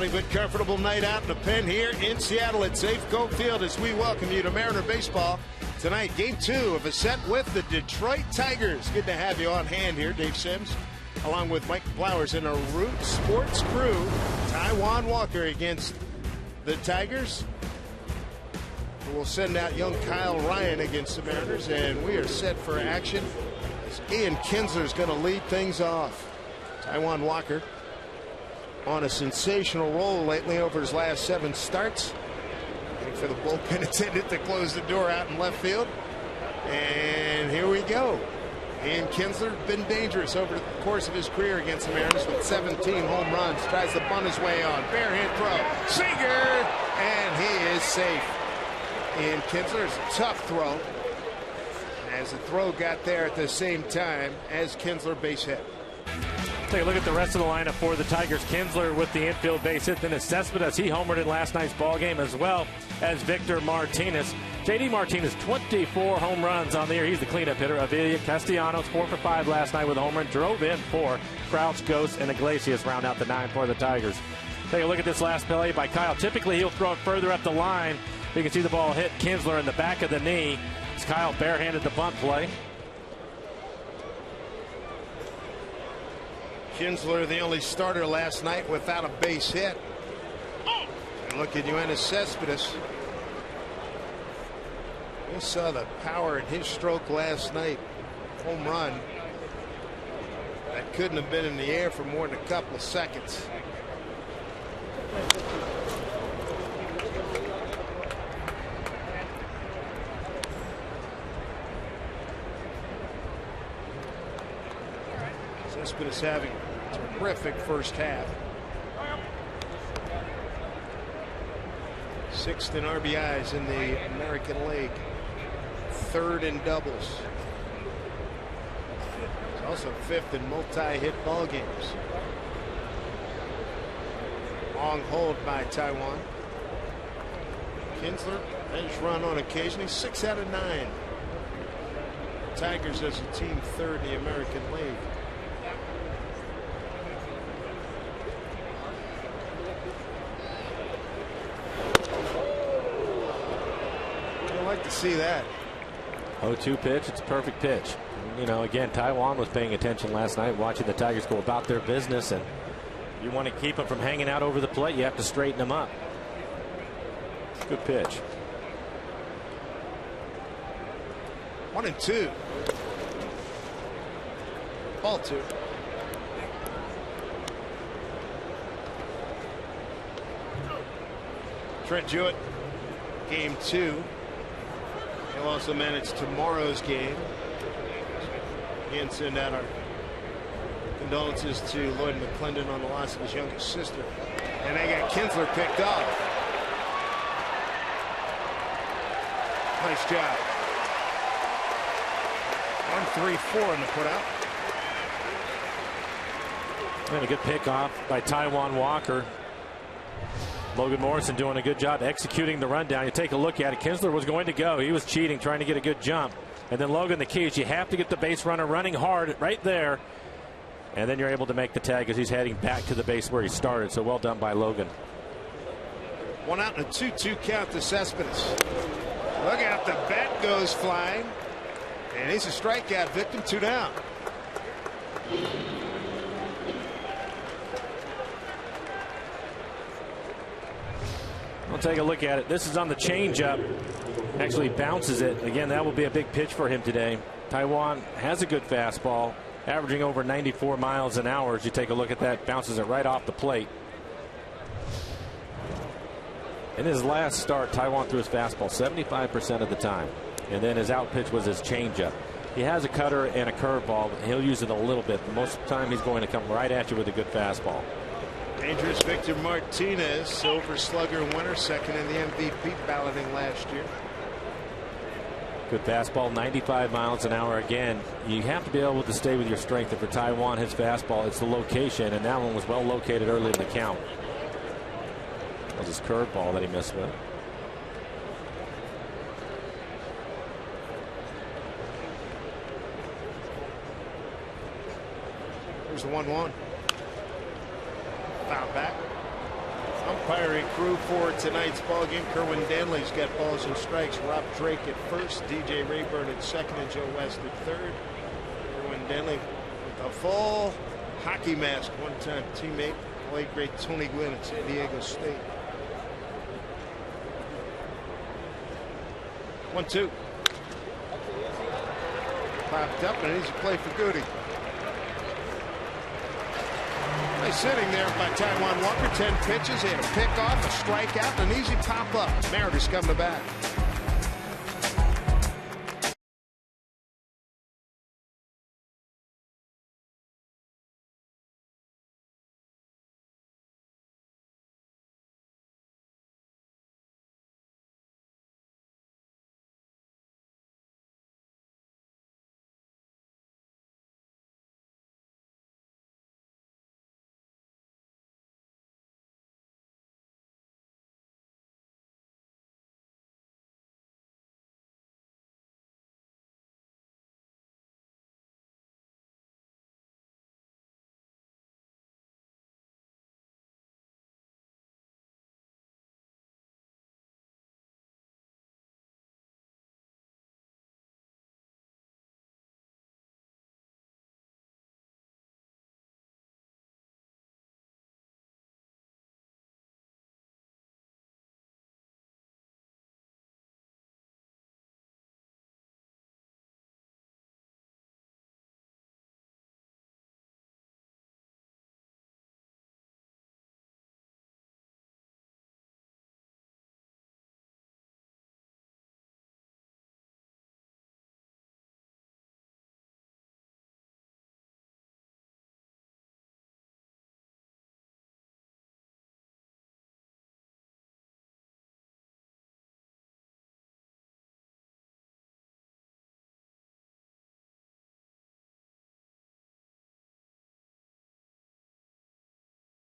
cloudy but comfortable night out in the pen here in Seattle at Safeco Field as we welcome you to Mariner Baseball. Tonight, Game 2 of a set with the Detroit Tigers. Good to have you on hand here, Dave Sims, along with Mike Flowers and a Root Sports crew. Taijuan Walker against the Tigers. We'll send out young Kyle Ryan against the Mariners, and we are set for action as Ian Kinsler is going to lead things off. Taijuan Walker on a sensational roll lately over his last 7 starts. Waiting for the bullpen attendant to close the door out in left field. And here we go. Ian Kinsler been dangerous over the course of his career against the Mariners with 17 home runs. Tries to bunt his way on. Bare-hand throw. Seager! And he is safe. Ian Kinsler is a tough throw. As the throw got there at the same time as Kinsler base hit. Take a look at the rest of the lineup for the Tigers. Kinsler with the infield base hit. Then it's Cespedes. He homered in last night's ball game, as well as Victor Martinez. J.D. Martinez, 24 home runs on the year. He's the cleanup hitter. Avila Castellanos, 4 for 5 last night with a home run. Drove in 4. Crouch, Ghost, and Iglesias round out the 9 for the Tigers. Take a look at this last play by Kyle. Typically, he'll throw it further up the line. You can see the ball hit Kinsler in the back of the knee. As Kyle barehanded the bunt play. Kinsler, the only starter last night without a base hit. And look at Yoenis Cespedes. We saw the power in his stroke last night. Home run. That couldn't have been in the air for more than a couple of seconds. Cespedes having a terrific first half. 6th in RBIs in the American League. 3rd in doubles. He's also 5th in multi-hit ball games. Long hold by Taijuan. Kinsler bench run on occasion. He's 6 out of 9. Tigers as a team 3rd in the American League. To see that 0-2 pitch. It's a perfect pitch. You know, again, Taijuan was paying attention last night, watching the Tigers go about their business, and you want to keep them from hanging out over the plate. You have to straighten them up. Good pitch. 1-2. Ball 2. Trent Jewett, game 2. He'll also manage tomorrow's game. Again, send out our condolences to Lloyd McClendon on the loss of his youngest sister. And they got Kinsler picked off. Nice job. 1-3-4 in the putout. And a good pick off by Taijuan Walker. Logan Morrison doing a good job executing the rundown. You take a look at it. Kinsler was going to go. He was cheating, trying to get a good jump. And then Logan, the key is you have to get the base runner running hard right there. And then you're able to make the tag as he's heading back to the base where he started. So well done by Logan. 1 out and a 2-2 count to Cespedes. Look out, the bat goes flying. And he's a strikeout victim. 2 down. We'll take a look at it. This is on the changeup. Actually bounces it. Again, that will be a big pitch for him today. Taijuan has a good fastball, averaging over 94 miles an hour. As you take a look at that, bounces it right off the plate. In his last start, Taijuan threw his fastball 75% of the time. And then his out pitch was his changeup. He has a cutter and a curveball. He'll use it a little bit. Most of the time, he's going to come right at you with a good fastball. Dangerous Victor Martinez, Silver Slugger winner, 2nd in the MVP balloting last year. Good fastball, 95 miles an hour. Again, you have to be able to stay with your strength. And for Taijuan, his fastball, it's the location, and that one was well located early in the count. That was his curveball that he missed with. Here's the 1-1. Foul back. Umpiring crew for tonight's ball game. Kerwin Danley's got balls and strikes. Rob Drake at first, DJ Rayburn at second, and Joe West at third. Kerwin Danley with a full hockey mask, one-time teammate, late great Tony Gwynn at San Diego State. 1-2. Popped up, and an easy play for Goody. Nice sitting there by Taijuan Walker. 10 pitches. He had a pickoff, a strikeout, and an easy pop up. Mariners coming to bat.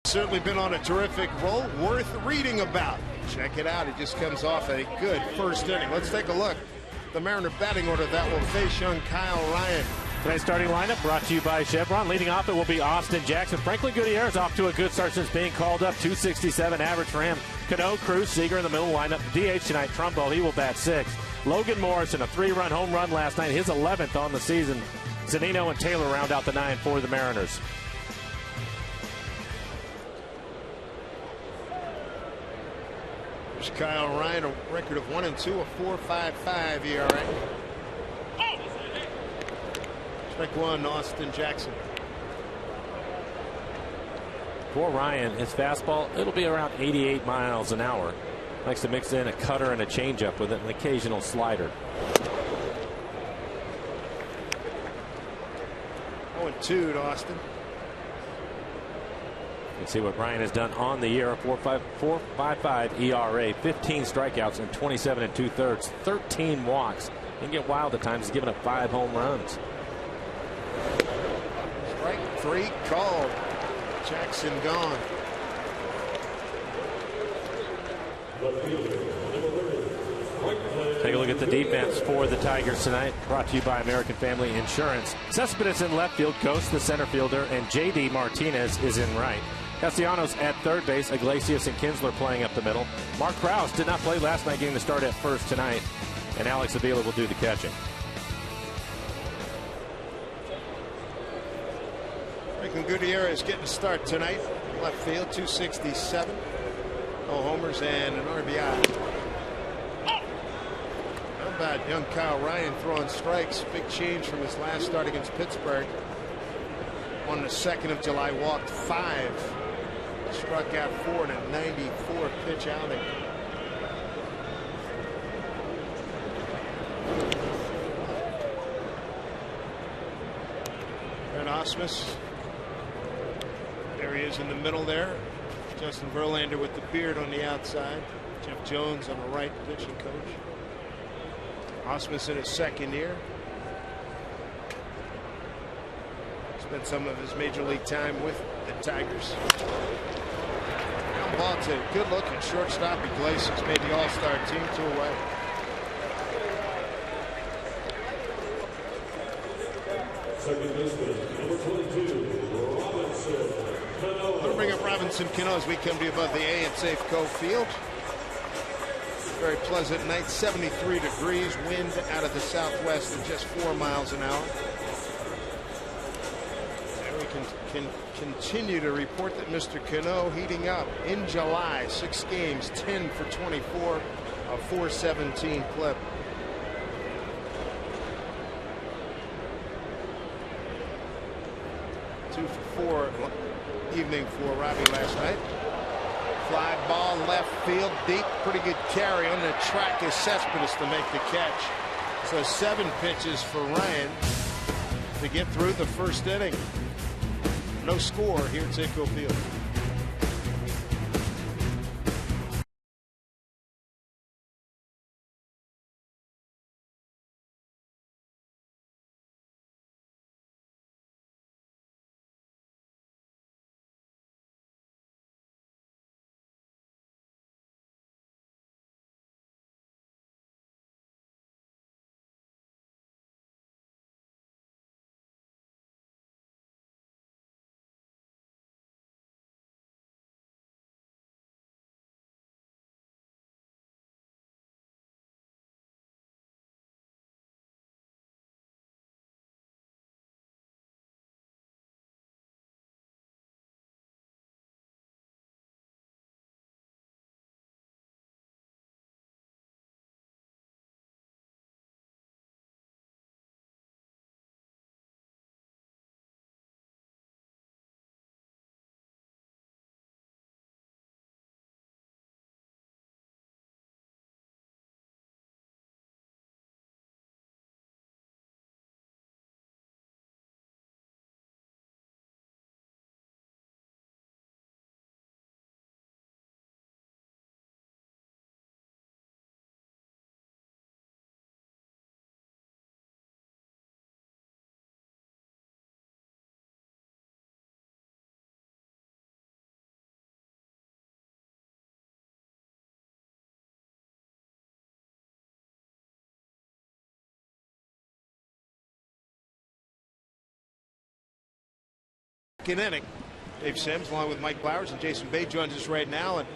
Certainly been on a terrific roll, worth reading about. Check it out. He just comes off a good first inning. Let's take a look. The Mariner batting order that will face young Kyle Ryan. Tonight's starting lineup brought to you by Chevron. Leading off it will be Austin Jackson. Franklin Gutierrez off to a good start since being called up. 267 average for him. Cano, Cruz, Seager in the middle lineup. DH tonight, Trumbo. He will bat 6th. Logan Morrison, a 3-run home run last night. His 11th on the season. Zanino and Taylor round out the 9 for the Mariners. There's Kyle Ryan, a record of 1-2, a 4.55 ERA. Strike one, Austin Jackson. For Ryan, his fastball, it'll be around 88 miles an hour. Likes to mix in a cutter and a changeup with it, an occasional slider. 0-2 to Austin. Let's see what Ryan has done on the year. A 4.55 ERA, 15 strikeouts and 27 2/3, 13 walks. He can get wild at times. He's given up 5 home runs. Strike 3 called. Jackson gone. Take a look at the defense for the Tigers tonight. Brought to you by American Family Insurance. Cespedes in left field, Ghost the center fielder, and J.D. Martinez is in right. Castellanos at third base, Iglesias and Kinsler playing up the middle. Mark Krause did not play last night, getting the start at first tonight, and Alex Avila will do the catching. Franklin Gutierrez getting a start tonight. Left field, 267. No homers and an RBI. How about young Kyle Ryan throwing strikes? Big change from his last start against Pittsburgh. On the 2nd of July, walked 5. Struck out 4 in a 94 pitch outing. Brent Ausmus. There he is in the middle there. Justin Verlander with the beard on the outside. Jeff Jones on the right, pitching coach. Ausmus in his 2nd year. Spent some of his major league time with the Tigers. Ground ball to good looking shortstop. Iglesias made the All-Star team, 2 away. Second baseman, number 22, Robinson. They'll bring up Robinson. Robinson Cano as we come to you above the A at Safeco Field. Very pleasant night, 73 degrees, wind out of the southwest at just 4 miles an hour. And we can continue to report that Mr. Cano heating up in July, 6 games, 10 for 24, a 417 clip. Two for 4 evening for Robbie last night. Fly ball left field deep, pretty good carry on the track is Cespedes to make the catch. So 7 pitches for Ryan to get through the first inning. No score here at Safeco Field. Inning. Dave Sims along with Mike Blowers and Jason Bay joins us right now, and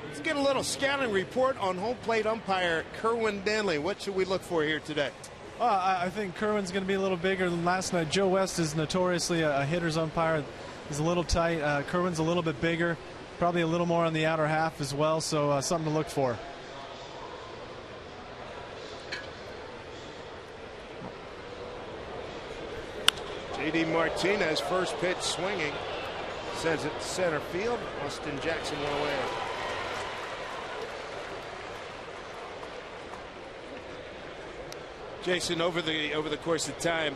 let's get a little scouting report on home plate umpire Kerwin Danley. What should we look for here today? Well, I think Kerwin's going to be a little bigger than last night. Joe West is notoriously a hitter's umpire. He's a little tight. Kerwin's a little bit bigger, probably a little more on the outer half as well, so something to look for. J.D. Martinez, first pitch swinging, sends it to center field. Austin Jackson went away. Jason, over the course of time,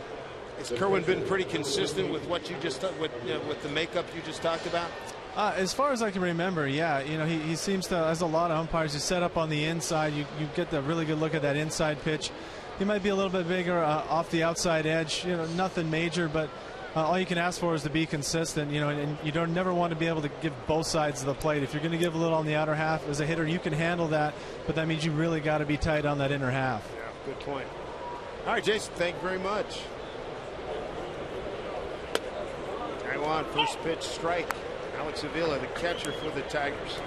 has Kerwin been pretty consistent with what you just with the makeup you just talked about? As far as I can remember, yeah. You know, he seems to, as a lot of umpires, you set up on the inside. You get the really good look at that inside pitch. He might be a little bit bigger off the outside edge. You know, nothing major, but all you can ask for is to be consistent. You know, and you don't never want to be able to give both sides of the plate. If you're going to give a little on the outer half as a hitter, you can handle that, but that means you really got to be tight on that inner half. Yeah, good point. All right, Jason, thank you very much. Taiwan, first pitch strike. Alex Avila, the catcher for the Tigers.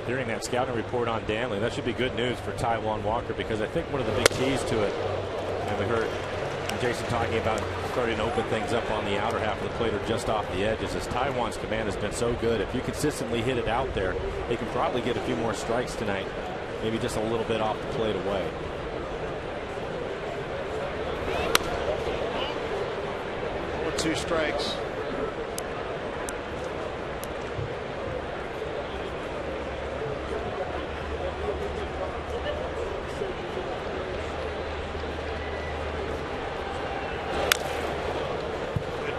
Hearing that scouting report on Danley, that should be good news for Taijuan Walker, because I think one of the big keys to it, and we heard Jason talking about starting to open things up on the outer half of the plate or just off the edges, as Taiwan's command has been so good. If you consistently hit it out there, they can probably get a few more strikes tonight, maybe just a little bit off the plate away. Or 2 strikes.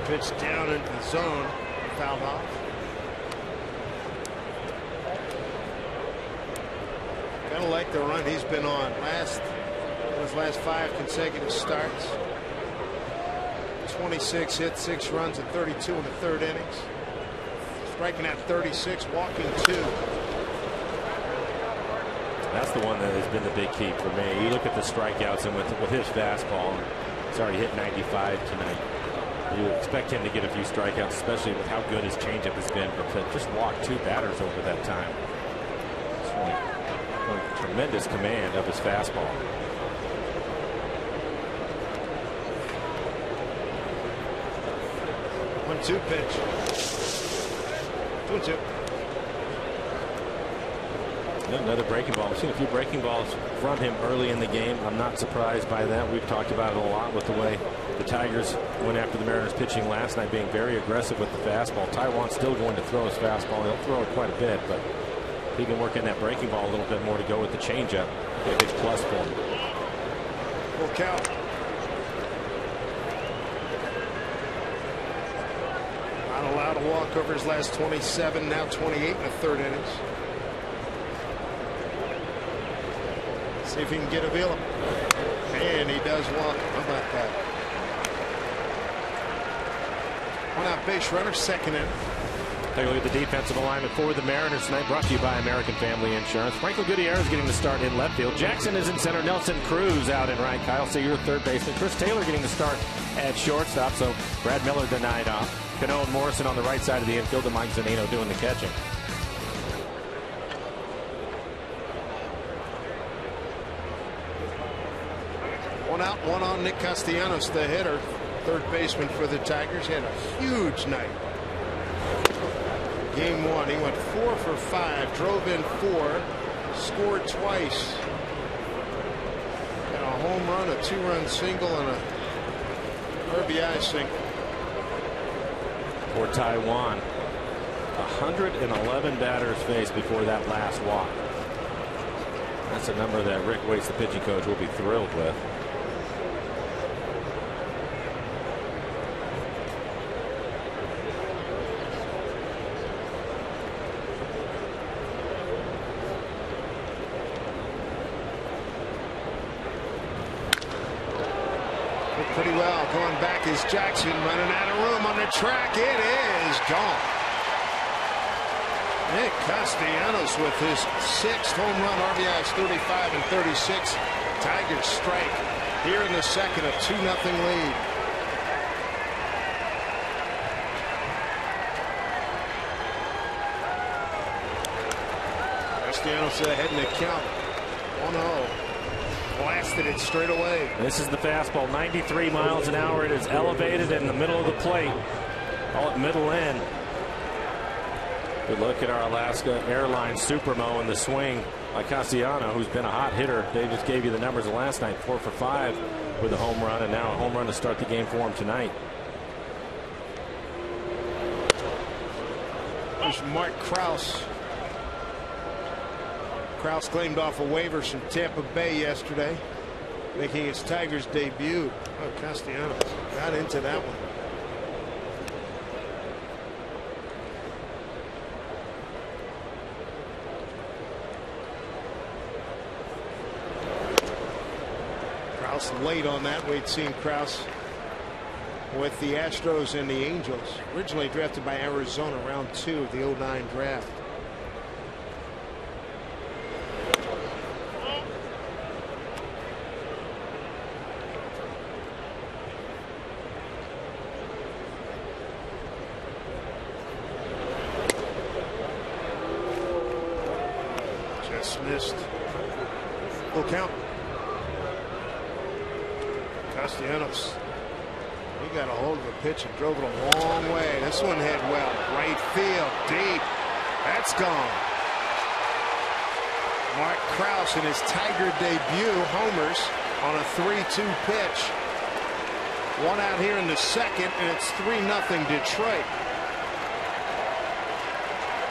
Pitch down into the zone, fouled off. Kind of like the run he's been on his last 5 consecutive starts. 26 hits, 6 runs, and 32 in the 3rd innings. Striking out 36, walking 2. That's the one that has been the big key for me. You look at the strikeouts, and with his fastball, He's already hit 95 tonight. You expect him to get a few strikeouts, especially with how good his changeup has been. But to just walk 2 batters over that time, it's really tremendous command of his fastball. 1-2 pitch. 2-2. Another breaking ball. We've seen a few breaking balls from him early in the game. I'm not surprised by that. We've talked about it a lot with the way the Tigers went after the Mariners pitching last night, being very aggressive with the fastball. Taijuan's still going to throw his fastball. He'll throw it quite a bit, but he can work in that breaking ball a little bit more to go with the changeup. A big plus for him. Full count. Not allowed to walk over his last 27, now 28 in the 3rd innings. See if he can get Avila. And he does walk. How about that? 1 out base runner, 2nd inning. Take a look at the defensive alignment for the Mariners tonight, brought to you by American Family Insurance. Franklin Gutierrez getting the start in left field. Jackson is in center. Nelson Cruz out in right. Kyle Seager, 3rd baseman. Chris Taylor getting the start at shortstop. So Brad Miller denied off. Cano and Morrison on the right side of the infield, and Mike Zunino doing the catching. One out, 1 on. Nick Castellanos, the hitter, 3rd baseman for the Tigers, had a huge night. Game 1, he went 4 for 5, drove in 4, scored twice. And a home run, a 2-run single, and a RBI single. For Taijuan, 111 batters faced before that last walk. That's a number that Rick Waite, the pitching coach, will be thrilled with. Pretty well. Going back is Jackson, running out of room on the track. It is gone. Nick Castellanos with his 6th home run, RBIs 35 and 36. Tigers strike here in the 2nd, a 2-0 lead. Castellanos ahead in the count. 1-0. Blasted it straight away. This is the fastball, 93 miles an hour. It is elevated in the middle of the plate. Call it middle in. Good look at our Alaska Airlines Supermo in the swing by Castellano, who's been a hot hitter. Dave just gave you the numbers of last night, 4 for 5 with a home run, and now a home run to start the game for him tonight. There's Mark Krause. Krause claimed off of waivers from Tampa Bay yesterday, making his Tigers debut. Oh, Castellanos got into that one. Krause late on that. We'd seen Krause with the Astros and the Angels, originally drafted by Arizona, round 2 of the 09 draft. Missed. Full count. Castellanos. He got a hold of the pitch and drove it a long way. This one hit well. Right field. Deep. That's gone. Mark Krause in his Tiger debut homers on a 3-2 pitch. 1 out here in the 2nd, and it's 3-0 Detroit.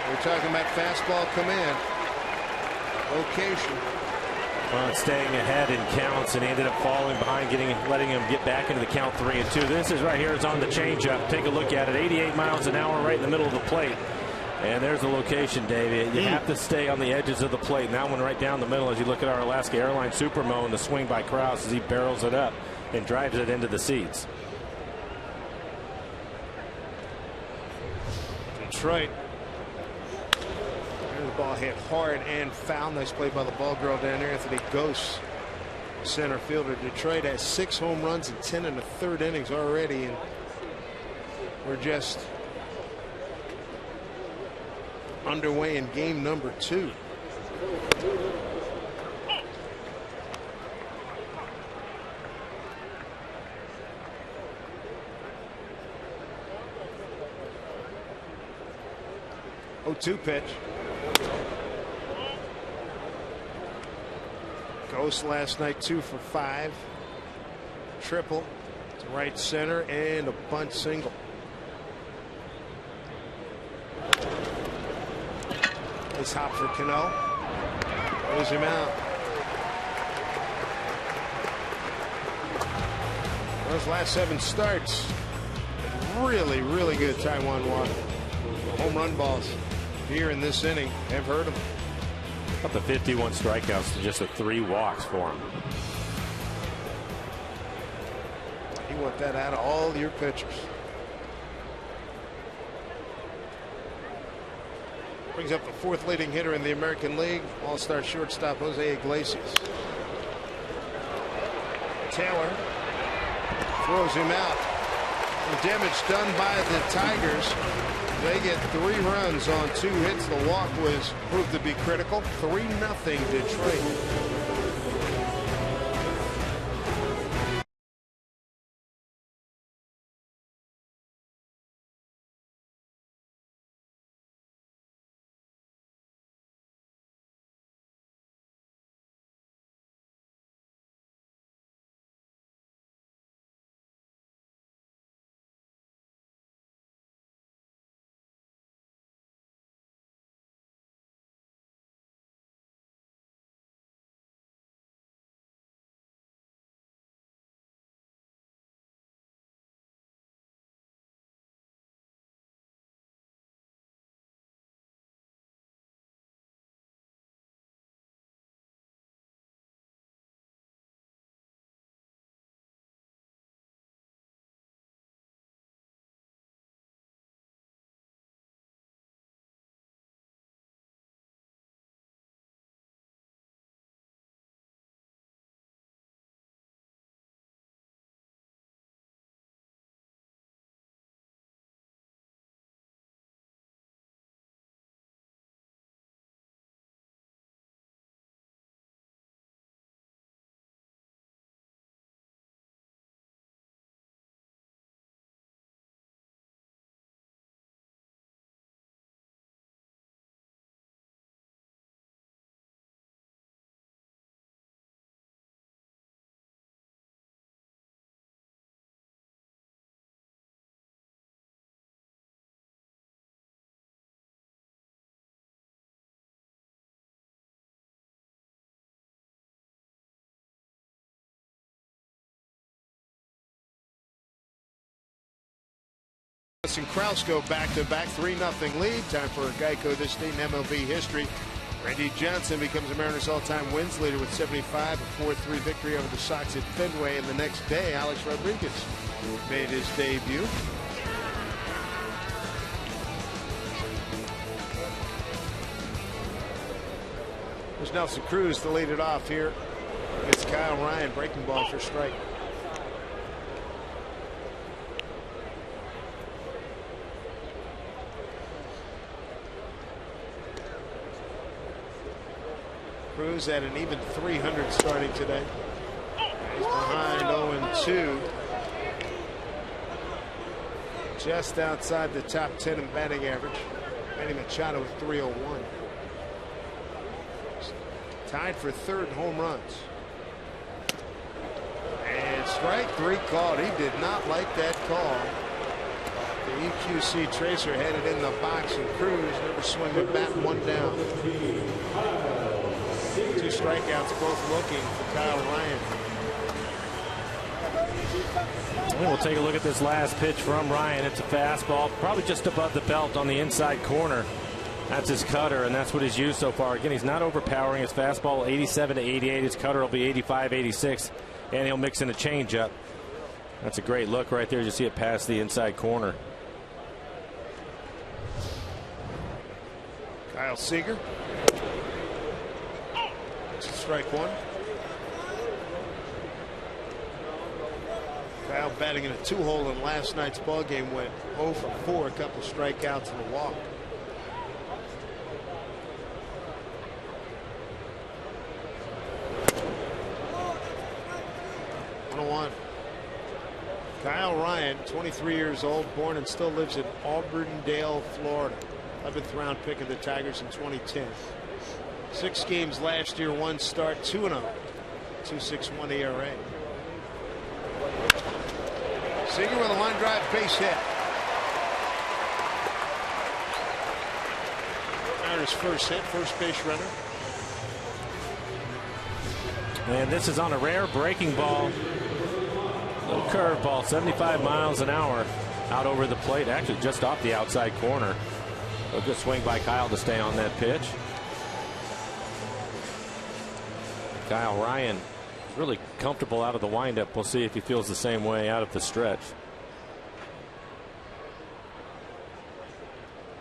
We're talking about fastball command. Location. Well, it's staying ahead in counts, and he ended up falling behind, letting him get back into the count 3-2. This is right here. It's on the changeup. Take a look at it. 88 miles an hour right in the middle of the plate. And there's the location, Dave. You have to stay on the edges of the plate. And that one right down the middle as you look at our Alaska Airlines Supermo and the swing by Krause as he barrels it up and drives it into the seats. Detroit. The ball hit hard and foul. Nice play by the ball girl down there, Anthony Gose. Center fielder. Detroit has 6 home runs and 10 in the 3rd innings already, and we're just underway in game number 2. Oh-2 pitch. Ghost last night 2 for 5. Triple to right center and a bunt single. Nice hop for Cano. Throws him out. Those last 7 starts, really good Taiwan Water. Home run balls here in this inning have hurt him. Up to 51 strikeouts to just 3 walks for him. You want that out of all your pitchers. Brings up the 4th leading hitter in the American League, all-star shortstop Jose Iglesias. Taylor throws him out. The damage done by the Tigers. They get 3 runs on 2 hits. The walk was proved to be critical. 3-0 Detroit. And Krause go back-to-back 3-0 lead. Time for a Geico This Day in MLB history. Randy Johnson becomes the Mariners all-time wins leader with 75, a 4-3 victory over the Sox at Fenway. And the next day, Alex Rodriguez made his debut. There's Nelson Cruz to lead it off here. It's Kyle Ryan, breaking ball for strike. Cruz at an even 300 starting today. He's behind 0-2. Just outside the top 10 in batting average. Manny Machado with 301. Tied for 3rd home runs. And strike 3 called. He did not like that call. The EQC tracer had it in the box, and Cruz never swung the bat, 1 down. 2 strikeouts, both looking for Kyle Ryan. We'll take a look at this last pitch from Ryan. It's a fastball, probably just above the belt on the inside corner. That's his cutter, and that's what he's used so far. Again, he's not overpowering. His fastball 87 to 88. His cutter will be 85, 86, and he'll mix in a changeup. That's a great look right there. You see it past the inside corner. Kyle Seager. Strike 1. batting in a 2-hole in last night's ball game, went 0 for 4, a couple strikeouts and a walk. Kyle Ryan, 23 years old, born and still lives in Auburndale, Florida. 11th round pick of the Tigers in 2010. 6 games last year, 1 start, 2-0, 2.61 ERA. Seager with a line drive base hit. Mariners' first hit, first base runner. And this is on a rare breaking ball. Little curveball, 75 miles an hour out over the plate, actually just off the outside corner. A good swing by Kyle to stay on that pitch. Kyle Ryan is really comfortable out of the windup. We'll see if he feels the same way out of the stretch.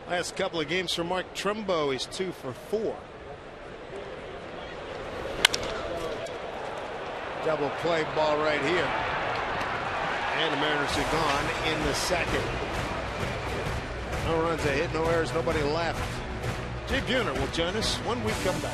Last couple of games for Mark Trumbo, he's 2 for 4. Double play ball right here. And the Mariners are gone in the second. No runs, a hit, no errors, nobody left. Jay Buhner will join us when we come back.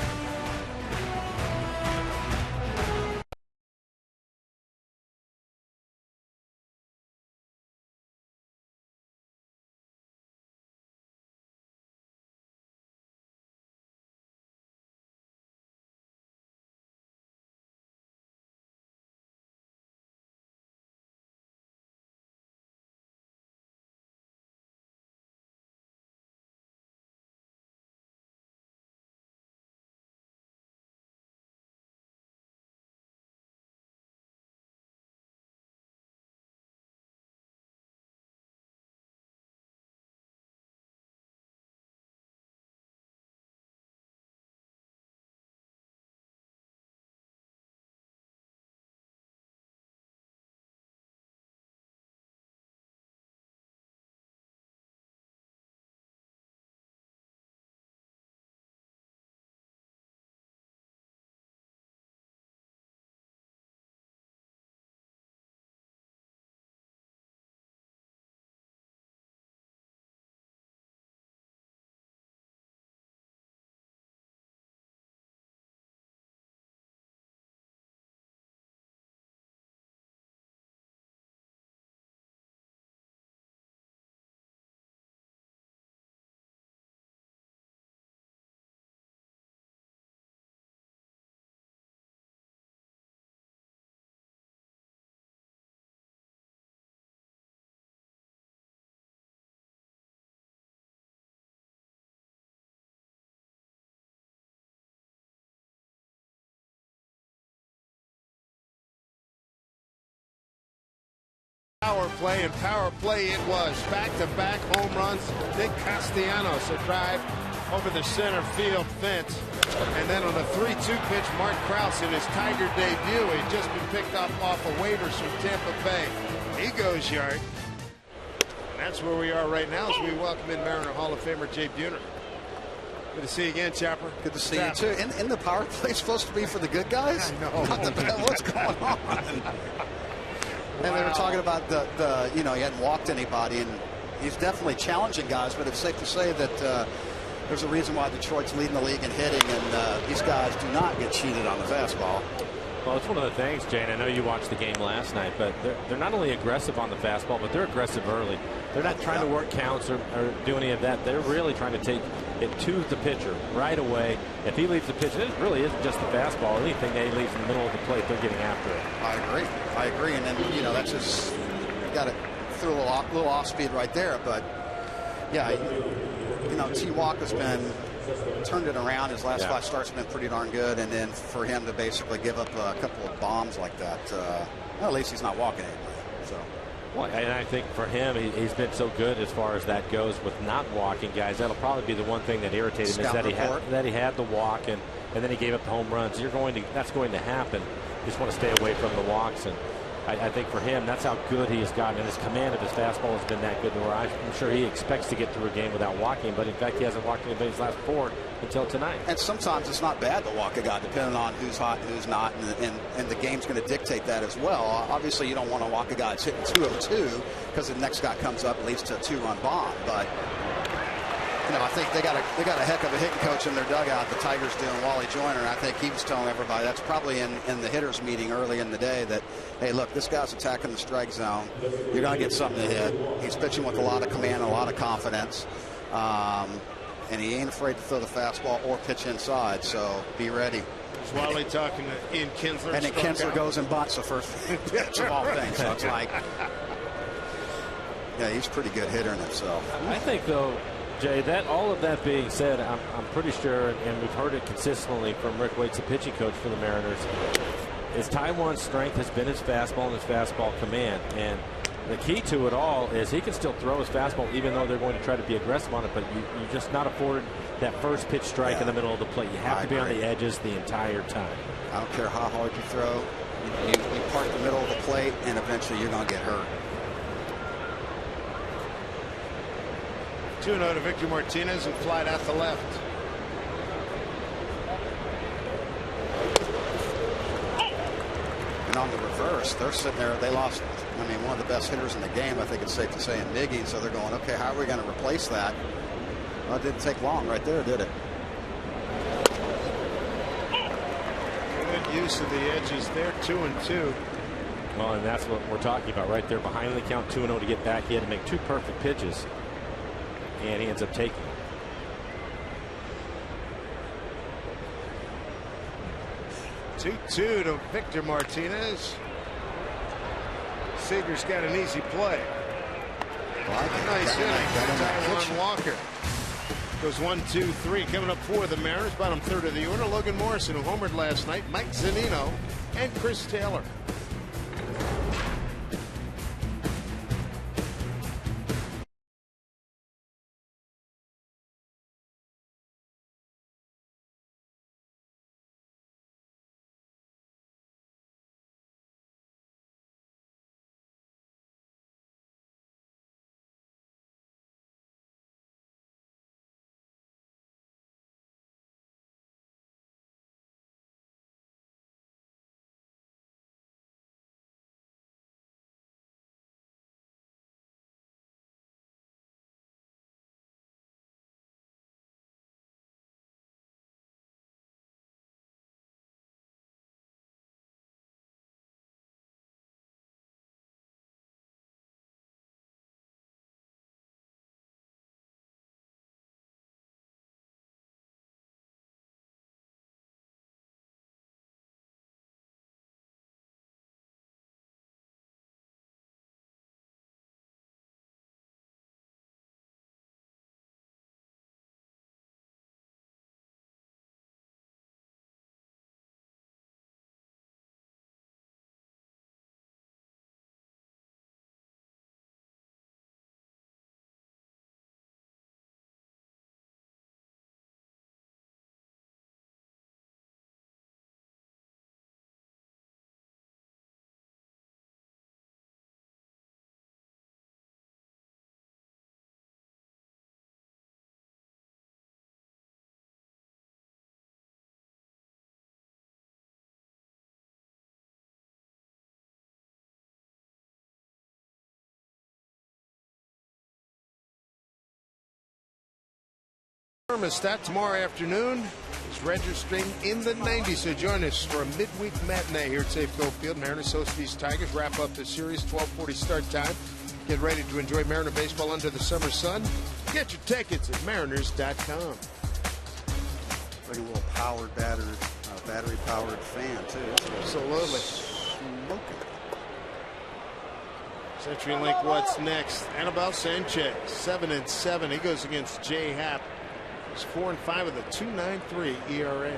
Power play, and power play it was. Back-to-back home runs. Nick Castellanos, a drive over the center field fence. And then on a 3-2 pitch, Mark Krause in his Tiger debut. He'd just been picked up off of waivers from Tampa Bay. He goes yard. And that's where we are right now as we welcome in Mariner Hall of Famer Jay Buhner. Good to see you again, Chopper. Good to see you too. In the power play supposed to be for the good guys? I know. Not the bad. What's going on? And they were talking about the he hadn't walked anybody, and he's definitely challenging guys, but it's safe to say that there's a reason why Detroit's leading the league in hitting, and these guys do not get cheated on the fastball. Well, it's one of the things, Jane. I know you watched the game last night, but they're not only aggressive on the fastball, but they're aggressive early. They're not trying to work counts or do any of that. They're really trying to take it to the pitcher right away. If he leaves the pitch, it really isn't just the fastball. Anything that he leaves in the middle of the plate, they're getting after it. I agree. And then, that's just got it through a little off speed right there. But, yeah, T. Walker's been turned it around. His last 5 starts have been pretty darn good. And then for him to basically give up a couple of bombs like that, at least he's not walking anybody. So. Well, and I think for him, he's been so good as far as that goes with not walking guys. That'll probably be the one thing that irritated him, is that he had the walk and then he gave up the home runs. That's going to happen. You just want to stay away from the walks, and I think for him, that's how good he has gotten, and his command of his fastball has been that good. Where I'm sure he expects to get through a game without walking, but in fact, he hasn't walked anybody's last 4 until tonight. And sometimes it's not bad to walk a guy, depending on who's hot and who's not, and the game's going to dictate that as well. Obviously, you don't want to walk a guy that's hitting 202 because the next guy comes up and leads to a 2-run bomb, but. I think they got a heck of a hitting coach in their dugout. The Tigers do, and Wally Joyner. And I think he was telling everybody that's probably in the hitters meeting early in the day that, hey, look, this guy's attacking the strike zone. You're going to get something to hit. He's pitching with a lot of command, a lot of confidence, and he ain't afraid to throw the fastball or pitch inside. So be ready. Is Wally talking to Ian Kinsler? And then Kinsler goes and bunts the first pitch of all things. So it's like, yeah, he's a pretty good hitter in himself. I think though, Jay, that all of that being said, I'm pretty sure, and we've heard it consistently from Rick Waits, the pitching coach for the Mariners, his Taiwan strength has been his fastball and his fastball command. And the key to it all is he can still throw his fastball even though they're going to try to be aggressive on it, but you're just not afforded that first pitch strike in the middle of the plate. You have to be on the edges the entire time. I don't care how hard you throw. You park the middle of the plate, and eventually you're going to get hurt. 2-0 to Victor Martinez and flied out to left. And on the reverse, they're sitting there. They lost, one of the best hitters in the game, I think it's safe to say, in Miggy. So they're going, okay, how are we going to replace that? Well, it didn't take long right there, did it? Good use of the edges there, 2-2. Well, and that's what we're talking about right there. Behind the count, 2-0 to get back. He had to make 2 perfect pitches. And he ends up taking. Two to Victor Martinez. Seager's got an easy play. Nice inning. Taiwan Walker goes 1-2-3. Coming up for the Mariners, bottom third of the order. Logan Morrison, who homered last night. Mike Zunino and Chris Taylor. Thermostat tomorrow afternoon is registering in the 90s. So join us for a midweek matinee here at Safeco Field. Mariners host these Tigers. Wrap up the series, 12:40 start time. Get ready to enjoy Mariner baseball under the summer sun. Get your tickets at mariners.com. Pretty well powered battery powered fan too. Absolutely. Smoking. CenturyLink, what's next? Anibal Sanchez, 7-7. He goes against Jay Happ. He's 4-5 with a 2.93 ERA.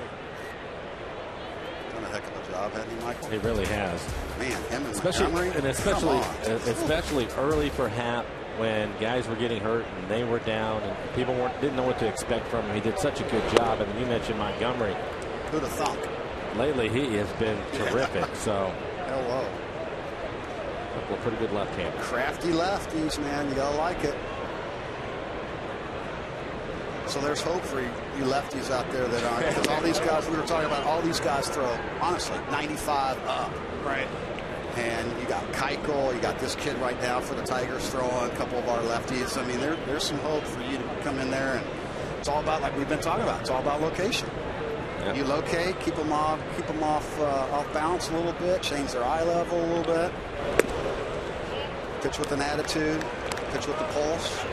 Done a heck of a job, hasn't he, Michael? He really has. Man, him and especially early for Happ when guys were getting hurt and they were down and people didn't know what to expect from him. He did such a good job. And you mentioned Montgomery. Who'd have thunk? Lately, he has been terrific. So. Hello. A couple of pretty good left-handers. Crafty lefties, man. You gotta like it. So there's hope for you lefties out there that aren't, because all these guys we were talking about, all these guys throw honestly 95 up. Right. And you got Keuchel, you got this kid right now for the Tigers throwing, a couple of our lefties. I mean, there's some hope for you to come in there, and it's all about, like we've been talking about, it's all about location. Yep. You locate, keep them off balance a little bit, change their eye level a little bit. Pitch with an attitude, pitch with the pulse.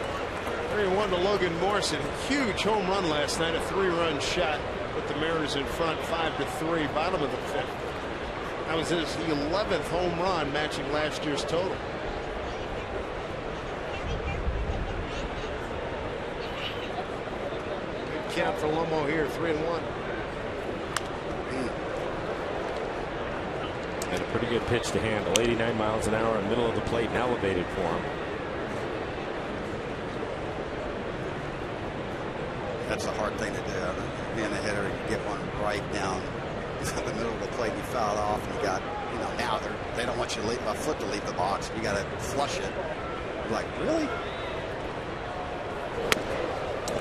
3-1 to Logan Morrison. Huge home run last night, a 3-run shot. Put the Mariners in front 5-3, bottom of the 5th. That was his 11th home run, matching last year's total. Good count for Lomo here, 3-1. And a pretty good pitch to handle. 89 miles an hour in the middle of the plate and elevated for him. That's a hard thing to do. Being a hitter, you get one right down the middle of the plate, and you foul it off, and you got, you know, now they don't want you to leave a foot to leave the box. You got to flush it. You're like, really?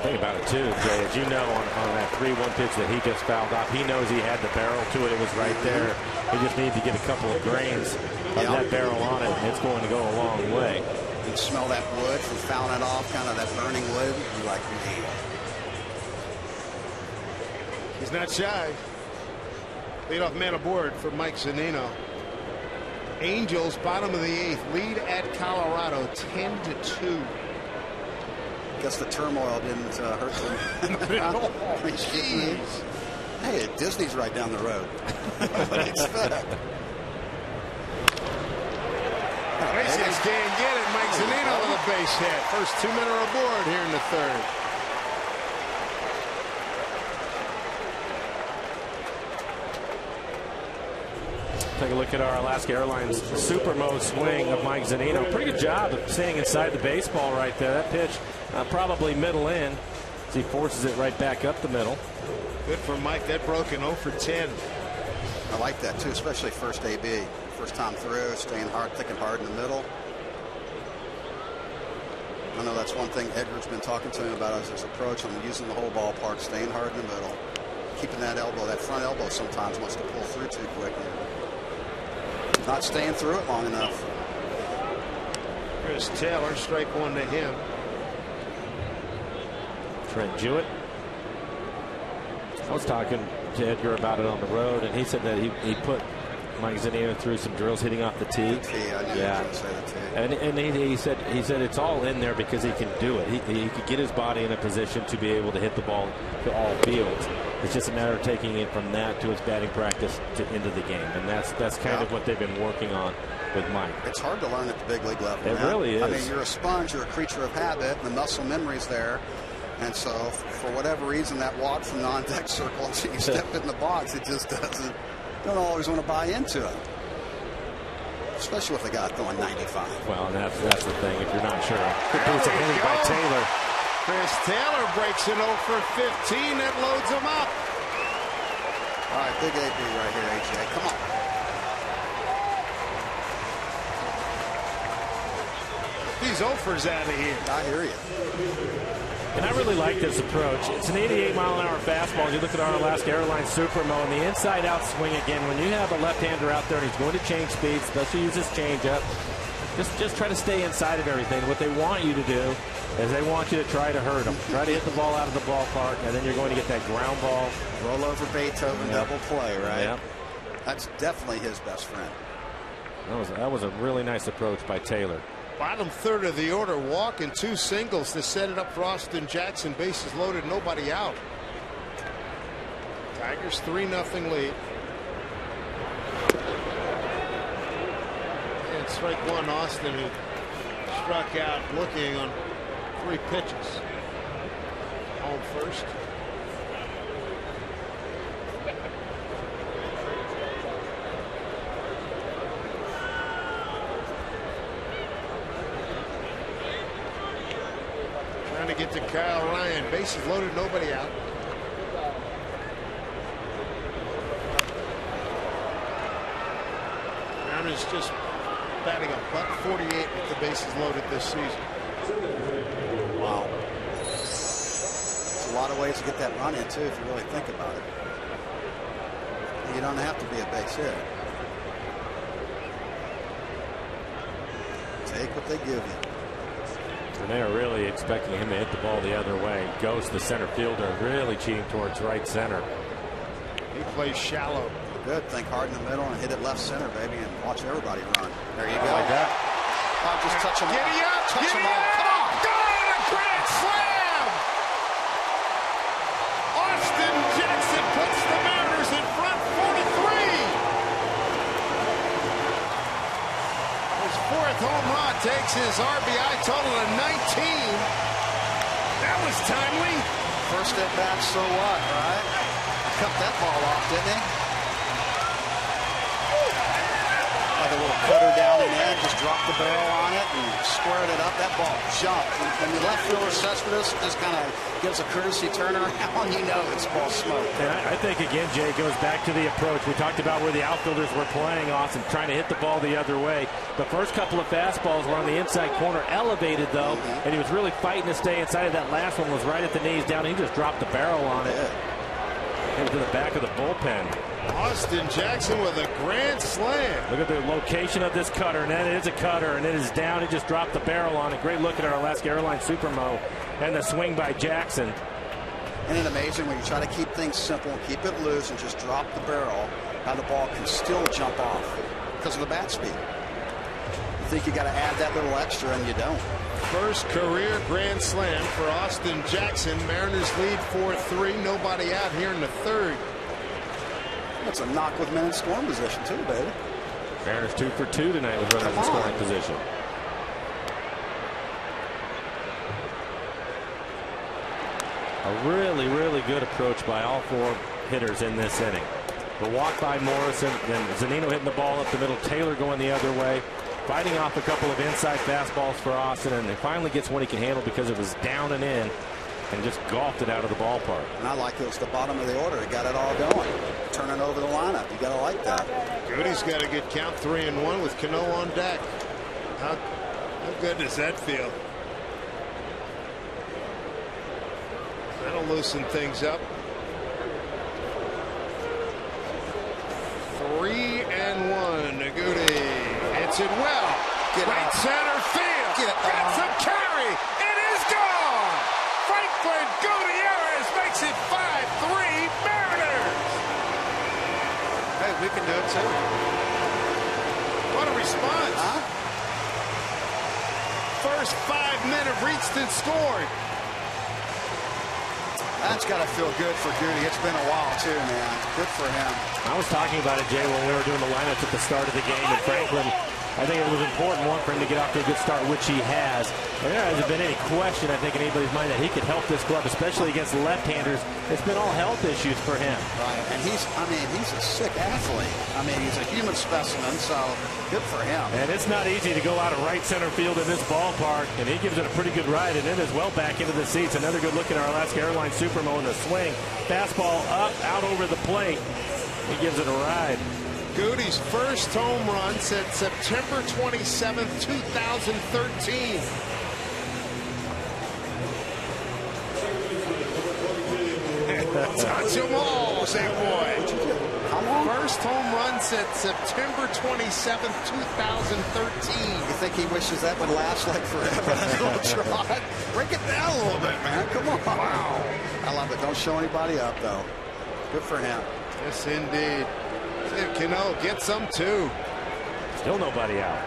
Think about it too, Jay. As you know, on that 3-1 pitch that he just fouled off, he knows he had the barrel to it. It was right there. He just needs to get a couple of grains of that barrel on it, and it's going to go a long way. You can smell that wood from fouling it off, kind of that burning wood. You're like, man. He's not shy. Leadoff man aboard for Mike Zunino. Angels, bottom of the 8th, lead at Colorado 10-2. Guess the turmoil didn't hurt them. Jeez. Hey, Disney's right down the road. What do you expect? Iglesias can't get it. Mike Zunino with a base hit. First 2 men are aboard here in the 3rd. Take a look at our Alaska Airlines super mode swing of Mike Zunino. Pretty good job of staying inside the baseball right there. That pitch probably middle in as he forces it right back up the middle. Good for Mike. That broke an 0 for 10. I like that too, especially first AB. First time through, staying hard, thick and hard in the middle. I know that's one thing Edgar's been talking to him about, is his approach on using the whole ballpark, staying hard in the middle, keeping that elbow, that front elbow sometimes wants to pull through too quick. Not staying through it long enough. Chris Taylor, strike 1 to him. Trent Jewett. I was talking to Edgar about it on the road, and he said that he put Mike Zunino through some drills hitting off the tee. Yeah. And he said it's all in there because he can do it. He could get his body in a position to be able to hit the ball to all fields. It's just a matter of taking it from that to his batting practice to into the game, and that's kind of what they've been working on with Mike. It's hard to learn at the big league level. It really is. I mean, you're a sponge, you're a creature of habit, the muscle memory's there, and so for whatever reason, that walk from the on-deck circle until you step in the box, it just don't always want to buy into it, especially with a guy throwing 95. Well, and that's the thing. If you're not sure, good piece of hitting by Taylor. Chris Taylor breaks it 0 for 15. That loads him up. All right, big AB right here, AJ. Come on. These offers out of here. I hear you. And I really like this approach. It's an 88-mile-an-hour fastball. As you look at our Alaska Airlines Supermo and the inside-out swing again. When you have a left-hander out there and he's going to change speeds, especially use his changeup, just try to stay inside of everything. What they want you to do is they want you to try to hurt him. Try to hit the ball out of the ballpark, and then you're going to get that ground ball. Roll over Beethoven, double play, right? Yep. That's definitely his best friend. That was a really nice approach by Taylor. Bottom 3rd of the order, walk and 2 singles to set it up for Austin Jackson. Bases loaded, nobody out. Tigers 3-0 lead. And strike 1, Austin, who struck out looking on 3 pitches. Home first. Trying to get to Kyle Ryan. Bases loaded, nobody out. Brown is just batting .148 with the bases loaded this season. Wow. There's a lot of ways to get that run in, too, if you really think about it. You don't have to be a base hit. Take what they give you. And they are really expecting him to hit the ball the other way. Goes to the center fielder, really cheating towards right center. He plays shallow. Good. Think hard in the middle and hit it left center, baby, and watch everybody run. There you go. Like that. Oh, just touch them all. Giddy up! Touch them Giddy all. up! Come on. Got a grand slam! Austin Jackson puts the Mariners in front 43. His fourth home run takes his RBI total to 19. That was timely. First at bat, so what, right? Cut that ball off, didn't he? Like a little cutter down in there, just dropped the barrel on it and squared it up. That ball jumped. And the left fielder Cespedes just kind of gives a courtesy turnaround. You know it's ball smoke. And I think, again, Jay, it goes back to the approach. We talked about where the outfielders were playing, Austin, trying to hit the ball the other way. The first couple of fastballs were on the inside corner, elevated, though, and he was really fighting to stay inside of that. Last one was right at the knees down. He just dropped the barrel on it. Into the back of the bullpen. Austin Jackson with a grand slam. Look at the location of this cutter, and that is a cutter, and it is down. He just dropped the barrel on it. Great look at our Alaska Airlines Supermo and the swing by Jackson. Isn't it amazing when you try to keep things simple and keep it loose and just drop the barrel, how the ball can still jump off because of the bat speed. You think you got to add that little extra, and you don't. First career grand slam for Austin Jackson. Mariners lead 4-3. Nobody out here in the third. That's a knock with men in scoring position too, baby. Mariners 2 for 2 tonight with runners in scoring position. A really, really good approach by all four hitters in this inning. The walk by Morrison, then Zunino hitting the ball up the middle, Taylor going the other way. Fighting off a couple of inside fastballs for Austin, and he finally gets one he can handle because it was down and in, and just golfed it out of the ballpark. And I like it was the bottom of the order. He got it all going. Turning over the lineup. You got to like that. Goody's got a good count, 3-1 with Cano on deck. How good does that feel? That'll loosen things up. 3-1 to Goody. Hits it well. Right center field. Gets a carry. It is gone. Franklin Gutierrez makes it 5-3 Mariners. Hey, we can do it too. What a response. Huh? First 5 men have reached and scored. That's got to feel good for Goody. It's been a while too, man. Good for him. I was talking about it, Jay, when we were doing the lineups at the start of the game, and Franklin, I think it was important, one, for him to get off to a good start, which he has. And there hasn't been any question, I think, in anybody's mind that he could help this club, especially against left-handers. It's been all health issues for him. Right, and he's a sick athlete. I mean, he's a human specimen, so good for him. And it's not easy to go out of right center field in this ballpark, and he gives it a pretty good ride, and it is well back into the seats. Another good look at our Alaska Airlines Supermo in the swing. Fastball up, out over the plate. He gives it a ride. Goody's first home run since September 27th, 2013. Touch 'em all, say boy. How long? First home run since September 27th, 2013. You think he wishes that would last like forever? That little trot. Break it down a little bit, man. Come on. Wow. I love it. Don't show anybody up, though. Good for him. Yes, indeed. Cano gets some too. Still nobody out.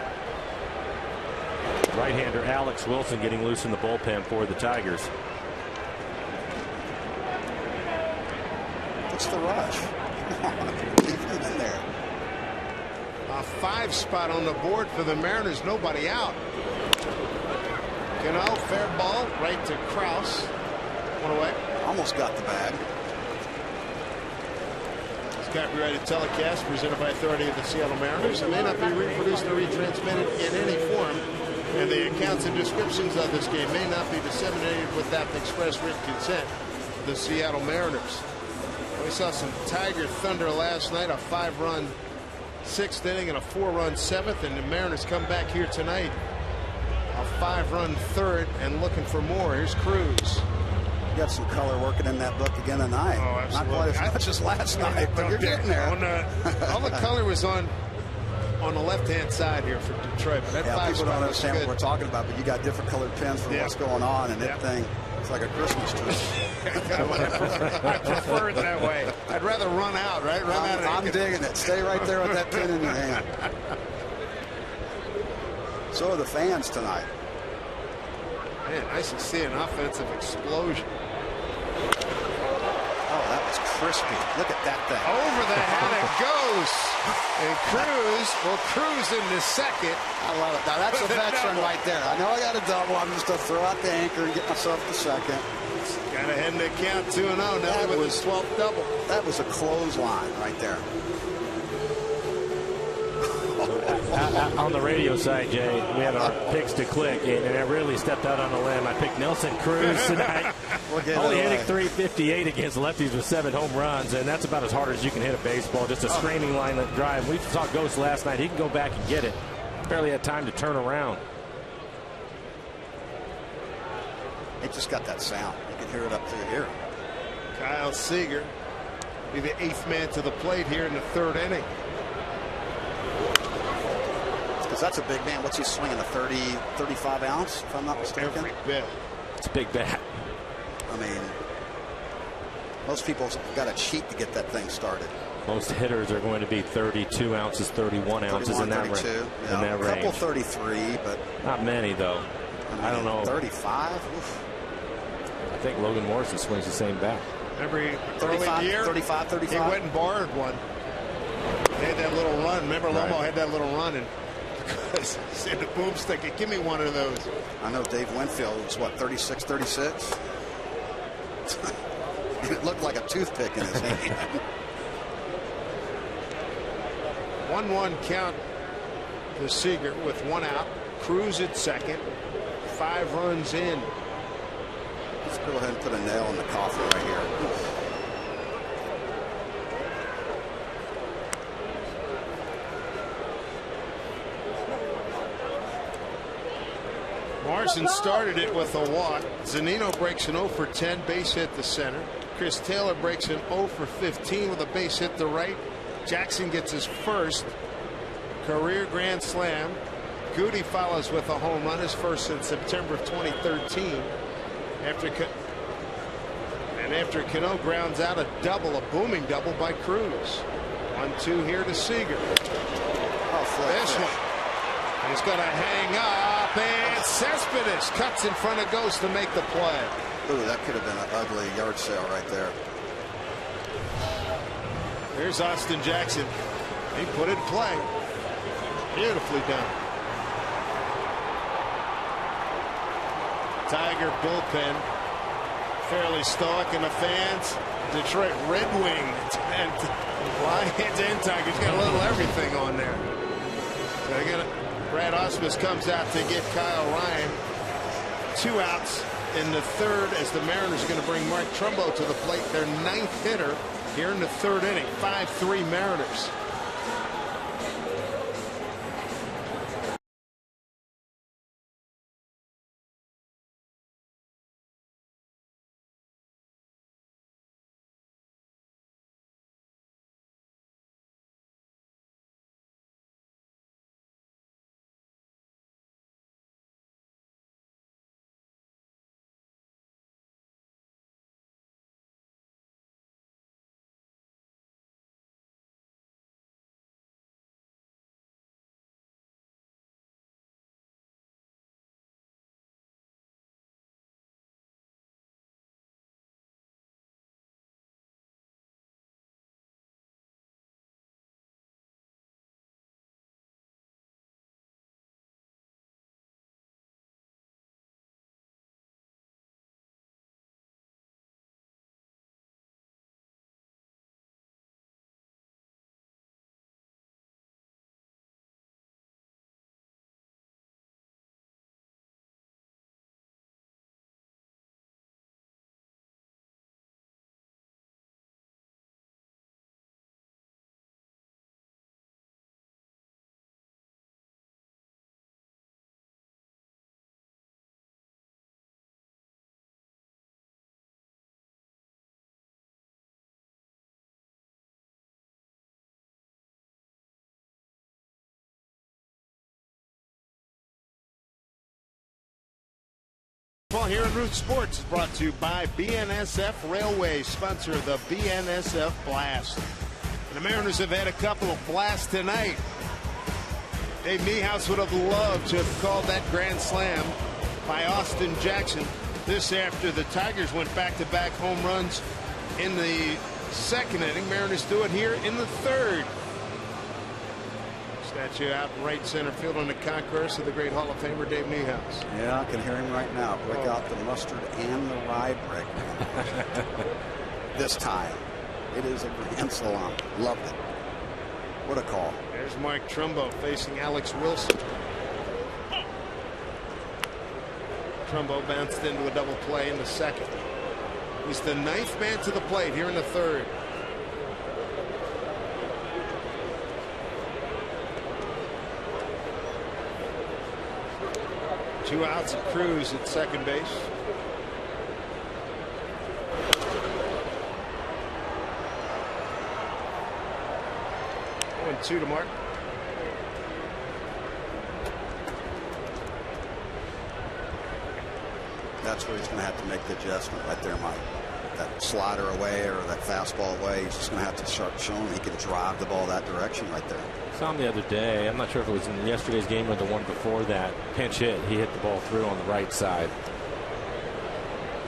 Right-hander Alex Wilson getting loose in the bullpen for the Tigers. What's the rush? Keep it in there. A 5 spot on the board for the Mariners. Nobody out. Cano, fair ball right to Kraus. One away. Almost got the bag. Copyrighted telecast presented by authority of the Seattle Mariners. It may not be reproduced or retransmitted in any form, and the accounts and descriptions of this game may not be disseminated without the express written consent of the Seattle Mariners. We saw some Tiger thunder last night, a 5-run 6th inning and a 4-run 7th, and the Mariners come back here tonight. A 5-run 3rd and looking for more. Here's Cruz. You got some color working in that book again tonight. Oh, absolutely. Not quite as much as last night, but you're getting there. All the color was on the left-hand side here for Detroit. But that people don't understand what we're talking about, but you got different colored pens for what's going on, and that thing, it's like a Christmas tree. I prefer it that way. I'd rather run out, right? I'm digging it. Stay right there with that pen in your hand. So are the fans tonight. Man, nice to see an offensive explosion. Oh, that was crispy. Look at that thing. Over the head it goes. And Cruz will cruise into second. I love it. Now, that's a veteran right there. I know I got a double. I'm just going to throw out the anchor and get myself to second. Got to head in the count 2-0 now with his 12th double. That was a clothesline right there. On the radio side, Jay, we had our picks to click, and I really stepped out on a limb. I picked Nelson Cruz tonight. Only hitting .358 against lefties with 7 home runs, and that's about as hard as you can hit a baseball. Just a screaming line drive. We saw Ghost last night. He can go back and get it. Barely had time to turn around. It just got that sound. You can hear it up through here. Kyle Seager be the 8th man to the plate here in the 3rd inning. Because that's a big man. What's he swinging? A 35 ounce, if I'm not mistaken? Every bit. It's a big bat. I mean, most people got to cheat to get that thing started. Most hitters are going to be 32 ounces, 31 ounces in that, 32, in that range. A couple 33, but not many, though. I don't know. 35? Oof. I think Logan Morrison swings the same bat. Every 35, year, 35. he went and borrowed one. They had that little run. Remember, Lomo had that little run, and because he said the boomstick, give me one of those. I know Dave Winfield was, what, 36, 36? It looked like a toothpick in his hand. 1-1 count to Seager with 1 out. Cruz at second. 5 runs in. Let's go ahead and put a nail in the coffin right here. Morrison started it with a walk. Zunino breaks an 0 for 10 base hit to center. Chris Taylor breaks an 0 for 15 with a base hit to right. Jackson gets his first career grand slam. Goody follows with a home run, his first since September of 2013. After Cano grounds out a double, a booming double by Cruz. 1-2 here to Seager. This one. He's going to hang up, and Cespedes cuts in front of Ghost to make the play. Ooh, that could have been an ugly yard sale right there. Here's Austin Jackson. He put it in play. Beautifully done. Tiger bullpen fairly stoic, and the fans, Detroit Red Wings and Lions and Tigers got a little everything on there. So again, Brad Ausmus comes out to get Kyle Ryan. 2 outs in the 3rd as the Mariners are going to bring Mark Trumbo to the plate, their 9th hitter here in the 3rd inning. 5-3 Mariners. Well, here in Root Sports is brought to you by BNSF Railway, sponsor of the BNSF Blast. And the Mariners have had a couple of blasts tonight. Dave Niehaus would have loved to have called that grand slam by Austin Jackson. This after the Tigers went back-to-back home runs in the second inning. Mariners do it here in the third. Statue out in right center field on the concourse of the great Hall of Famer Dave Niehaus. Yeah, I can hear him right now. Break out the mustard and the rye brick. This time, it is a grand slam. Loved it. What a call. There's Mike Trumbo facing Alex Wilson. Trumbo bounced into a double play in the second. He's the ninth man to the plate here in the third. Two outs and Cruz at second base. 0-2 to Mark. That's where he's going to have to make the adjustment right there, Mike. That slider away or that fastball away, he's just going to have to start showing he can drive the ball that direction right there. Saw him the other day. I'm not sure if it was in yesterday's game or the one before that. Pinch hit. He hit the ball through on the right side.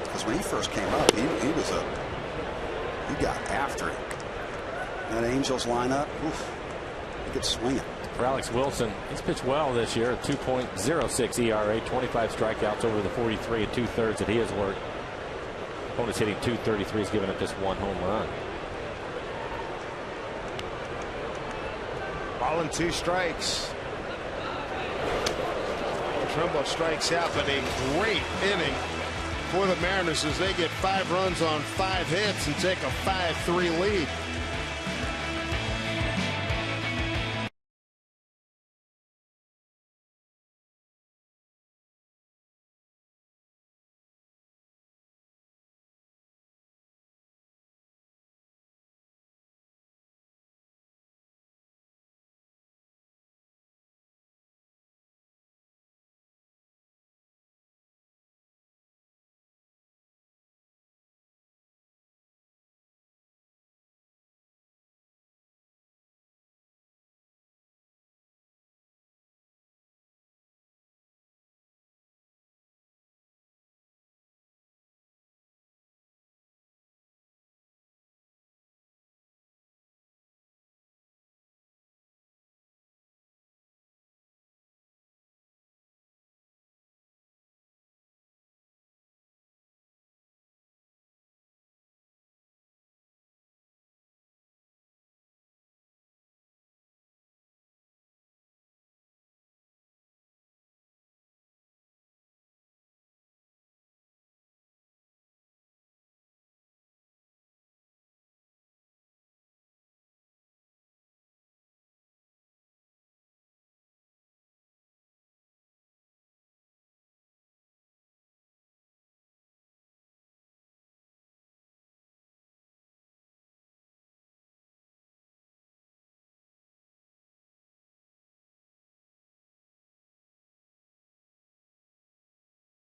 Because when he first came up, he got after it. That Angels lineup, oof, he could swing it. For Alex Wilson, he's pitched well this year. A 2.06 ERA, 25 strikeouts over the 43 and 2/3 that he has worked. Opponent's hitting .233. He's given up just one home run. Ball and 2 strikes. Trumbo strikes out, but a great inning for the Mariners as they get 5 runs on 5 hits and take a 5-3 lead.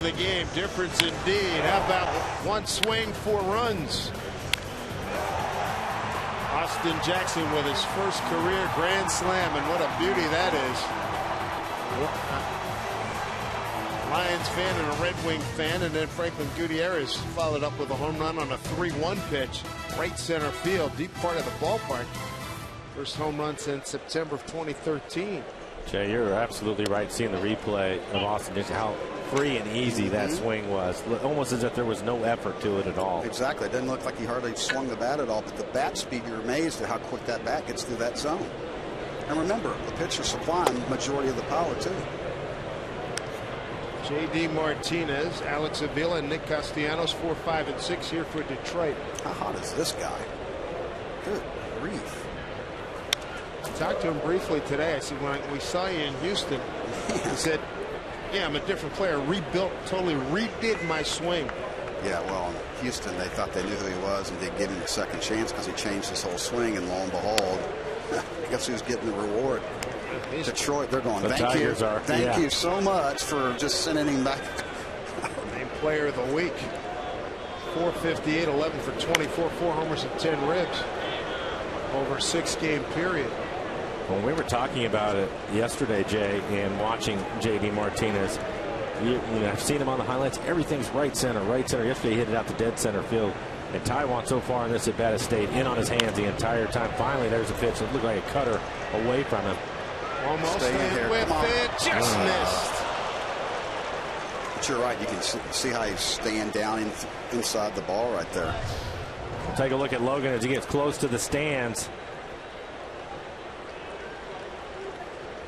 The game difference indeed. How about one swing, 4 runs? Austin Jackson with his first career grand slam, and what a beauty that is. Lions fan and a Red Wing fan, and then Franklin Gutierrez followed up with a home run on a 3-1 pitch, right center field, deep part of the ballpark. First home run since September of 2013. Jay, you're absolutely right seeing the replay of Austin Jackson, how free and easy that swing was. Almost as if there was no effort to it at all. Exactly. It didn't look like he hardly swung the bat at all, but the bat speed, you're amazed at how quick that bat gets through that zone. And remember, the pitcher's supplying the majority of the power, too. J.D. Martinez, Alex Avila, and Nick Castellanos, 4, 5, and 6 here for Detroit. How hot is this guy? Good grief. I talked to him briefly today. I said, when we saw you in Houston, he said, yeah, I'm a different player. Rebuilt, totally redid my swing. Yeah, well, in Houston, they thought they knew who he was and they'd give him a second chance because he changed his whole swing, and lo and behold, guess who's getting the reward? Detroit, they're going, thank you. Thank you so much for just sending him back. player of the week. 458, 11 for 24, 4 homers and 10 ribs over a 6-game period. When we were talking about it yesterday, Jay, and watching JD Martinez, I've seen him on the highlights. Everything's right center, right center. Yesterday he hit it out to dead center field. And Taijuan so far in this at bat has stayed in on his hands the entire time. Finally, there's a pitch that looked like a cutter away from him. Almost in with it, just missed. But you're right. You can see how he's staying down inside the ball right there. We'll take a look at Logan as he gets close to the stands.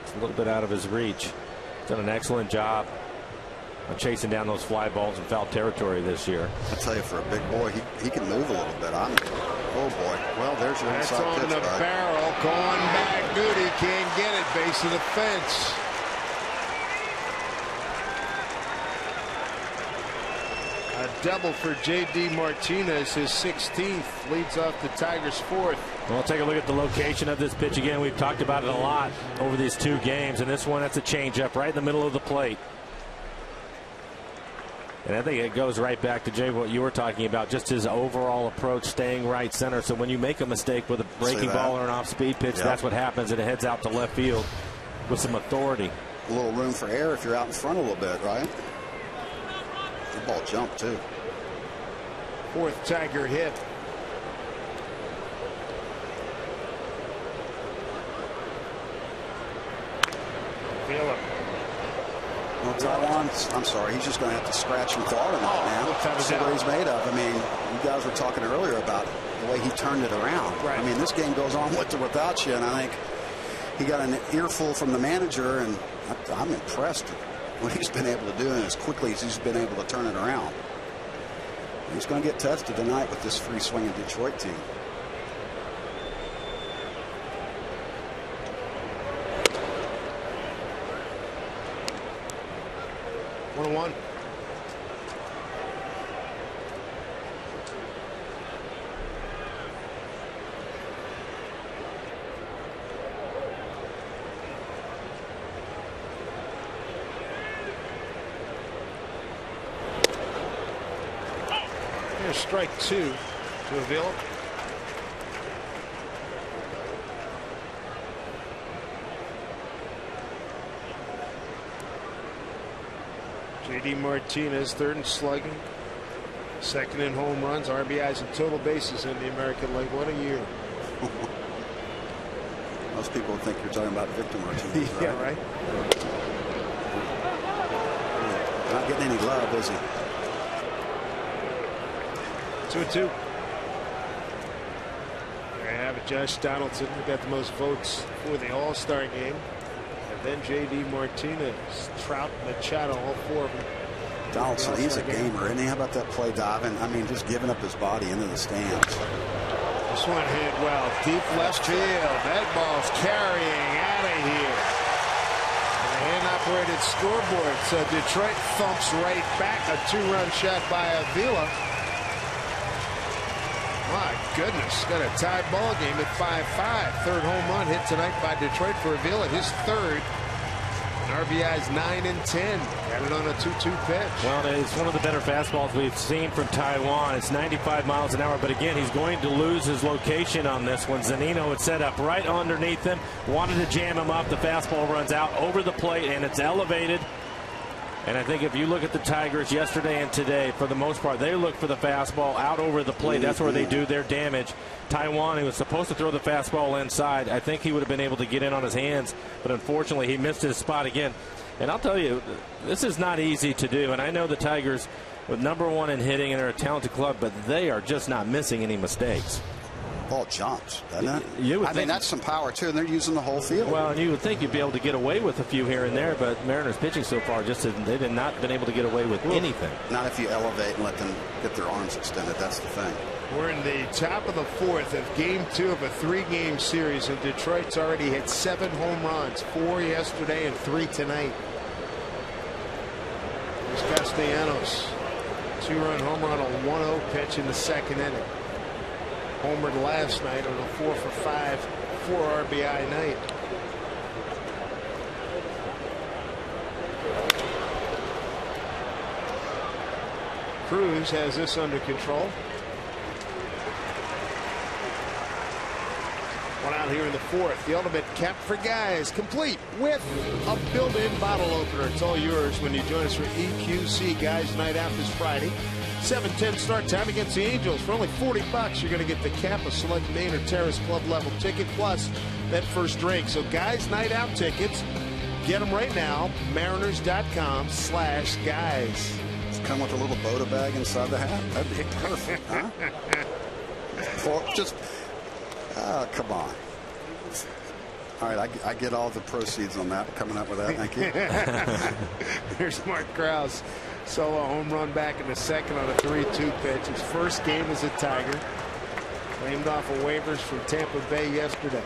It's a little bit out of his reach. Done an excellent job of chasing down those fly balls in foul territory this year. I tell you, for a big boy, he can move a little bit. Oh boy. Well, there's your That's inside on pitch, the bud. barrel, going back good. He can't get it. Base of the fence. A double for JD Martinez, his 16th, leads off the Tigers' 4th. Well, take a look at the location of this pitch again. We've talked about it a lot over these 2 games, and this one, that's a changeup right in the middle of the plate. And I think it goes right back to, Jay, what you were talking about, just his overall approach, staying right center. So when you make a mistake with a breaking ball or an off-speed pitch, that's what happens, and it heads out to left field with some authority. A little room for error if you're out in front a little bit, right? The ball jumped, too. 4th Tiger hit. Feel it. Well, Taijuan, I'm sorry, he's just going to have to scratch and claw tonight, man. See what he's made of. I mean, you guys were talking earlier about the way he turned it around. Right. I mean, this game goes on with or without you, and I think he got an earful from the manager, and I'm impressed with what he's been able to do and as quickly as he's been able to turn it around. He's going to get tested tonight with this free swinging Detroit team. One. Here's strike 2 to Avila. JD Martinez, 3rd in slugging, 2nd in home runs, RBIs, and total bases in the American League. What a year. Most people would think you're talking about Victor Martinez, right? Yeah, right. Not getting any love, is he? 2-2. There you have it. Josh Donaldson got the most votes for the All-Star game. Then JD Martinez, Trout, Machado, all 4 of them. Donaldson, he's a gamer, isn't he? How about that play diving? I mean, just giving up his body into the stands. This one hit well, deep left field. That ball's carrying out of here. And the hand-operated scoreboard. So Detroit thumps right back. A 2-run shot by Avila. My goodness, got a tied ball game at 5-5. 3rd home run hit tonight by Detroit for Avila, his 3rd. And RBI's 9 and 10. Got it on a 2-2 pitch. Well, it's one of the better fastballs we've seen from Taijuan. It's 95 miles an hour, but again, he's going to lose his location on this one. Zunino had set up right underneath him, wanted to jam him up. The fastball runs out over the plate, and it's elevated. And I think if you look at the Tigers yesterday and today, for the most part, they look for the fastball out over the plate. That's where they do their damage. Taijuan, who was supposed to throw the fastball inside, I think he would have been able to get in on his hands, but unfortunately he missed his spot again. And I'll tell you, this is not easy to do. And I know the Tigers with #1 in hitting, and they're a talented club, but they are just not missing any mistakes. Ball jumps, doesn't it? I mean, that's some power, too, and they're using the whole field. Well, and you would think you'd be able to get away with a few here and there, but Mariners pitching so far, they have not been able to get away with anything. Not if you elevate and let them get their arms extended. That's the thing. We're in the top of the 4th of Game 2 of a 3-game series, and Detroit's already hit 7 home runs, 4 yesterday and 3 tonight. Here's Castellanos, 2-run home run on a 1-0 pitch in the 2nd inning. Homered last night on a 4-for-5, 4 RBI night. Cruz has this under control. One out here in the fourth. The ultimate cap for guys, complete with a built-in bottle opener. It's all yours when you join us for EQC Guys Night Out this Friday. 7:10 start time against the Angels. For only $40, you're going to get the cap, a select main or terrace club level ticket, plus that first drink. So Guys Night Out tickets, get them right now. Mariners.com/guys. It's come with a little Boda bag inside the hat. That'd be perfect, huh? Just, come on. All right, I get all the proceeds on that. Coming up with that, thank you. Here's Mark Krause. Solo home run back in the second on a 3-2 pitch. His first game as a Tiger. Claimed off of waivers from Tampa Bay yesterday.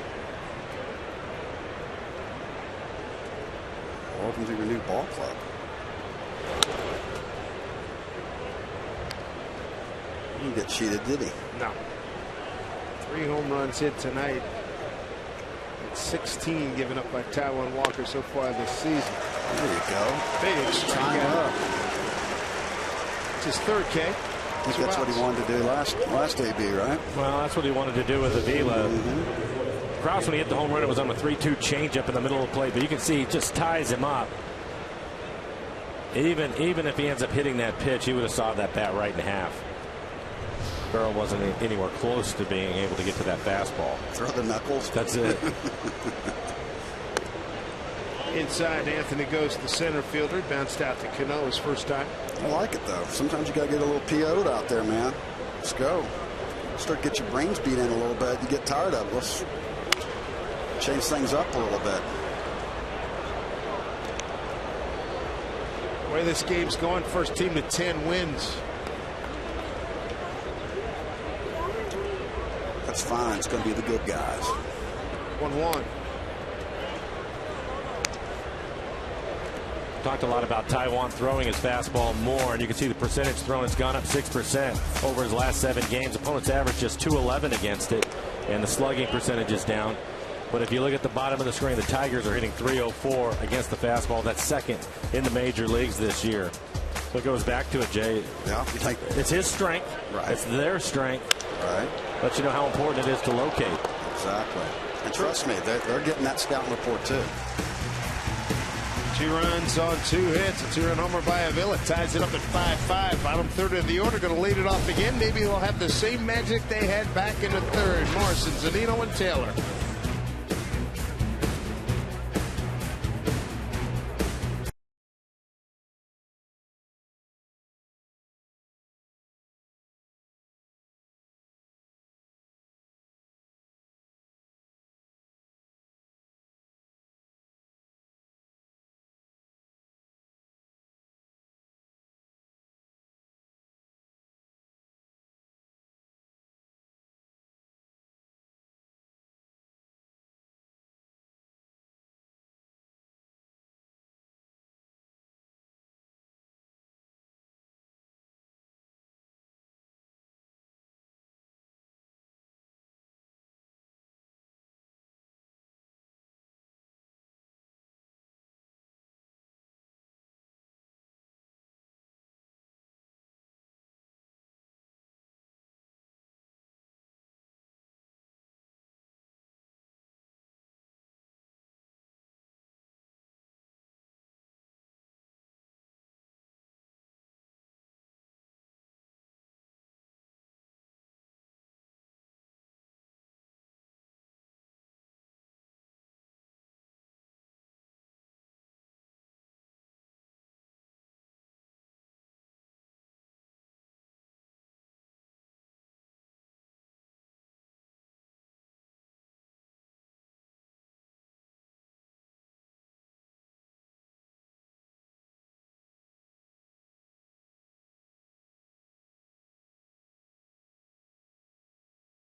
Welcome to your new ball club. He didn't get cheated, did he? No. 3 home runs hit tonight. 16 given up by Taijuan Walker so far this season. There you go. Big strikeout. It's his third K. I think that's what he wanted to do last AB, right? Well, that's what he wanted to do with Avila. Krause, when he hit the home run, it was on a 3-2 changeup in the middle of the plate, but you can see he just ties him up. Even if he ends up hitting that pitch, he would have sawed that bat right in half. Burrow wasn't anywhere close to being able to get to that fastball. Throw the knuckles. That's it. Inside, Anthony goes to the center fielder. Bounced out to Cano his first time. I like it, though. Sometimes you got to get a little PO'd out there, man. Let's go. Start to get your brains beat in a little bit. You get tired of it. Let's change things up a little bit. The way this game's going, first team to 10 wins. That's fine. It's going to be the good guys. 1-1. Talked a lot about Taijuan throwing his fastball more, and you can see the percentage thrown has gone up 6% over his last 7 games. Opponents average just .211 against it, and the slugging percentage is down. But if you look at the bottom of the screen, the Tigers are hitting .304 against the fastball. That's second in the major leagues this year. So it goes back to it, Jay. Yeah, it's his strength. Right. It's their strength. Right. Let you know how important it is to locate. Exactly. And trust me, they're getting that scouting report too. 2 runs on 2 hits. A 2-run homer by Avila ties it up at 5-5. Bottom third of the order, going to lead it off again. Maybe they'll have the same magic they had back in the third. Morrison, Zunino, and Taylor.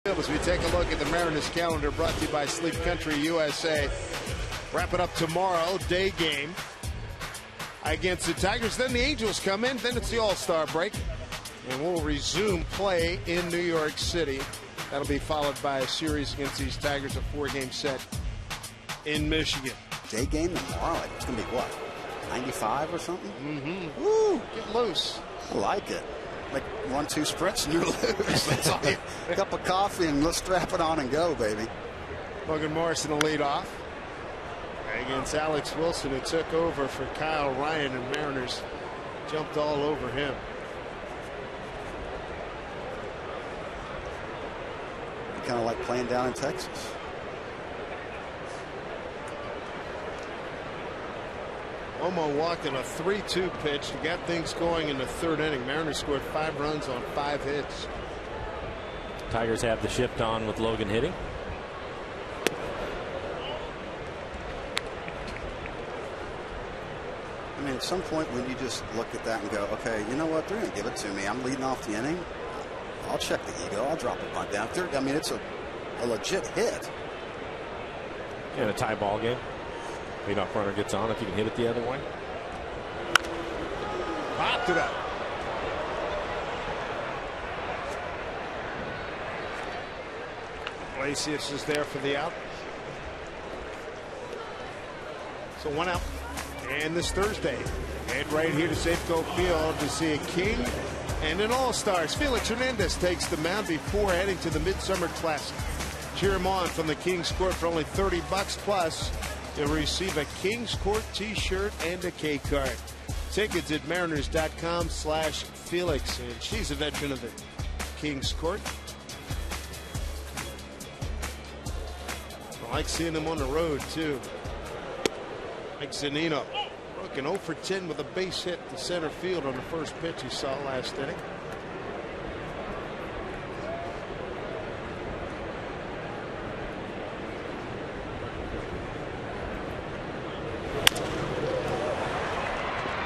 As we take a look at the Mariners calendar, brought to you by Sleep Country USA. Wrap it up tomorrow, day game against the Tigers. Then the Angels come in. Then it's the All-Star break. And we'll resume play in New York City. That'll be followed by a series against these Tigers, a 4-game set in Michigan. Day game tomorrow. It's going to be what? 95 or something? Mm-hmm. Woo! Get loose. I like it. Like 1-2 sprints and you lose. That's all you, a cup of coffee and let's strap it on and go, baby. Logan Morrison will lead off against Alex Wilson, who took over for Kyle Ryan, and Mariners jumped all over him. Kind of like playing down in Texas. Omo walked in a 3-2 pitch to get things going in the third inning. Mariners scored 5 runs on 5 hits. Tigers have the shift on with Logan hitting. I mean, at some point when you just look at that and go, okay, you know what, they're going to give it to me. I'm leading off the inning. I'll check the ego. I'll drop a bunt down. I mean, it's a legit hit. In a tie ball game, leadoff runner gets on if you can hit it the other way. Popped it up. Iglesias is there for the out. So 1 out. And this Thursday, head right here to Safeco Field to see a King and an All-Stars. Felix Hernandez takes the mound before heading to the Midsummer Classic. Cheer him on from the King's Court for only $30 plus. You'll receive a King's Court t-shirt and a K-card. Tickets at mariners.com/Felix. And she's a veteran of the King's Court. I like seeing him on the road, too. Mike Zunino broken 0 for 10 with a base hit to center field on the first pitch he saw last inning.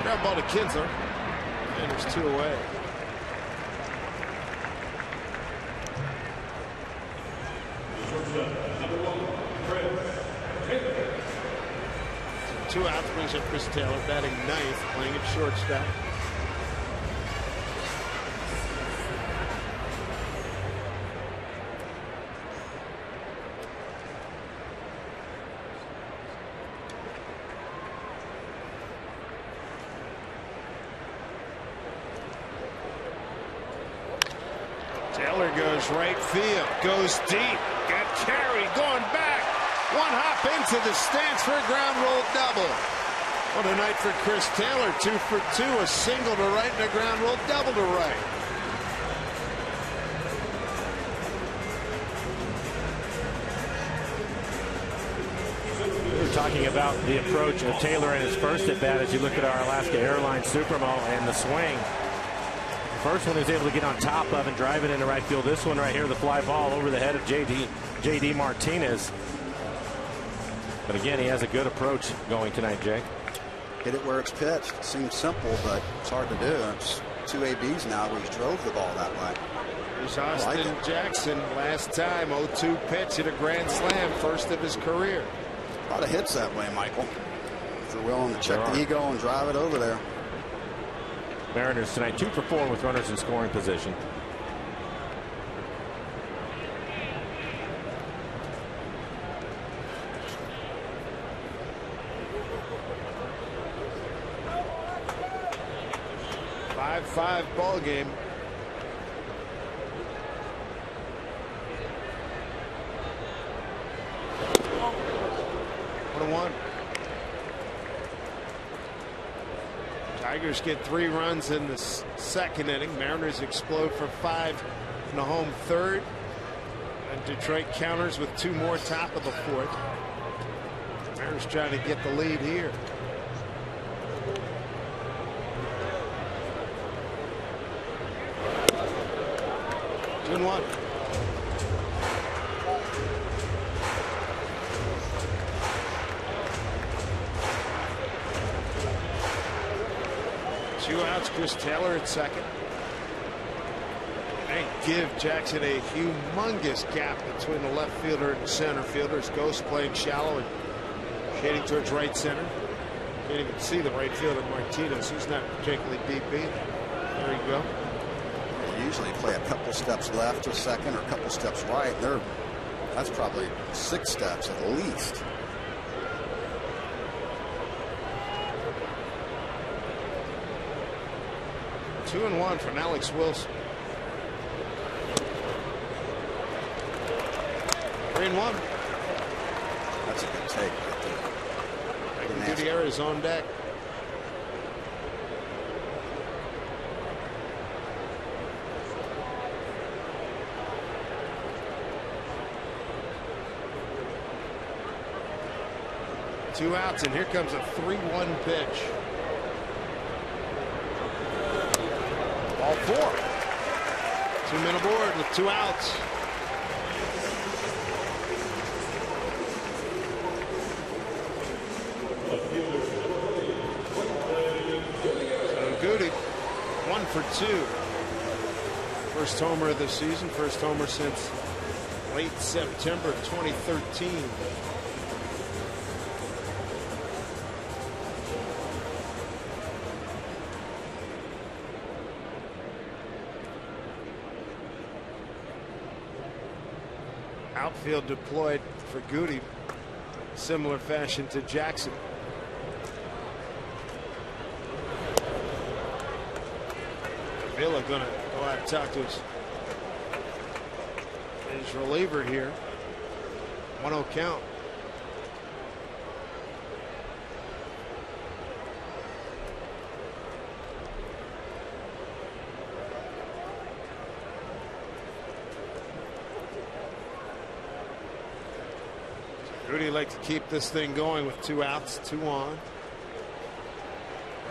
Ground ball to Kinsler, and there's 2 away. Two outs brings up Chris Taylor, batting 9th, playing at shortstop. Taylor goes right field, goes deep, got carried, going back. 1 hop into the stands for a ground roll double. What a night for Chris Taylor. 2 for 2, a single to right and a ground roll double to right. We were talking about the approach of Taylor in his first at bat as you look at our Alaska Airlines Supermo and the swing. First one he was able to get on top of and drive it into right field. This one right here, the fly ball over the head of J.D. Martinez. But again, he has a good approach going tonight, Jay. Hit it where it's pitched. It seems simple, but it's hard to do. It's 2 ABs now where he's drove the ball that way. There's Austin Jackson last time. 0-2 pitch hit a grand slam, first of his career. A lot of hits that way, Michael. If you're willing to check the ego and drive it over there. Mariners tonight 2 for 4 with runners in scoring position. Five ball game. One. Tigers get 3 runs in the second inning. Mariners explode for 5 in the home third. And Detroit counters with 2 more top of the 4th. Mariners trying to get the lead here. 2-1. Two outs, Chris Taylor at second. And give Jackson a humongous gap between the left fielder and center fielders. Ghost playing shallow and shading towards right center. Can't even see the right fielder, Martinez. He's not particularly deep either. There you go. Usually play a couple steps left to second or a couple steps right. That's probably 6 steps at least. 2-1 from Alex Wilson. 3-1. That's a good take right there. Gutierrez on deck. Two outs, and here comes a 3-1 pitch. Ball 4. 2 men aboard with 2 outs. So Goody, 1 for 2. First homer of the season, first homer since late September of 2013. Outfield deployed for Goody, similar fashion to Jackson. Villa going to go out and talk to his reliever here. 1-0 count. Rudy like to keep this thing going with 2 outs, 2 on.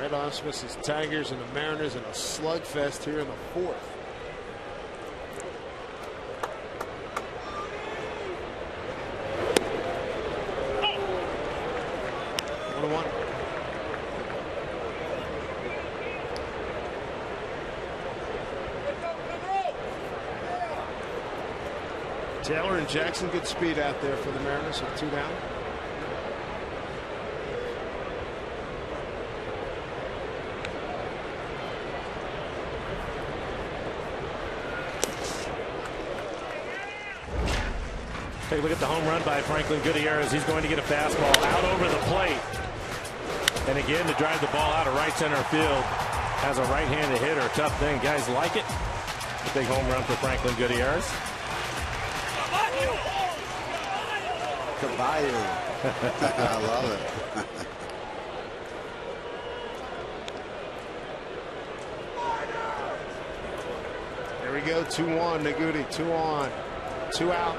Red auspices Tigers and the Mariners in a slugfest here in the 4th. Taylor and Jackson, good speed out there for the Mariners with 2 down. Take a look at the home run by Franklin Gutierrez. He's going to get a fastball out over the plate. And again, to drive the ball out of right center field. Has a right-handed hitter. Tough thing. Guys like it. A big home run for Franklin Gutierrez. Caballo. I love it. There we go. 2-1 to Goody. 2 on. 2 out.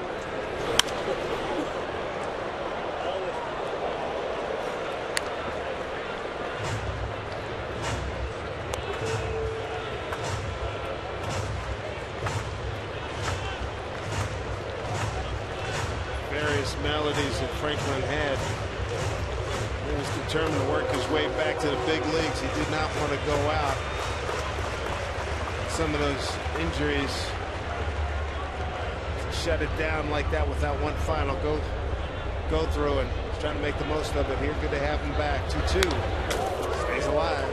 Melodies that Franklin had. He was determined to work his way back to the big leagues. He did not want to go out. Some of those injuries shut it down like that without one final go through, and he's trying to make the most of it here. Good to have him back. 2-2. Stays alive.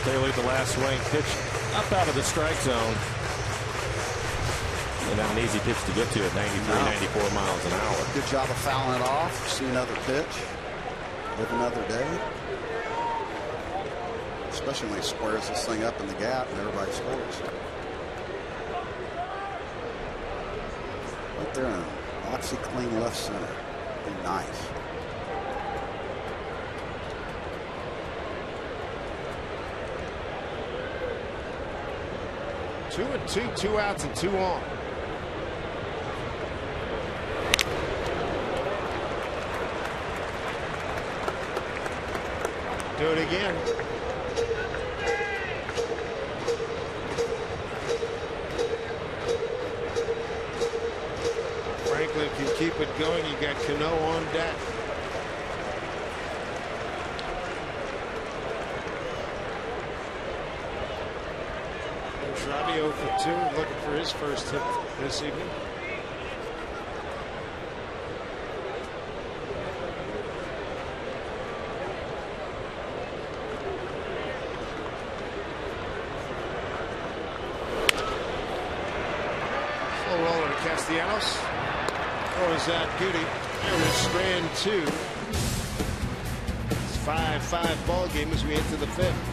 Take a look at the last swing. Pitch up out of the strike zone. And not an easy pitch to get to at 93, 94 miles an hour. Good job of fouling it off. See another pitch. Live another day. Especially when he squares this thing up in the gap and everybody scores. Right there in Moxie clean left center. Be nice. Two and 2, 2 outs and 2 on. Do it again. Franklin can keep it going. You got Cano on deck. Robbie 0 for 2, looking for his first hit this evening. Slow roller to Castellanos. Throws out Goody. There was strand 2. It's 5-5 ball game as we enter the fifth.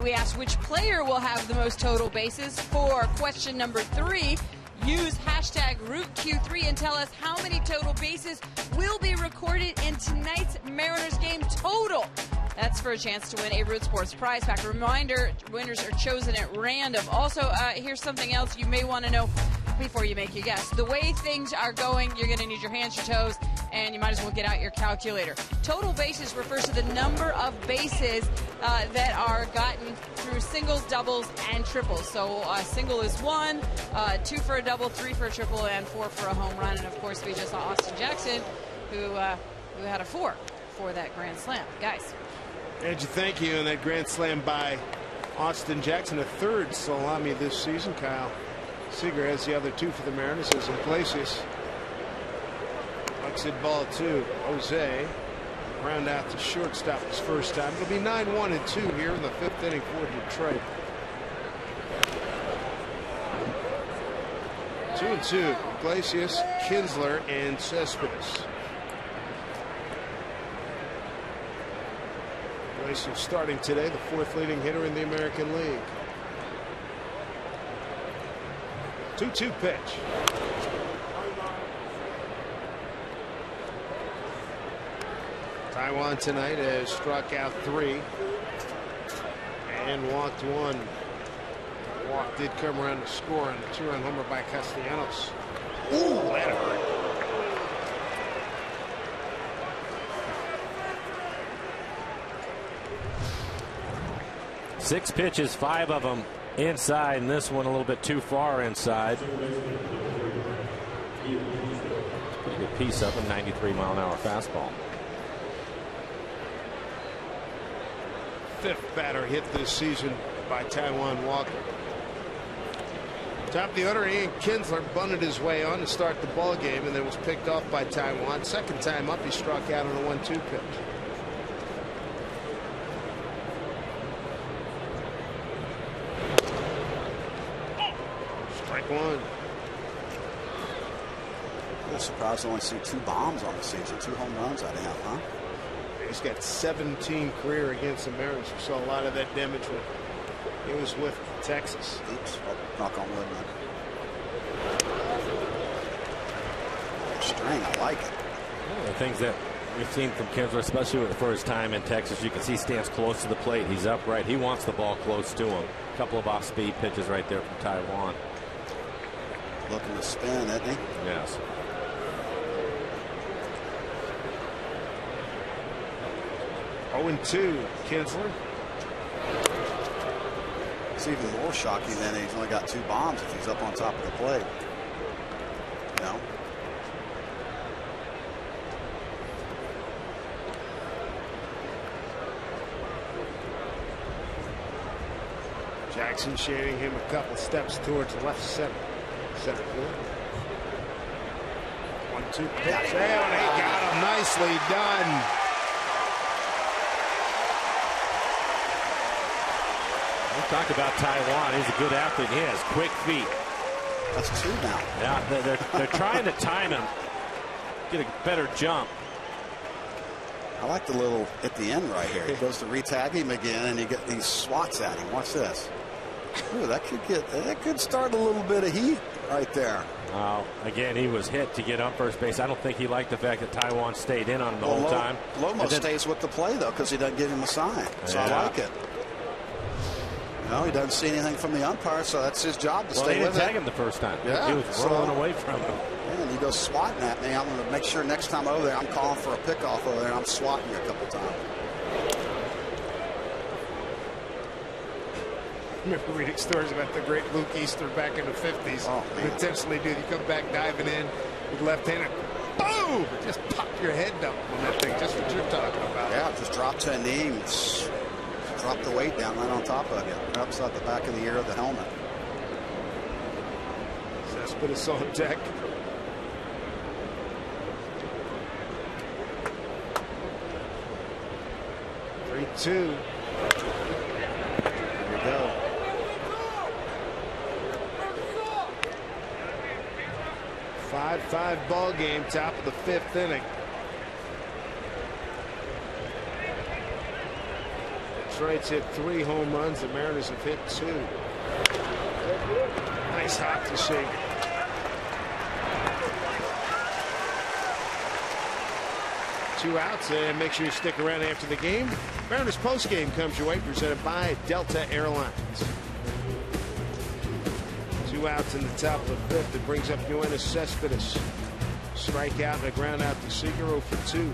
We asked which player will have the most total bases. For question number 3, use hashtag RootQ3 and tell us how many total bases will be recorded in tonight's Mariners game total. That's for a chance to win a Root Sports prize pack. A reminder, winners are chosen at random. Also, here's something else you may want to know before you make your guess. The way things are going, you're going to need your hands, your toes, and you might as well get out your calculator. Total bases refers to the number of bases that are gotten through singles, doubles, and triples. So a single is 1, 2 for a double, 3 for a triple, and 4 for a home run. And, of course, we just saw Austin Jackson, who had a 4 for that grand slam. Guys. Edge, thank you. And that grand slam by Austin Jackson, a 3rd salami this season. Kyle Seager has the other 2 for the Mariners as Iglesias. Exit ball 2. Jose round out to shortstop his first time. It'll be 9-1 and 2 here in the 5th inning for Detroit. 2-2. Iglesias, Kinsler, and Cespedes. Iglesias starting today, the 4th leading hitter in the American League. 2-2 pitch. Taiwan tonight has struck out 3 and walked 1. Walk did come around to score on a 2-run homer by Castellanos. Ooh, that hurt. Six pitches, 5 of them inside, and this one a little bit too far inside. Pretty good piece of a 93-mile-an-hour fastball. 5th batter hit this season by Taiwan Walker. Top of the order, Ian Kinsler bunted his way on to start the ball game and then was picked off by Taiwan. Second time up, he struck out on a 1-2 pitch. Strike 1. I'm surprised I only see 2 bombs on the season, 2 home runs out of him, huh? He's got 17 career against the Mariners. We saw a lot of that damage when he was with Texas. Oops. Oh, knock on wood, man. String, I like it. One of the things that we've seen from Kinsler, especially for his time in Texas, you can see he stands close to the plate. He's upright. He wants the ball close to him. A couple of off-speed pitches right there from Taiwan. Looking to spin, isn't he? Yes. It's even more shocking than he's only got 2 bombs if he's up on top of the plate. You know? Jackson shading him a couple steps towards the left center field. 1-2 pitch. And he got him. Nicely done. We'll talk about Taiwan. He's a good athlete. He has quick feet. That's 2 now. Yeah, they're trying to time him. Get a better jump. I like the little at the end right here. He goes to retag him again, and he swats at him. Watch this. Ooh, that could start a little bit of heat right there. Again, he was hit to get up first base. I don't think he liked the fact that Taiwan stayed in on him the whole time. Lomo stays with the play though, because he doesn't give him a sign. So I like it. No, he doesn't see anything from the umpire, so that's his job to stay with it. He didn't tag him the first time. Yeah, he was rolling away from him. And he goes swatting at me. I'm going to make sure next time over there I'm calling for a pickoff over there, and I'm swatting you a couple times. I remember reading stories about the great Luke Easter back in the 50s. Oh, He intentionally did. You come back diving in with left-handed. Boom! Just pop your head down on that thing. Just what you're talking about. Yeah, just drop to a knee and drop the weight down right on top of you. Right upside the back of the ear of the helmet. Cespedes on deck. Three-two. There we go. Five ball game, top of the 5th inning. Detroit's hit 3 home runs. The Mariners have hit 2. Nice hop to Seager. Two outs, and make sure you stick around after the game. Mariners postgame comes your way, presented by Delta Airlines. 2 outs in the top of the 5th. It brings up Yoenis Cespedes. Strikeout and a ground out to Seager, 0 for 2.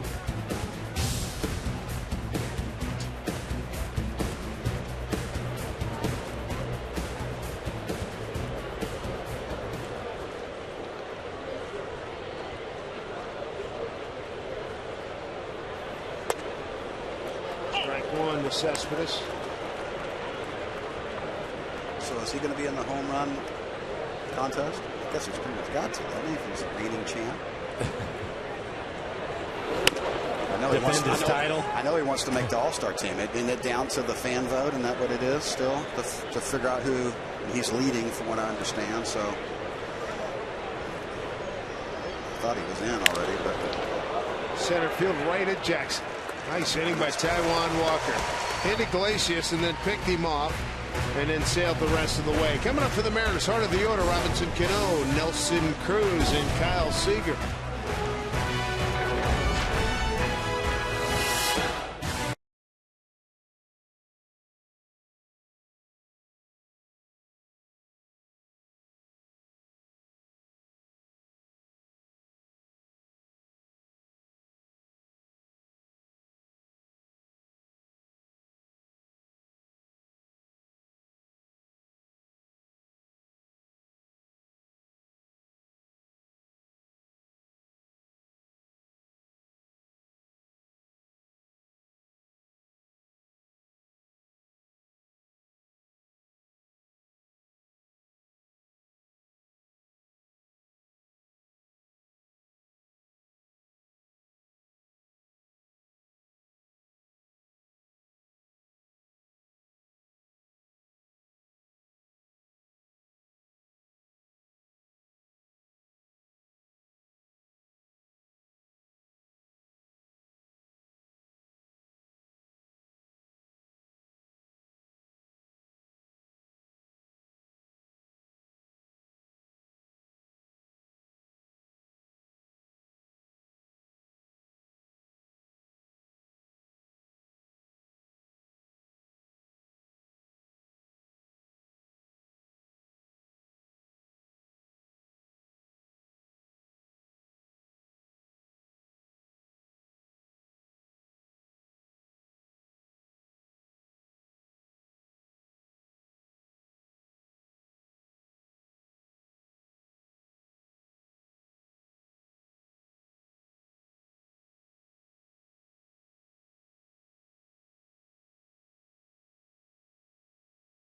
Strike 1 to Cespedes. So is he going to be in the home run contest? I guess he's pretty much got to, doesn't he? If he's a reigning champ. I know he wants to make the All-Star team. Isn't it down to the fan vote? Isn't that what it is still? To figure out who he's leading, from what I understand. So I thought he was in already, but Center field right at Jackson. Nice inning by Taiwan Walker. Hit Iglesias and then picked him off and then sailed the rest of the way. Coming up for the Mariners, heart of the order, Robinson Cano, Nelson Cruz, and Kyle Seager.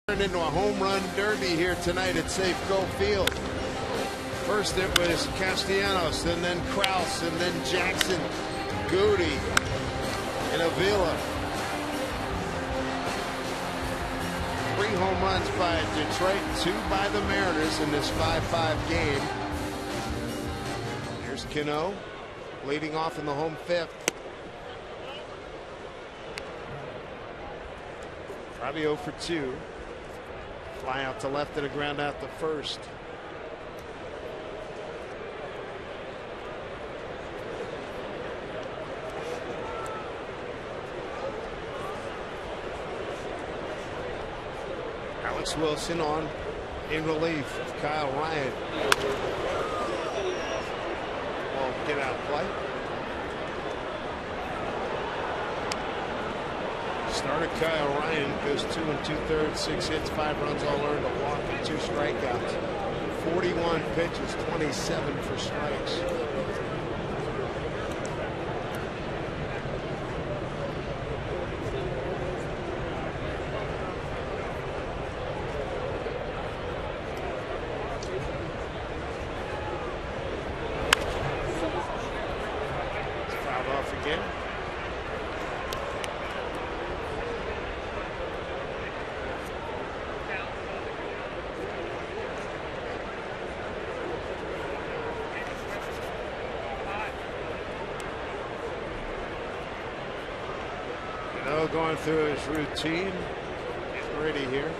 Turned into a home run derby here tonight at Safeco Field. First it was Castellanos, and then Krause, and then Jackson, Goody, and Avila. 3 home runs by Detroit, 2 by the Mariners in this 5-5 game. Here's Cano leading off in the home 5th. Probably 0 for 2. Fly out to left and a ground out to first. Alex Wilson on in relief of Kyle Ryan. Ball get out play. Started Kyle Ryan, goes 2 2/3, 6 hits, 5 runs, all earned, a walk and 2 strikeouts. 41 pitches, 27 for strikes. Fouled off again. Going through his routine. He's ready here.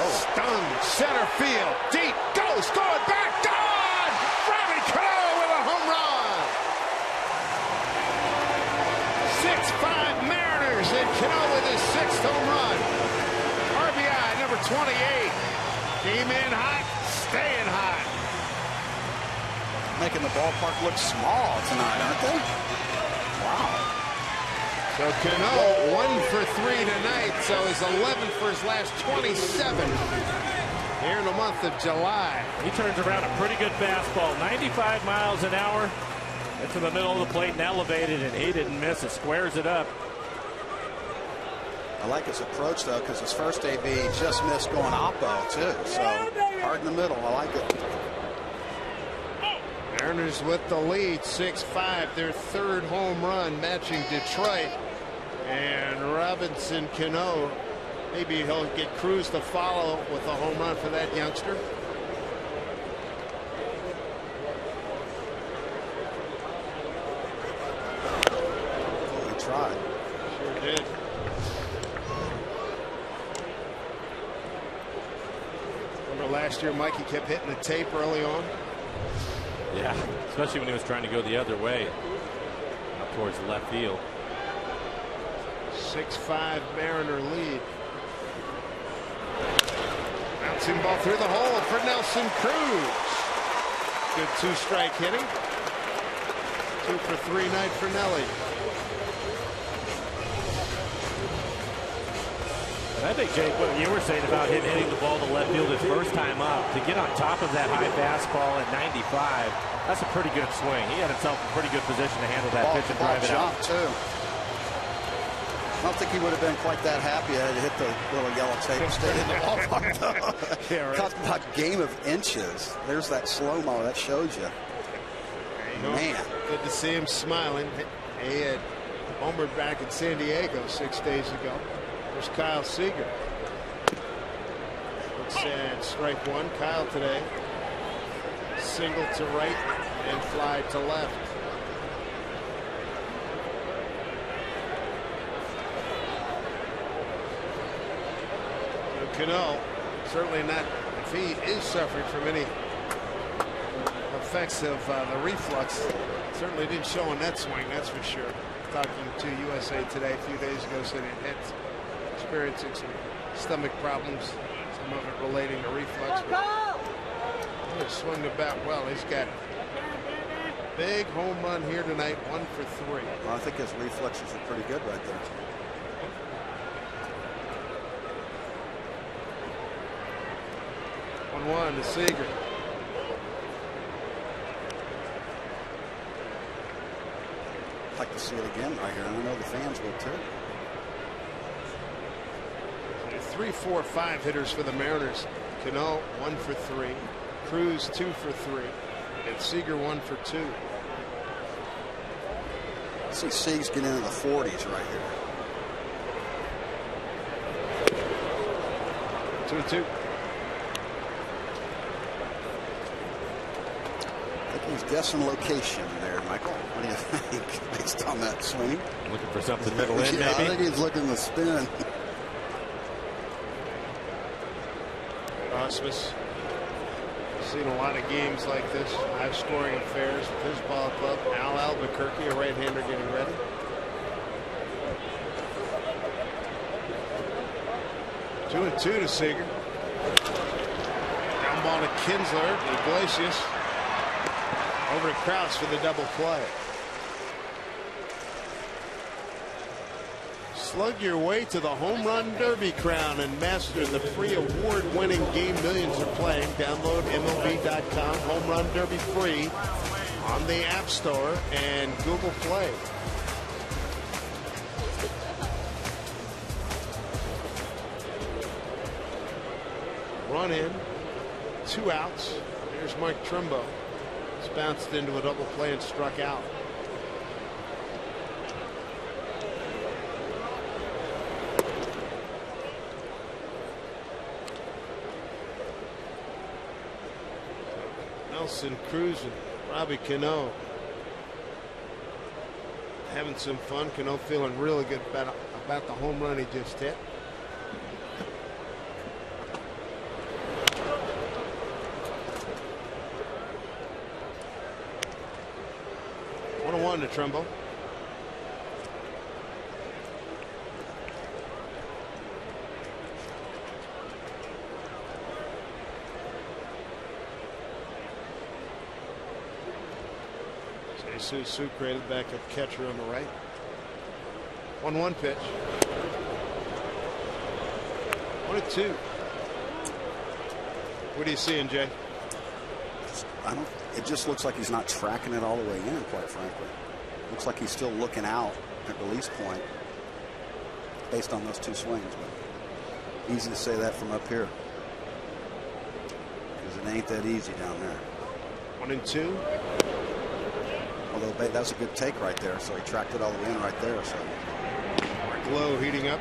Stung center field. Deep. Goes. Going back. Gone! Robbie Cano with a home run. 6-5 Mariners, and Cano with his 6th home run. RBI number 28. Came in hot, staying hot. Making the ballpark look small tonight, aren't they? Wow. So Cano 1 for 3 tonight, so he's 11 for his last 27 here in the month of July. He turns around a pretty good fastball, 95 miles an hour. It's in the middle of the plate and elevated, and he didn't miss it. Squares it up. I like his approach, though, because his first AB just missed going oppo, too. So hard in the middle. I like it. Mariners with the lead, 6-5, their 3rd home run, matching Detroit. And Robinson Cano, maybe he'll get Cruz to follow with a home run for that youngster. He tried. Sure did. Remember last year, Mikey kept hitting the tape early on. Yeah, especially when he was trying to go the other way, up towards the left field. 6-5 Mariner lead. Bouncing ball through the hole for Nelson Cruz. Good 2-strike hitting. 2 for 3 night for Nelly. I think, Jake, what you were saying about him hitting the ball to left field his first time up, to get on top of that high fastball at 95, that's a pretty good swing. He had himself in pretty good position to handle that pitch and drive it out. Too. I don't think he would have been quite that happy had he hit the little yellow tape and stayed in the ballpark, though. Yeah, right. Talking about game of inches. There's that slow-mo that shows you. Man. Good to see him smiling. He had homered back in San Diego 6 days ago. There's Kyle Seager. Looks at strike 1. Kyle today. Single to right and fly to left. Cano, certainly not, if he is suffering from any effects of the reflux, certainly didn't show on that swing, that's for sure. Talking to USA Today a few days ago, said he had experiencing some stomach problems, some of it relating to reflux. He swung the bat well. He's got big home run here tonight, 1 for 3. Well, I think his reflexes are pretty good right there. One to Seager. I'd like to see it again right here. And I know the fans will too. 3, 4, 5 hitters for the Mariners. Cano 1 for 3. Cruz 2 for 3. And Seager 1 for 2. I see Seags get into the 40s right here. 2-2. I think he's guessing location there, Michael. What do you think based on that swing? Looking for something middle in, yeah, maybe? I think he's looking to spin. Ausmus. Seen a lot of games like this, high scoring affairs with his ball club. Al Albuquerque, a right-hander, getting ready. Two and 2 to Seager. Down ball to Kinsler. Iglesias over to Krause for the double play. Slug your way to the Home Run Derby crown and master the free award-winning game millions are playing. Download MLB.com Home Run Derby free on the App Store and Google Play. Run in, 2 outs. Here's Mike Trumbo. It's bounced into a double play and struck out. Nelson, Cruz, and Robbie Cano having some fun. Cano feeling really good about the home run he just hit. To Trumbo. Jesus Sucre, the backup catcher on the right. 1-1 pitch. 1-2. What are you seeing, Jay? It just looks like he's not tracking it all the way in, quite frankly. Looks like he's still looking out at release point based on those 2 swings. But easy to say that from up here because it ain't that easy down there. 1-2. Although that's a good take right there. So he tracked it all the way in right there. So Mark Lowe heating up.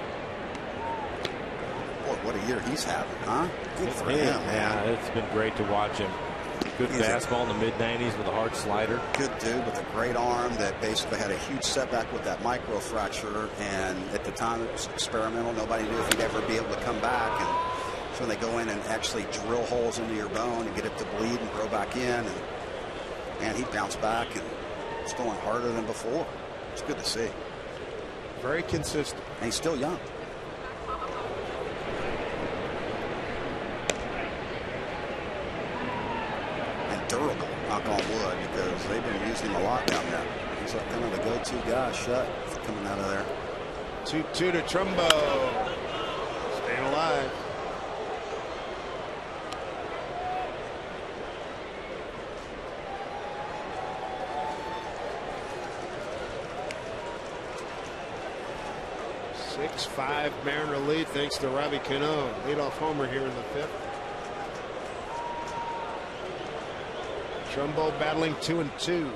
Boy, what a year he's having, huh? Good for him. Yeah, it's been great to watch him. Good fastball in the mid-90s with a hard slider. Good dude with a great arm that basically had a huge setback with that micro fracture, and at the time it was experimental. Nobody knew if he'd ever be able to come back, and so when they go in and actually drill holes into your bone and get it to bleed and grow back in, and man, he bounced back and it's going harder than before. It's good to see. Very consistent. And he's still young. Durable, knock on wood, because they've been using him a lot down there. He's like kind of the go-to guy, shut coming out of there. 2-2 to Trumbo. Staying alive. Six-5 Mariner lead thanks to Robbie Cano. Leadoff homer here in the 5th. Trumbo battling 2-2.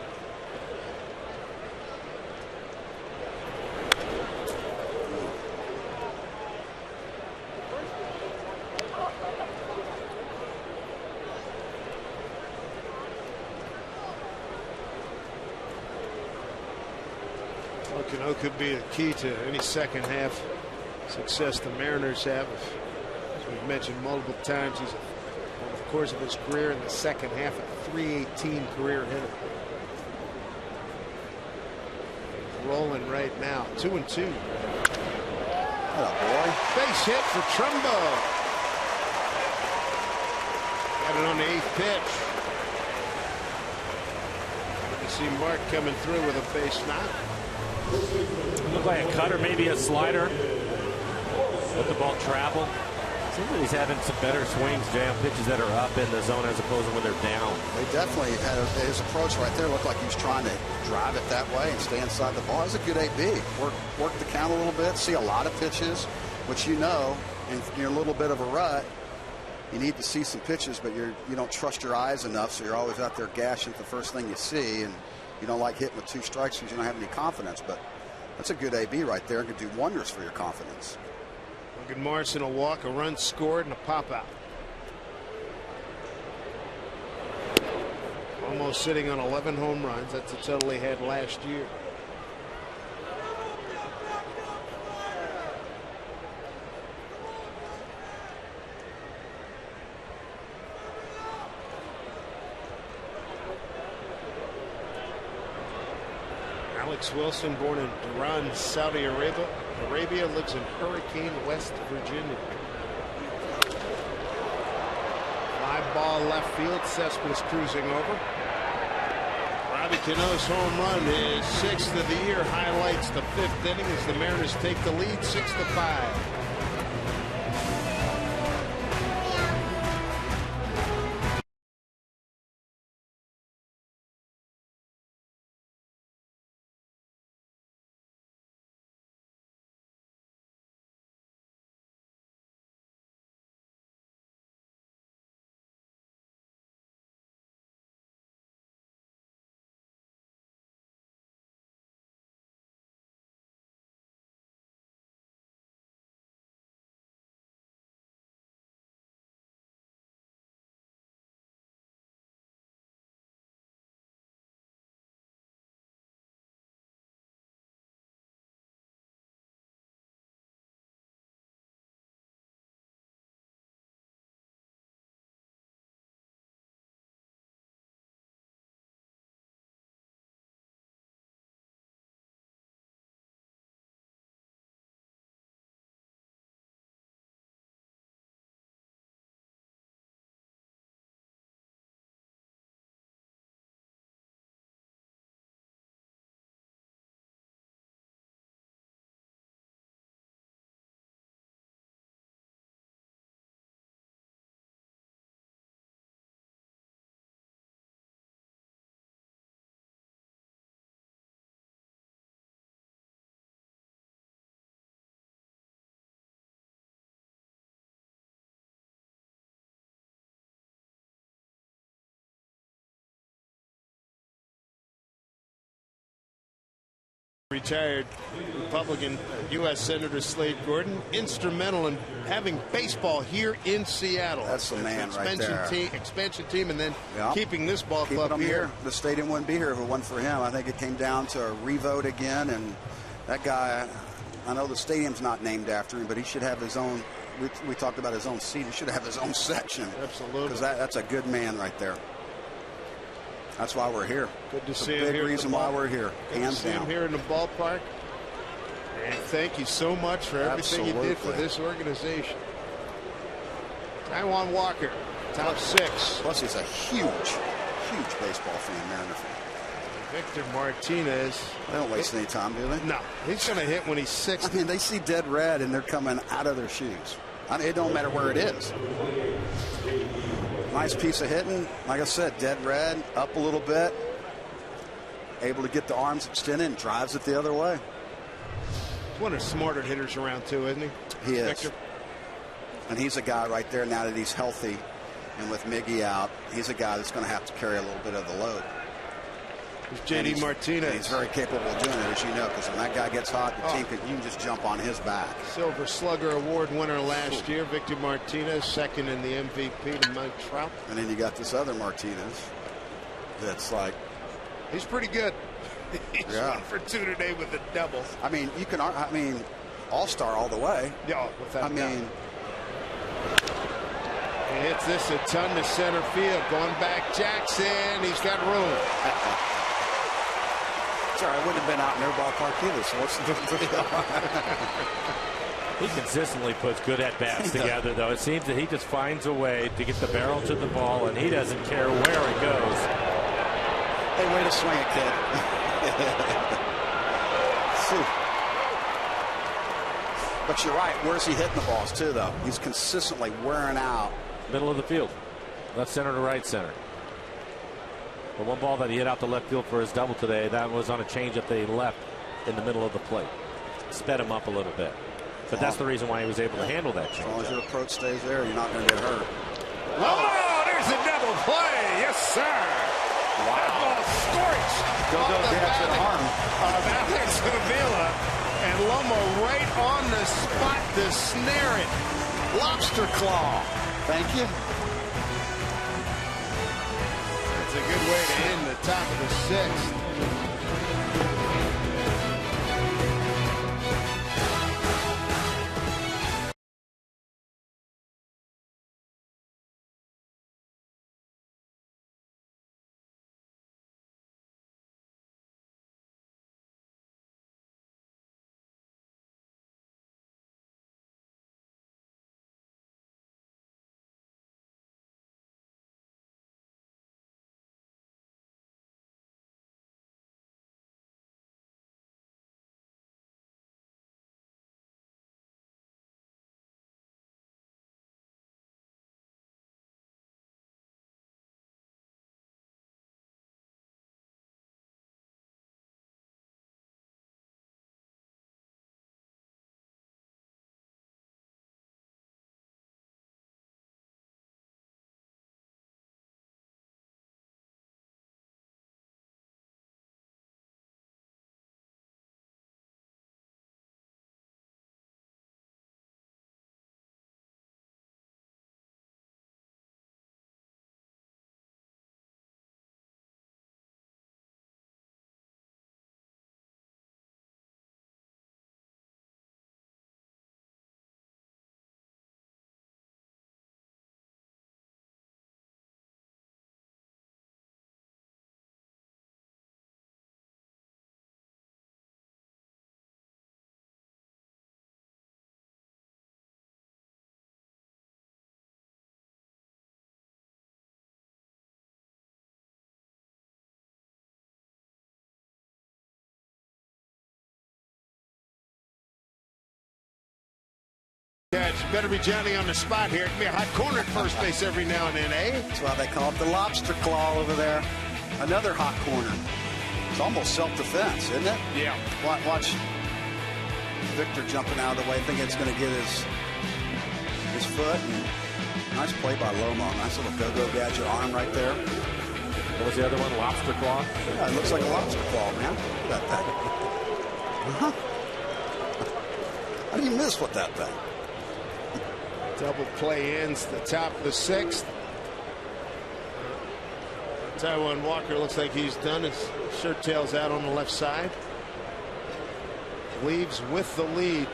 Well, Cano could be the key to any second half success the Mariners have. As we've mentioned multiple times, he's over the course of his career in the second half, a .318 career hitter. Rolling right now, 2-2. Oh boy, base hit for Trumbo. Got it on the 8th pitch. You see Mark coming through with a base knock. Looked like a cutter, maybe a slider. Let the ball travel. Seems like he's having some better swings, Jam, pitches that are up in the zone as opposed to when they're down. They definitely had his approach right there looked like he was trying to drive it that way and stay inside the ball. It was a good AB. Work the count a little bit, see a lot of pitches, which and you're a little bit of a rut. You need to see some pitches, but you don't trust your eyes enough, so you're always out there gashing at the first thing you see, and you don't like hitting with 2 strikes because you don't have any confidence. But that's a good AB right there. It could do wonders for your confidence. Logan Morrison a walk, a run scored, and a pop out. Almost sitting on 11 home runs. That's the total he had last year. Alex Wilson, born in Duran, Saudi Arabia, lives in Hurricane, West Virginia. Fly ball left field. Cespedes cruising over. Robbie Cano's home run is 6th of the year. Highlights the 5th inning as the Mariners take the lead 6-5. Retired Republican U.S. Senator Slade Gordon, instrumental in having baseball here in Seattle. That's the man right there. Expansion team, and then keeping this ball club here. The stadium wouldn't be here if it wasn't for him. I think it came down to a revote again, and that guy, I know the stadium's not named after him, but he should have his own. We talked about his own seat. He should have his own section. Absolutely. Because that's a good man right there. That's why we're here. Good to see him here. Big reason why we're here. Hands down. Him here in the ballpark. And thank you so much for everything you did for this organization. Taijuan Walker, top 6. Plus, he's a huge baseball fan, Mariner fan. Victor Martinez. They don't waste any time, do they? No, he's going to hit when he's 6. I mean, they see dead red and they're coming out of their shoes. I mean, it don't matter where it is. Nice piece of hitting. Like I said, dead red, up a little bit. Able to get the arms extended and drives it the other way. He's one of the smarter hitters around, too, isn't he? He is. Victor. And he's a guy right there now that he's healthy. And with Miggy out, he's a guy that's going to have to carry a little bit of the load. There's J.D. Martinez. He's very capable of doing it, as you know, because when that guy gets hot, the team you can just jump on his back. Silver Slugger Award winner last year, Victor Martinez, second in the MVP to Mike Trout. And then you got this other Martinez that's like... He's pretty good. He's 1 for 2 today with the double. I mean, all-star all the way. Yeah, without doubt. He hits this a ton to center field. Going back, Jackson. He's got room. Sorry, I wouldn't have been out in their ballpark either, so what's the He consistently puts good at-bats together, though. It seems that he just finds a way to get the barrel to the ball, and he doesn't care where it goes. Hey, way to swing it, kid. But you're right. Where's he hitting the balls too, though? He's consistently wearing out. Middle of the field, left center to right center. The one ball that he hit out to left field for his double today, that was on a changeup they left in the middle of the plate. Sped him up a little bit. But that's the reason why he was able to handle that change. As long as your approach stays there, you're not going to get hurt. Oh, there's a double play. Yes, sir. Wow. That ball scorched. Go, gadget arm. Alex Avila. And Lomo right on the spot to snare it. Lobster claw. Thank you. That's a good way to end the top of the sixth. Catch. Better be Johnny on the spot here. It can be a hot corner at first base every now and then, eh? That's why they call it the lobster claw over there. Another hot corner. It's almost self-defense, isn't it? Yeah. Watch Victor jumping out of the way, thinking it's going to get his foot. And nice play by Lomo. Nice little go-go gadget arm right there. What was the other one? Lobster claw? Yeah, it looks like a lobster claw, man. Look at that thing. How do you miss with that thing? Double play ends the top of the sixth. Taijuan Walker looks like he's done. His shirt tails out on the left side. Leaves with the lead.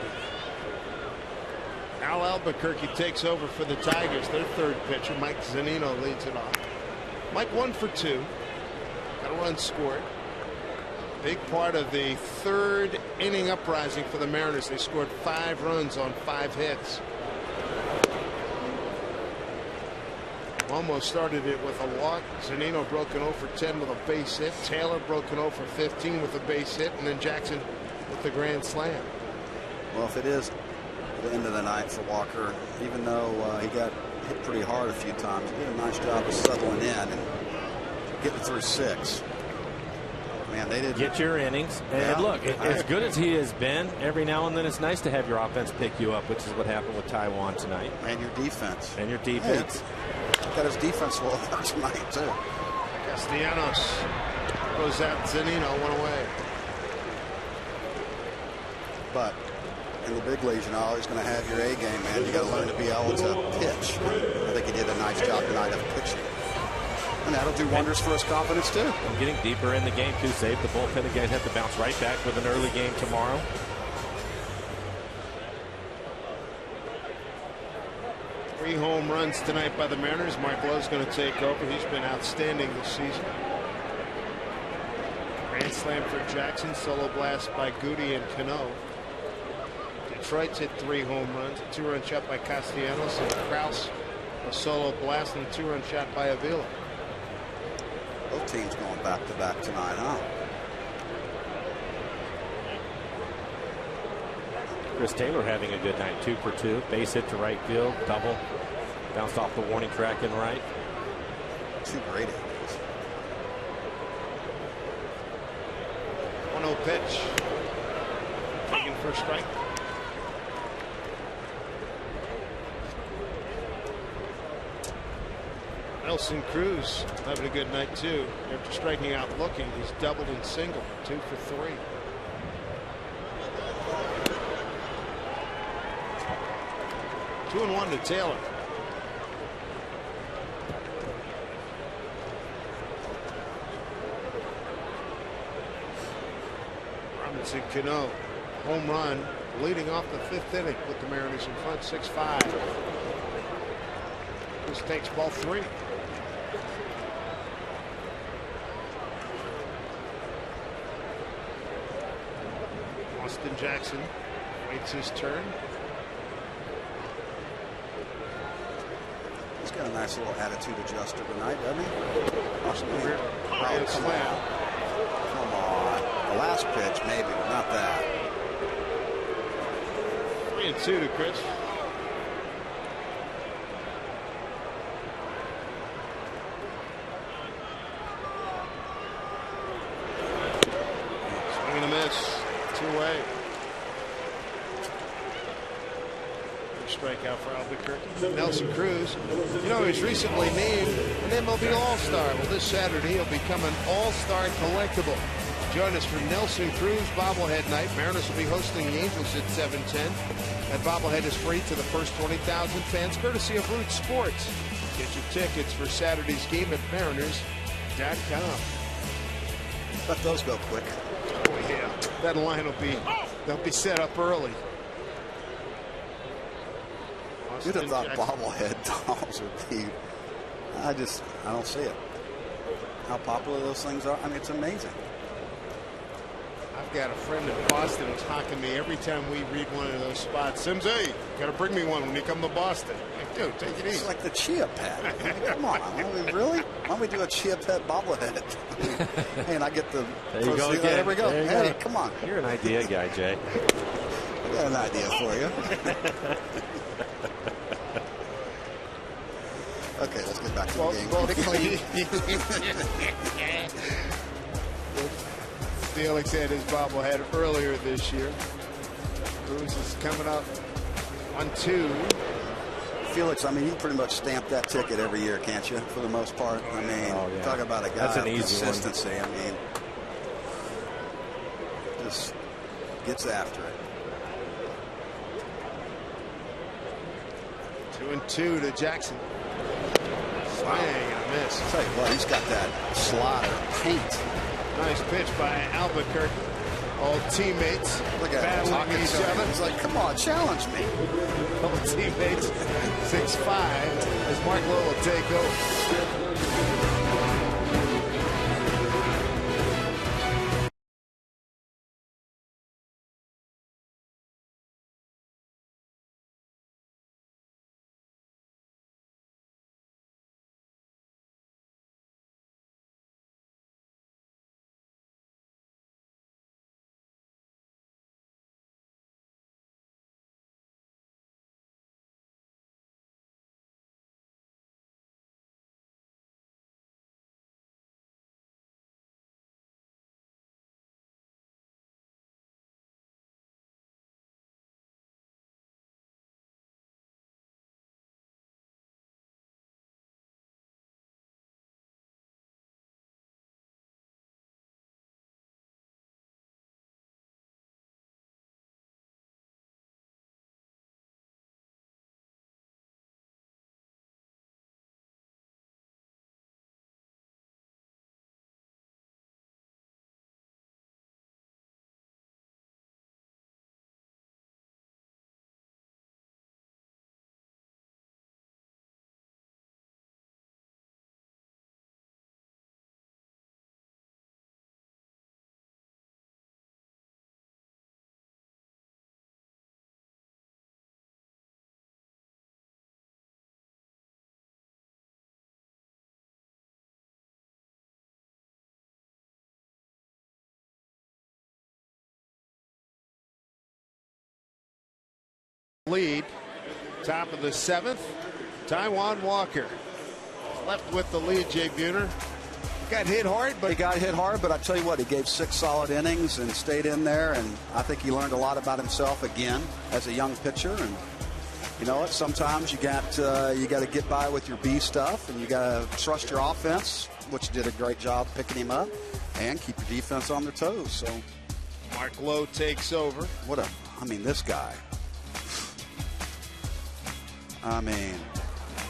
Al Albuquerque takes over for the Tigers. Their third pitcher, Mike Zunino, leads it off. Mike 1 for 2. Got a run scored. Big part of the third inning uprising for the Mariners. They scored 5 runs on 5 hits. Almost started it with a walk. Zunino broken 0 for 10 with a base hit. Taylor broken 0 for 15 with a base hit. And then Jackson with the grand slam. Well, if it is the end of the night for Walker, even though he got hit pretty hard a few times, he did a nice job of settling in and getting through 6. Man, they did get your innings. And look, as good as he has been, every now and then it's nice to have your offense pick you up, which is what happened with Taijuan tonight. And your defense. And your defense. Hey, got his defense well tonight, too. Castellanos goes out. Zunino went away. But in the big leagues, you're always going to have your A game, man. You got to learn to be able to pitch. I think he did a nice job tonight of pitching. And that'll do wonders for his confidence, too. And getting deeper in the game, too. Save the bullpen again. Have to bounce right back with an early game tomorrow. Three home runs tonight by the Mariners. Mark Lowe's going to take over. He's been outstanding this season. Grand slam for Jackson. Solo blast by Goody and Cano. Detroit's hit 3 home runs. A 2-run shot by Castellanos. And Krause, a solo blast, and a 2-run shot by Avila. Both teams going back-to-back tonight, huh? Chris Taylor having a good night, 2 for 2. Base hit to right field, double. Bounced off the warning track in right. 2 great innings. 1-0 pitch. Taken for a strike. Nelson Cruz having a good night too. After striking out looking, he's doubled and single, 2 for 3. Two and 1 to Taylor. Robinson Cano, home run, leading off the 5th inning with the Mariners in front, 6-5. This takes ball 3. Austin Jackson waits his turn. He's got a nice little attitude adjuster tonight, doesn't he? Austin Weir. Grand slam. Come on. The last pitch, maybe, but not that. 3-2 to Chris. Swing and a miss. 2-away. Strikeout for Albuquerque. Nelson Cruz, you know, he's recently named an MLB All-Star. Well, this Saturday he'll become an All-Star collectible. Join us for Nelson Cruz bobblehead night. Mariners will be hosting the Angels at 7:10. That bobblehead is free to the first 20,000 fans, courtesy of Root Sports. Get your tickets for Saturday's game at Mariners.com. Let those go quick. Oh yeah, that line they'll be set up early. You'd have thought bobblehead dolls would be. I don't see it. How popular those things are. I mean, it's amazing. I've got a friend in Boston talking to me every time we read one of those spots. Sims, hey, got to bring me one when you come to Boston. Like, dude, take it easy. It's like the Chia Pet. I mean, come on. Really? Why don't we do a Chia Pet bobblehead? Hey, and I get the. There you go again. There we go. Hey, come on. You're an idea guy, Jay. I got an idea for you. Okay, let's get back to the game. Felix had his bobblehead earlier this year. Cruz is coming up on 2. Felix, I mean, you pretty much stamp that ticket every year, can't you? For the most part. I mean, talk about a guy That's an of easy consistency. I mean, just gets after it. 2-2 to Jackson. Swing and a miss. I'll tell you what, he's got that slider paint. Nice pitch by Albuquerque. All teammates Look at him battling talking each to him. other. He's like, come on, challenge me. All teammates 6-5 as Mark Lowe will take over. Lead, top of the 7th. Taijuan Walker left with the lead. Jay Buhner got hit hard, but he got hit hard. But I tell you what, he gave 6 solid innings and stayed in there. And I think he learned a lot about himself again as a young pitcher. And you know what? Sometimes you got to get by with your B stuff, and you got to trust your offense, which did a great job picking him up, and keep your defense on their toes. So Mark Lowe takes over. This guy.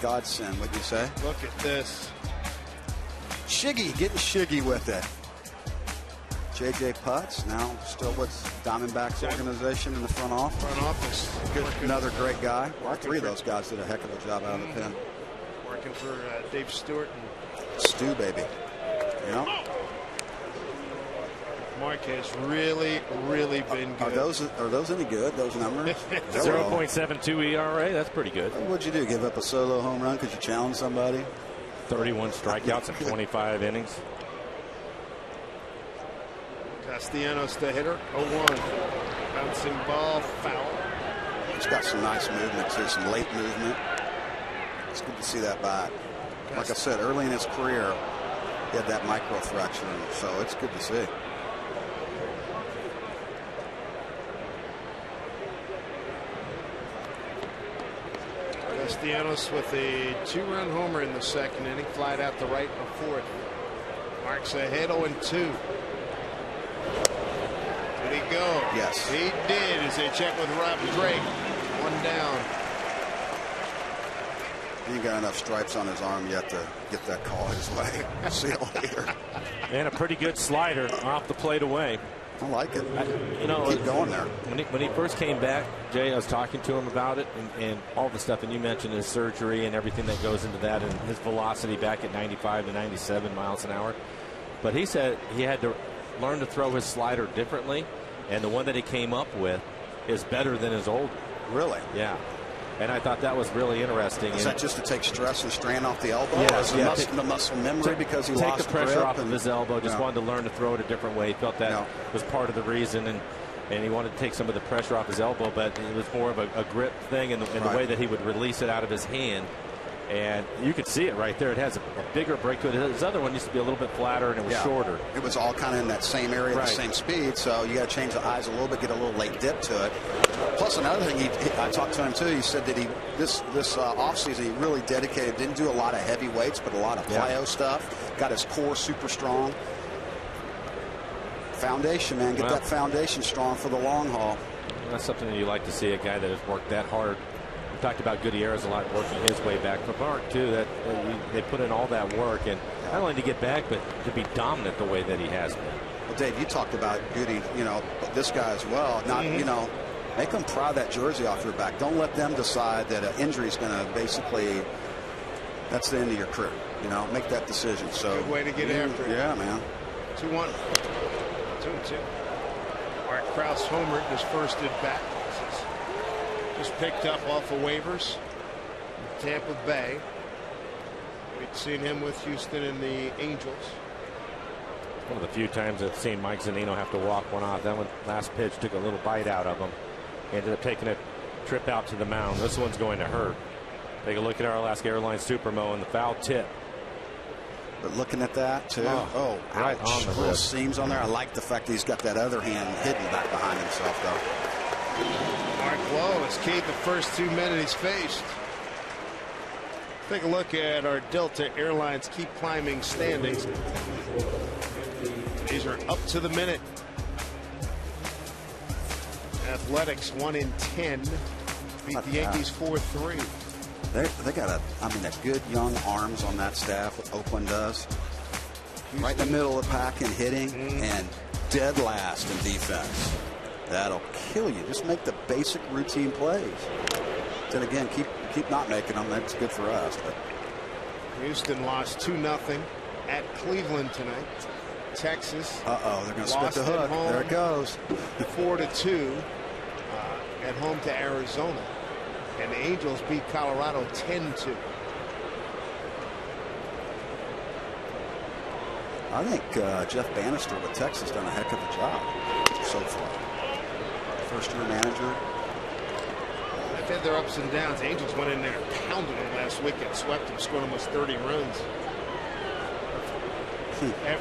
Godsend, what'd you say? Look at this. Shiggy, getting shiggy with it. J.J. Putz, now still with Diamondbacks organization in the front office. Another great guy. All 3 of those guys did a heck of a job out of the pen. Working for Dave Stewart. Stu, baby. Yeah. Mark has really been good. Are those any good, those numbers? 0.72 ERA, that's pretty good. What'd you do, give up a solo home run because you challenged somebody? 31 strikeouts in 25 innings. Castellanos the hitter, 0-1. Bouncing ball, foul. He's got some nice movement too, some late movement. It's good to see that back. Like I said, early in his career, he had that micro fracture, so it's good to see. Castellanos with a 2-run homer in the 2nd inning, flied out to right in the 4th. Marks ahead 0-2. Did he go? Yes. He did as they check with Rob Drake. 1 down. He ain't got enough stripes on his arm yet to get that call his way. See you later. And a pretty good slider off the plate away. I like it. Keep going there. When he first came back, Jay, I was talking to him about it and all the stuff, and you mentioned his surgery and everything that goes into that, and his velocity back at 95 to 97 miles an hour. But he said he had to learn to throw his slider differently, and the one that he came up with is better than his old. Really? Yeah. And I thought that was really interesting. Is that just to take stress and strain off the elbow? Yeah, the muscle memory because he lost the pressure grip off of his elbow. Just wanted to learn to throw it a different way. He felt that was part of the reason, and he wanted to take some of the pressure off his elbow, but it was more of a grip thing in the way that he would release it out of his hand. And you could see it right there. It has a bigger break to it. His other one used to be a little bit flatter, and it was shorter. It was all kind of in that same area, the same speed. So you got to change the eyes a little bit, get a little late dip to it. Plus, another thing, I talked to him too. He said that this offseason he really dedicated. Didn't do a lot of heavy weights, but a lot of plyo stuff. Got his core super strong. Foundation, man. Get that foundation strong for the long haul. That's something that you like to see, a guy that has worked that hard. We talked about Gutierrez a lot, working his way back. For Mark, too, that they put in all that work, and not only to get back, but to be dominant the way that he has been. Well, Dave, you talked about Goody, this guy as well. Not, make them pry that jersey off your back. Don't let them decide that an injury is going to basically, that's the end of your career. Make that decision. So good way to get after it. Yeah, man. 2-1. 2-2. Mark Krause homered his first at bat. Just picked up off of waivers. Tampa Bay. We'd seen him with Houston and the Angels. One of the few times I've seen Mike Zunino have to walk one off. That one last pitch took a little bite out of him. He ended up taking a trip out to the mound. This one's going to hurt. Take a look at our Alaska Airlines Supermo and the foul tip. But looking at that too. Right on the little wrist. seams on there. I like the fact that he's got that other hand hidden back behind himself though. Mark Lowe has keyed the first 2 men he's faced. Take a look at our Delta Airlines Keep Climbing standings. These are up to the minute. Athletics 1-10. Beat the Yankees 4-3. They got a good young arms on that staff. What Oakland does. Houston. Right in the middle of the pack in hitting and dead last in defense. That'll kill you. Just make the basic routine plays. Then again, keep not making them. That's good for us. But Houston lost 2-0 at Cleveland tonight. Texas. They're going to split the hook. There it goes. 4-2 at home to Arizona. And the Angels beat Colorado 10-2. I think Jeff Bannister with Texas done a heck of a job so far. First-year manager. They've had their ups and downs. The Angels went in there and pounded them last weekend, swept them, scored almost 30 runs.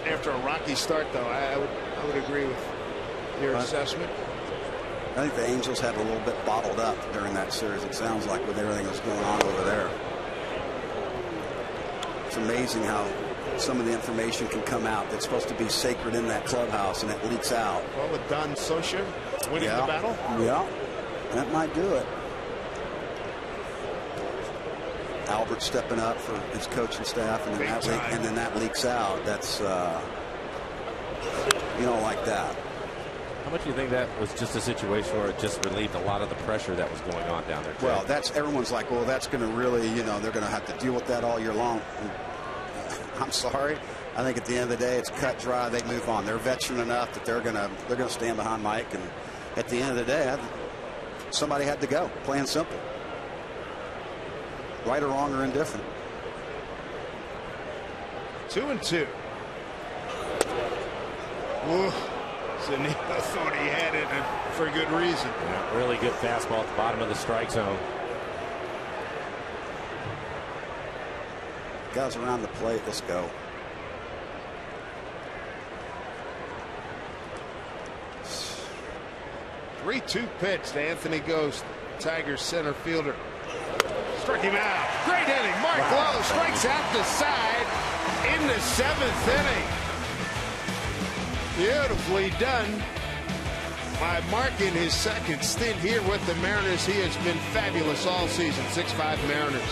After a rocky start, though, I would agree with your assessment. I think the Angels had a little bit bottled up during that series, it sounds like, with everything that's going on over there. It's amazing how some of the information can come out that's supposed to be sacred in that clubhouse, and it leaks out. Well, with Don Socia winning the battle? Yeah, that might do it. Albert stepping up for his coaching staff, and then that leaks out. That's you don't like that. How much do you think that was just a situation where it just relieved a lot of the pressure that was going on down there? Well, everyone's like, well, that's going to really, they're going to have to deal with that all year long. I'm sorry. I think at the end of the day, it's cut dry. They move on. They're veteran enough that they're going to stand behind Mike. And at the end of the day, somebody had to go. Plain simple. Right or wrong or indifferent. 2-2. Whoa. Zanino thought he had it, and for good reason. Yeah, really good fastball at the bottom of the strike zone. Guys around the plate. Let's go. Three-two pitch to Anthony Ghost, Tigers center fielder. Struck him out. Great inning. Mark Lowe strikes out the side in the 7th inning. Beautifully done by Mark in his second stint here with the Mariners. He has been fabulous all season. 6-5 Mariners.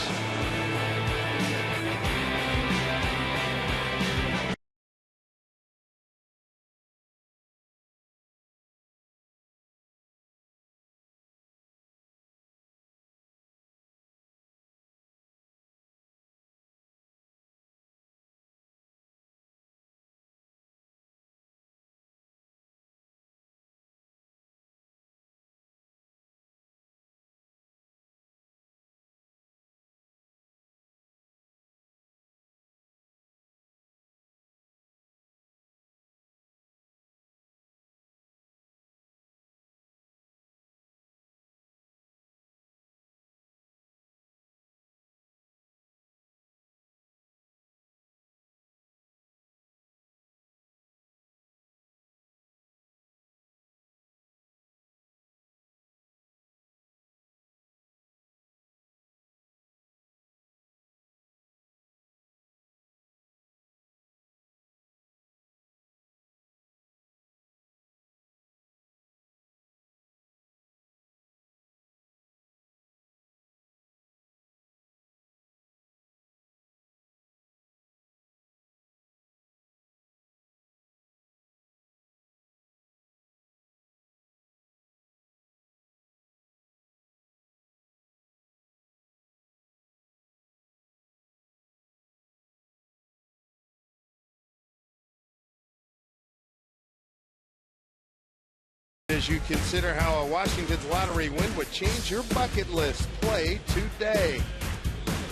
As you consider how a Washington's lottery win would change your bucket list, play today.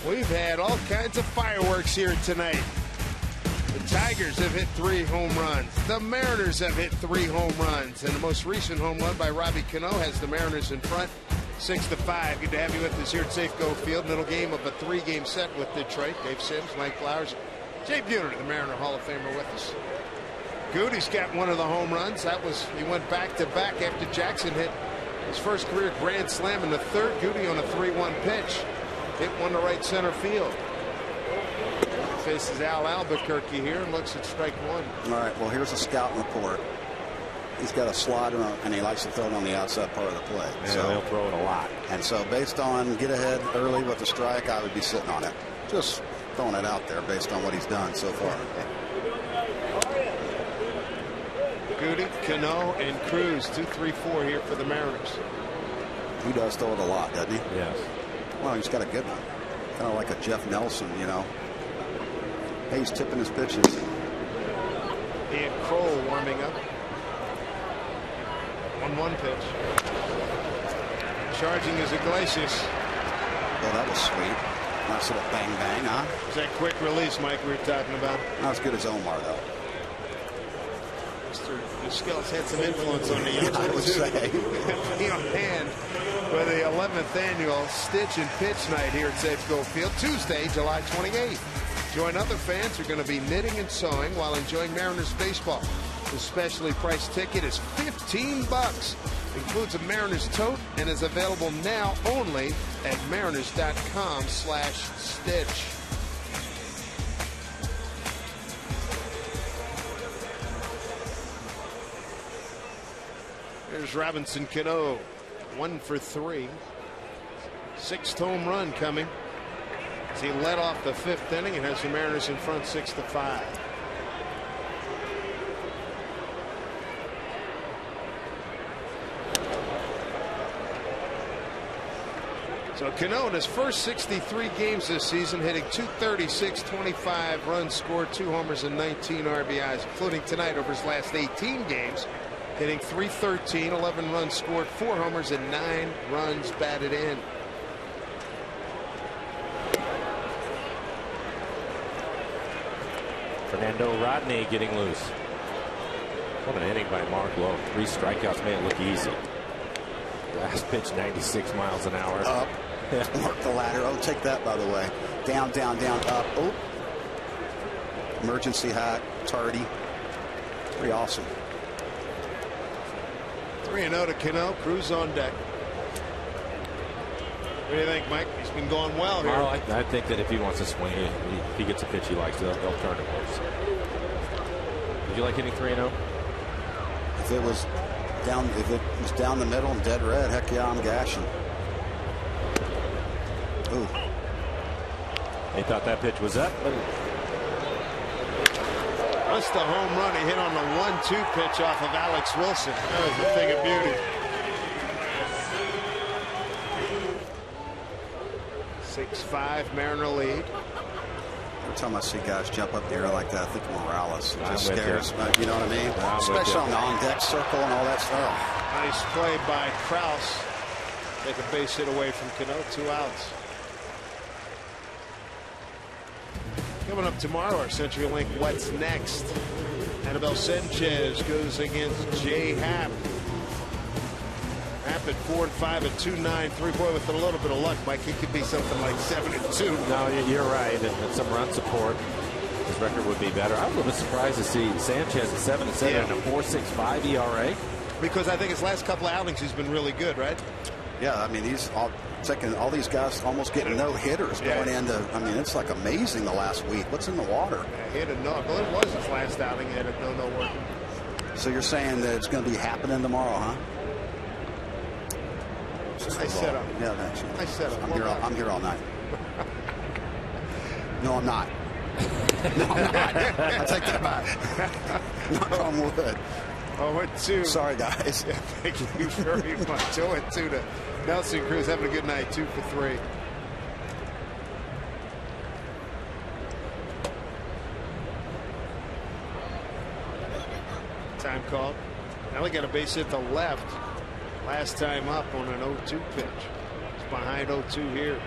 We've had all kinds of fireworks here tonight. The Tigers have hit 3 home runs. The Mariners have hit 3 home runs. And the most recent home run by Robbie Cano has the Mariners in front, 6-5. Good to have you with us here at Safeco Field. Middle game of a 3-game set with Detroit. Dave Sims, Mike Flowers, Jay Buhner, the Mariner Hall of Famer, with us. Goody's got one of the home runs. He went back-to-back after Jackson hit his first career grand slam in the 3rd. Goody on a 3-1 pitch. Hit one to right center field. Faces Al Albuquerque here and looks at strike 1. All right, well, here's a scouting report. He's got a slider, and he likes to throw it on the outside part of the plate. Yeah, so he'll throw it a lot. And so based on get ahead early with the strike, I would be sitting on it. Just throwing it out there based on what he's done so far. Goody, Cano, and Cruz, 2, 3, 4 here for the Mariners. He does throw it a lot, doesn't he? Yes. Well, he's got a good one. Kind of like a Jeff Nelson, Hey, he's tipping his pitches. Ian Kroll warming up. 1-1 pitch. Charging is Iglesias. Oh, that was sweet. Nice little bang, huh? Is that quick release, Mike, we were talking about? Not as good as Omar, though. Mr. Skell's had some influence on the youngsters, I would say. Being on hand with the 11th annual Stitch and Pitch Night here at Safeco Field, Tuesday, July 28th. Join other fans who are going to be knitting and sewing while enjoying Mariners baseball. The specially priced ticket is $15. Includes a Mariners tote and is available now only at mariners.com/stitch. Here's Robinson Cano, 1 for 3. 6th home run coming as he led off the 5th inning and has the Mariners in front 6-5. So Cano in his first 63 games this season, hitting .236, 25 runs scored, 2 homers and 19 RBIs, including tonight over his last 18 games, hitting .313, 11 runs scored, 4 homers and 9 runs batted in. Fernando Rodney getting loose. What an inning by Mark Lowe. 3 strikeouts made it look easy. Last pitch 96 miles an hour. Up. Mark the ladder. Oh, take that, by the way. Down, down, down, up. Oh. Emergency hat. Tardy. Pretty awesome. 3-0 to Cano. Cruz on deck. What do you think, Mike? He's been going well here. Well, I think that if he wants to swing it, if he gets a pitch he likes, they'll turn it loose. Would you like hitting 3-0? If it was down the middle and dead red, heck yeah, I'm gashing. Ooh. They thought that pitch was up, but that's the home run he hit on the 1-2 pitch off of Alex Wilson. That was a thing of beauty. 6-5 Mariner lead. Every time I see guys jump up the air like that, I think of Morales. It just scares me. You know what I mean? I'm Especially on the on-deck circle and all that stuff. Nice play by Krause. Take a base hit away from Cano. 2 outs. Coming up tomorrow, our CenturyLink What's Next. Anibal Sanchez goes against Jay Happ. Happ at 4-5 at 2.93. Boy, with a little bit of luck, Mike, he could be something like 7-2. No, you're right. And some run support, his record would be better. I was a little bit surprised to see Sanchez at 7-7 and a 4.65 ERA. Because I think his last couple of outings he's been really good, right? Yeah, I mean, all these guys almost getting no hitters going into. I mean, it's like amazing the last week. What's in the water? Yeah, he had a no. I believe it was his last outing. He had a no working. So you're saying that it's going to be happening tomorrow, huh? I set up. Yeah, that's. I set up. I'm here all night. No, I'm not. No, I'm not. I take that back. Knock on wood. 0-2. Sorry, guys. Yeah, thank you very much. 0-2 to Nelson Cruz, having a good night. 2 for 3. Time called. Now we got a base hit to left. Last time up on an 0-2 pitch. It's behind 0-2 here.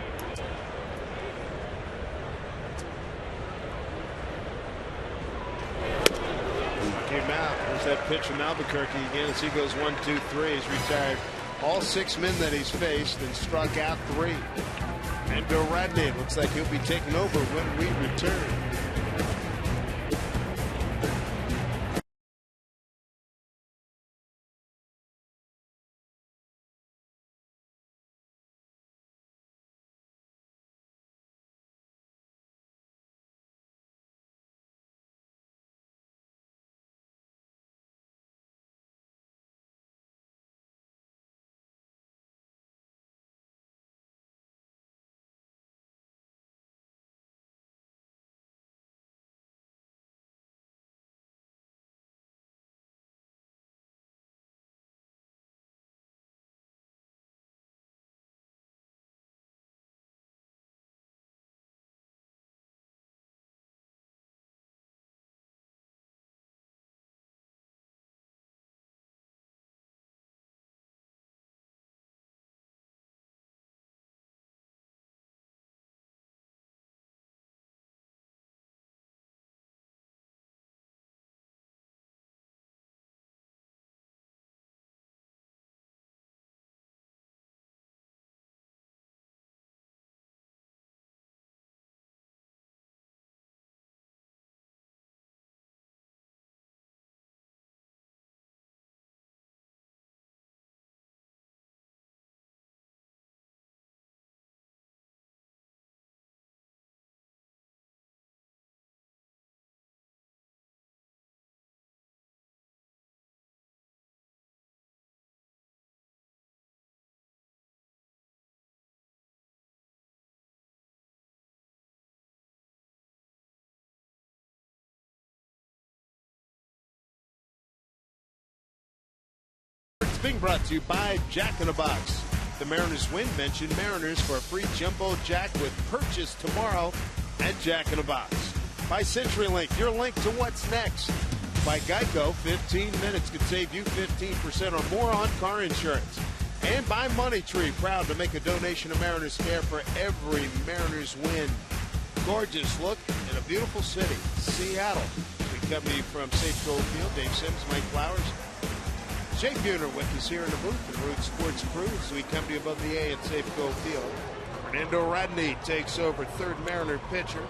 Came out. There's that pitch from Albuquerque again as he goes 1-2-3. He's retired all 6 men that he's faced and struck out 3. And Bill Rodney looks like he'll be taking over when we return. being brought to you by Jack in the Box. The Mariners win. Mention Mariners for a free jumbo jack with purchase tomorrow at Jack in the Box. By CenturyLink, your link to what's next. By Geico, 15 minutes could save you 15% or more on car insurance. And by Money Tree, proud to make a donation to Mariners Care for every Mariners win. Gorgeous look in a beautiful city, Seattle. We come to you from Safeco Field. Dave Sims, Mike Flowers. Jay Buhner with us here in the booth, the Root Sports Crew, as we come to you above the A at Safeco Field. Fernando Rodney takes over third Mariner pitcher.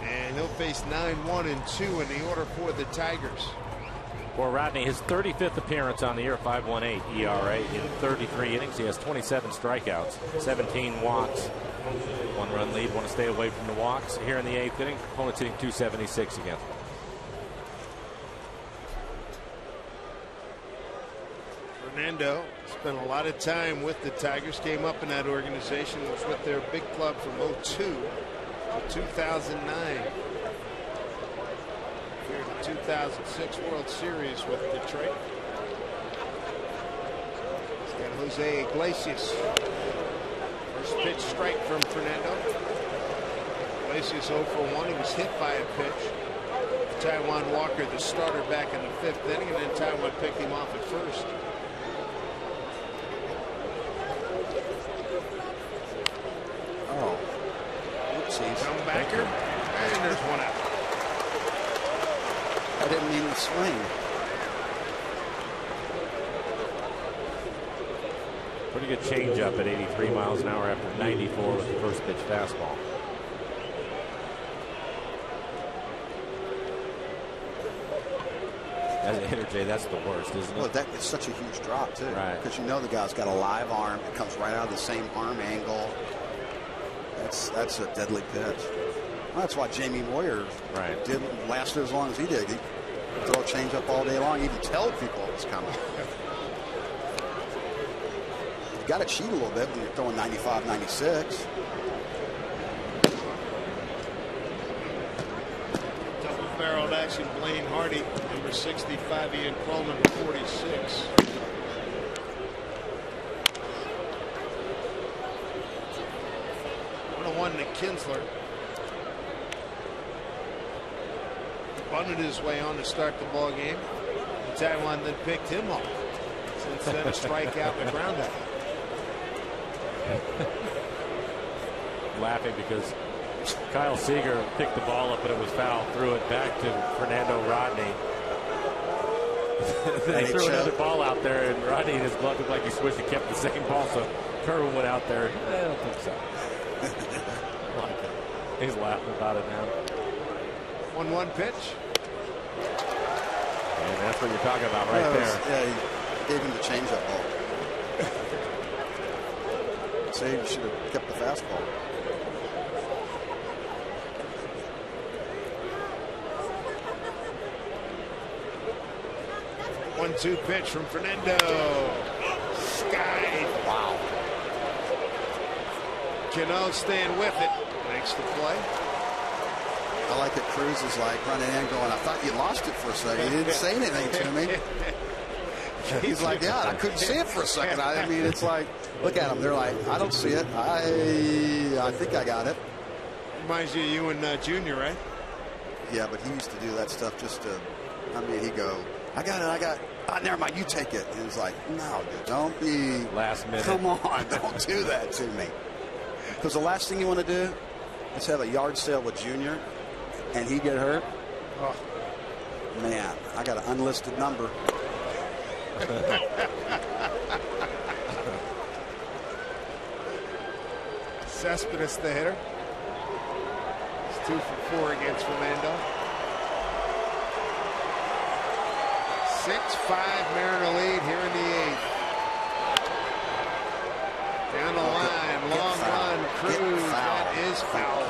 And he'll face 9-1-2 in the order for the Tigers. For Rodney, his 35th appearance on the year, 5.18 ERA in 33 innings. He has 27 strikeouts, 17 walks. 1-run lead. Want to stay away from the walks here in the 8th inning. Opponent's hitting .276 against him. Fernando spent a lot of time with the Tigers, came up in that organization, was with their big club from 2002 to 2009. Here in the 2006 World Series with Detroit. He's got Jose Iglesias. First pitch strike from Fernando. Iglesias 0 for 1. He was hit by a pitch. Taijuan Walker, the starter, back in the 5th inning, and then Taijuan picked him off at first. Oh. Oopsies. Comebacker. And there's one out. I didn't mean to swing. Pretty good changeup at 83 miles an hour after 94 with the first pitch fastball. As a hitter, Jay, that's the worst, isn't it? Well, that is such a huge drop, too. Right. Because you know the guy's got a live arm. It comes right out of the same arm angle. That's a deadly pitch. Well, that's why Jamie Moyer didn't last as long as he did. He throw a changeup all day long. He even tell people it was coming. You got to cheat a little bit when you're throwing 95, 96. Double-barreled action, Blaine Hardy, number 65, Ian Kroll, number 46. One to Kinsler. Bunted his way on to start the ball game. Taijuan then picked him off. Since then, a strikeout and a ground out. Laughing because Kyle Seager picked the ball up, but it was foul. Threw it back to Fernando Rodney. They threw another ball out there, and Rodney and his glove looked like he switched and kept the same ball. So Kerwin went out there. I don't think so. He's laughing about it now. 1-1 pitch. And that's what you're talking about right there. Yeah, he gave him the changeup ball. Say you should have kept the fastball. One-two pitch from Fernando. Sky. Wow. Cano staying with it. Makes the play. I like that Cruz is like running in going, I thought you lost it for a second. He didn't say anything to me. He's like, yeah, I couldn't see it for a second. I mean, it's like, look at them. They're like, I don't see it. I think I got it. Reminds you of you and Junior, right? Yeah, but he used to do that stuff just to, I mean, he'd go, I got it. Oh, never mind, you take it. And he's like, no, dude, don't be. Last minute. Come on, don't do that to me. Because the last thing you want to do is have a yard sale with Junior and he get hurt. Oh, man, I got an unlisted number. Cespedes, the hitter. He's 2 for 4 against Fernando. 6-5 Mariner lead here in the 8th. Down the line, long run, Cruz. That is foul.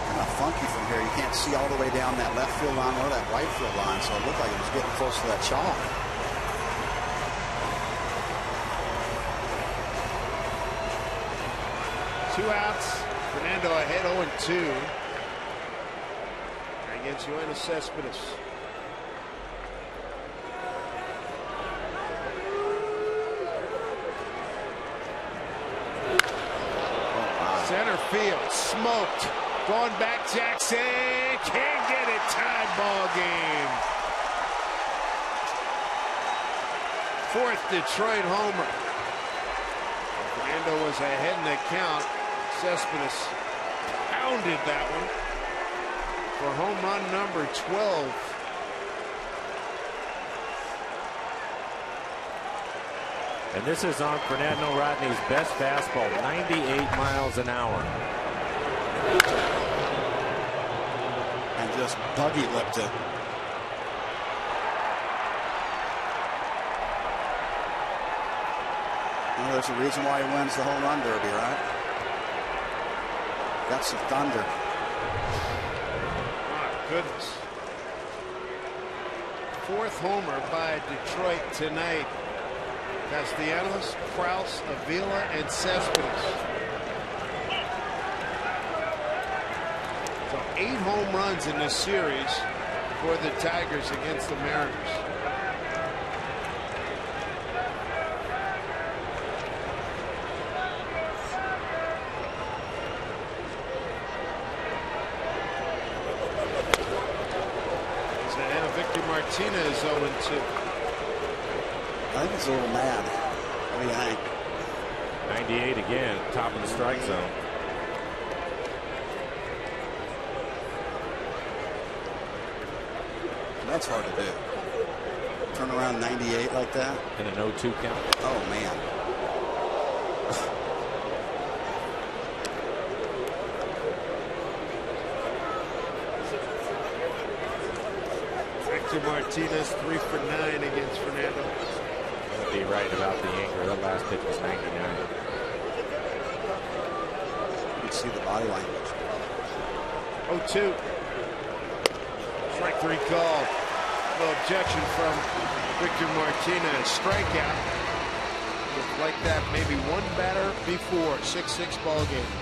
Kind of funky from here. You can't see all the way down that left field line or that right field line, so it looked like it was getting close to that chalk. 2 outs. Fernando ahead 0-2 against Yoenis Cespedes. Center field smoked. Going back, Jackson can't get it. Tie ball game. 4th Detroit homer. Fernando was ahead in the count. Cespedes pounded that one for home run number 12. And this is on Fernando Rodney's best fastball, 98 miles an hour. And just buggy lipped it. Well, there's a reason why he wins the home run derby, right? Got some thunder. My goodness. 4th homer by Detroit tonight. Castellanos, Krause, Avila, and Cespedes. So 8 home runs in this series for the Tigers against the Mariners. He's ahead of Victor Martinez 0-2. I think he's a little mad. What do you think? 98 again, top of the strike zone. That's hard to do. Turn around 98 like that. And an 0-2 count. Oh, man. Victor Martinez 3 for 9 against Fernando. Be right about the anger. That last pitch was 99. You can see the body language. 0-2. Strike 3 call. No objection from Victor Martinez. Strikeout. Looked like that maybe one batter before. 6-6 ball game.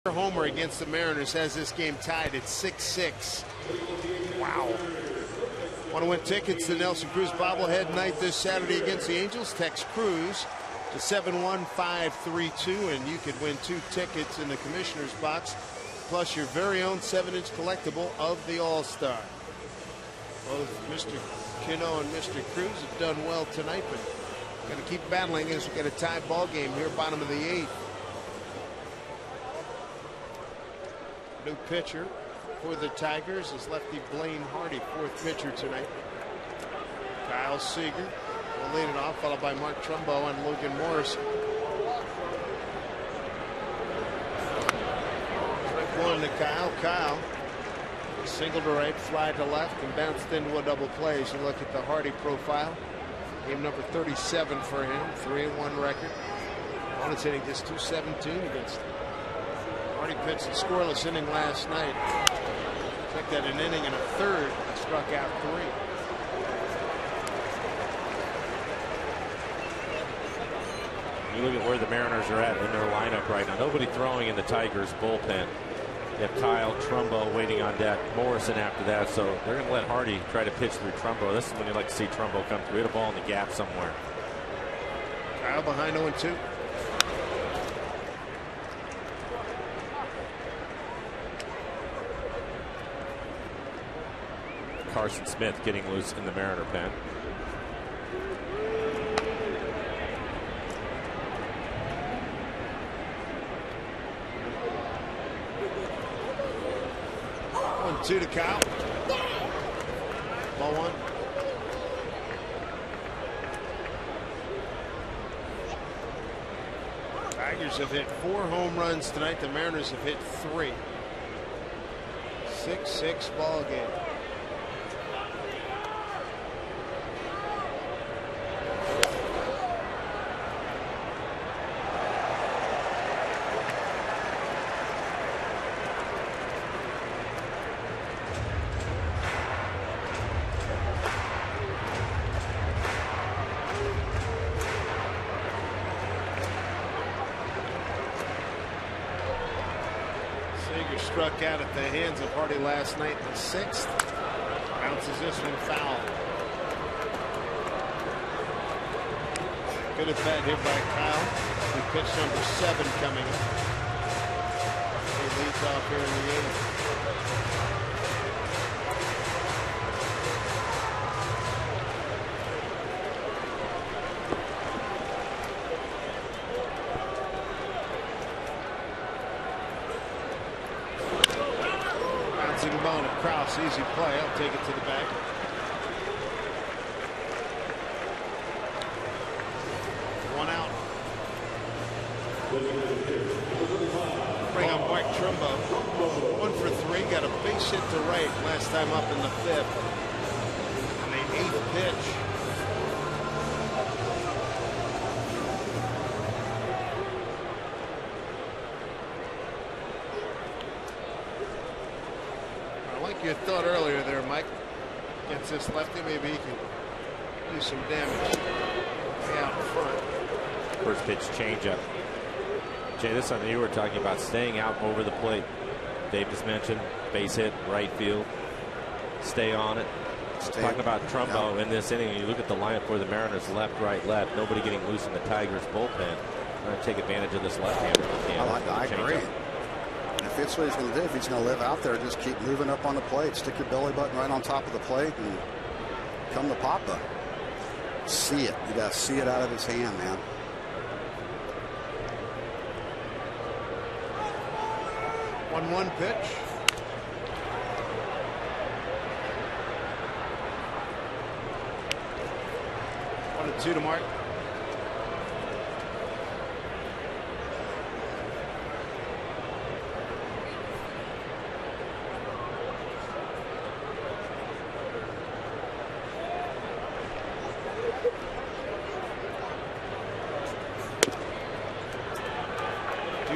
Homer against the Mariners has this game tied at 6-6. Wow. Want to win tickets to Nelson Cruz bobblehead night this Saturday against the Angels? Text Cruz to 71532 and you could win 2 tickets in the commissioner's box plus your very own 7-inch collectible of the All-Star. Both Mr. Kino and Mr. Cruz have done well tonight, but going to keep battling as we get a tie ball game here, bottom of the 8th. New pitcher for the Tigers is lefty Blaine Hardy, 4th pitcher tonight. Kyle Seager will lead it off, followed by Mark Trumbo and Logan Morrison. Strike 1 1 to Kyle. Kyle single to right, fly to left, and bounced into a double play. As you look at the Hardy profile, game number 37 for him, 3-1 record. Opponent's hitting just .217 against him. Hardy pitched a scoreless inning last night. Took that an inning and a third, and struck out 3. You look at where the Mariners are at in their lineup right now. Nobody throwing in the Tigers bullpen. You have Kyle, Trumbo waiting on deck, Morrison after that. So they're going to let Hardy try to pitch through Trumbo. This is when you like to see Trumbo come through. Hit a ball in the gap somewhere. Kyle behind 0-2. Carson Smith getting loose in the Mariner pen. Two to Kyle. Ball 1. Tigers have hit 4 home runs tonight. The Mariners have hit 3. 6-6 ball game. Struck out at the hands of Hardy last night in the 6th. Bounces this one foul. Good at bat here by Kyle. We pitch number 7 coming up. He leads off here in the 8th. Bone of Krause, easy play. I'll take it to the back. One out. Bring up Mark Trumbo. 1 for 3. Got a base hit to right last time up in the 5th. And the 8th pitch. You thought earlier there, Mike, against this lefty, maybe he can do some damage. Way out in front. First pitch changeup. Jay, this is something you were talking about, staying out over the plate. Dave just mentioned base hit, right field. Stay on it. Talking about Trumbo in this inning, you look at the lineup for the Mariners, left, right, left. Nobody getting loose in the Tigers bullpen. Trying to take advantage of this left-hander. I agree. If it's what he's going to do, if he's going to live out there, just keep moving up on the plate, stick your belly button right on top of the plate, and come to Papa. See it. You got to see it out of his hand, man. One pitch. One and 2 to Mark.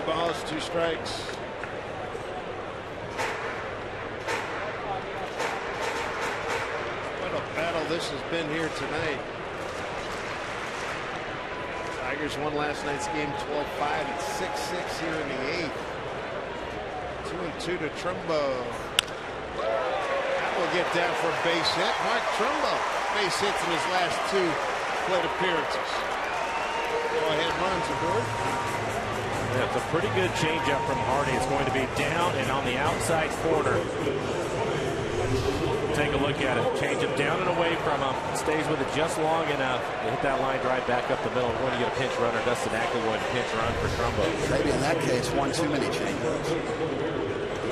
Balls, 2 strikes. What a battle this has been here tonight. Tigers won last night's game 12-5. It's 6-6 here in the 8th. 2-2 to Trumbo. That will get down for a base hit. Mark Trumbo. Base hits in his last 2 plate appearances. Go ahead, runs aboard. Yeah, it's a pretty good changeup from Hardy. It's going to be down and on the outside corner. Take a look at it. Changeup down and away from him. Stays with it just long enough to hit that line drive back up the middle. We're going to get a pinch runner. Dustin Ackley going to pinch run for Trumbo. Maybe in that case, 1 too many changeups.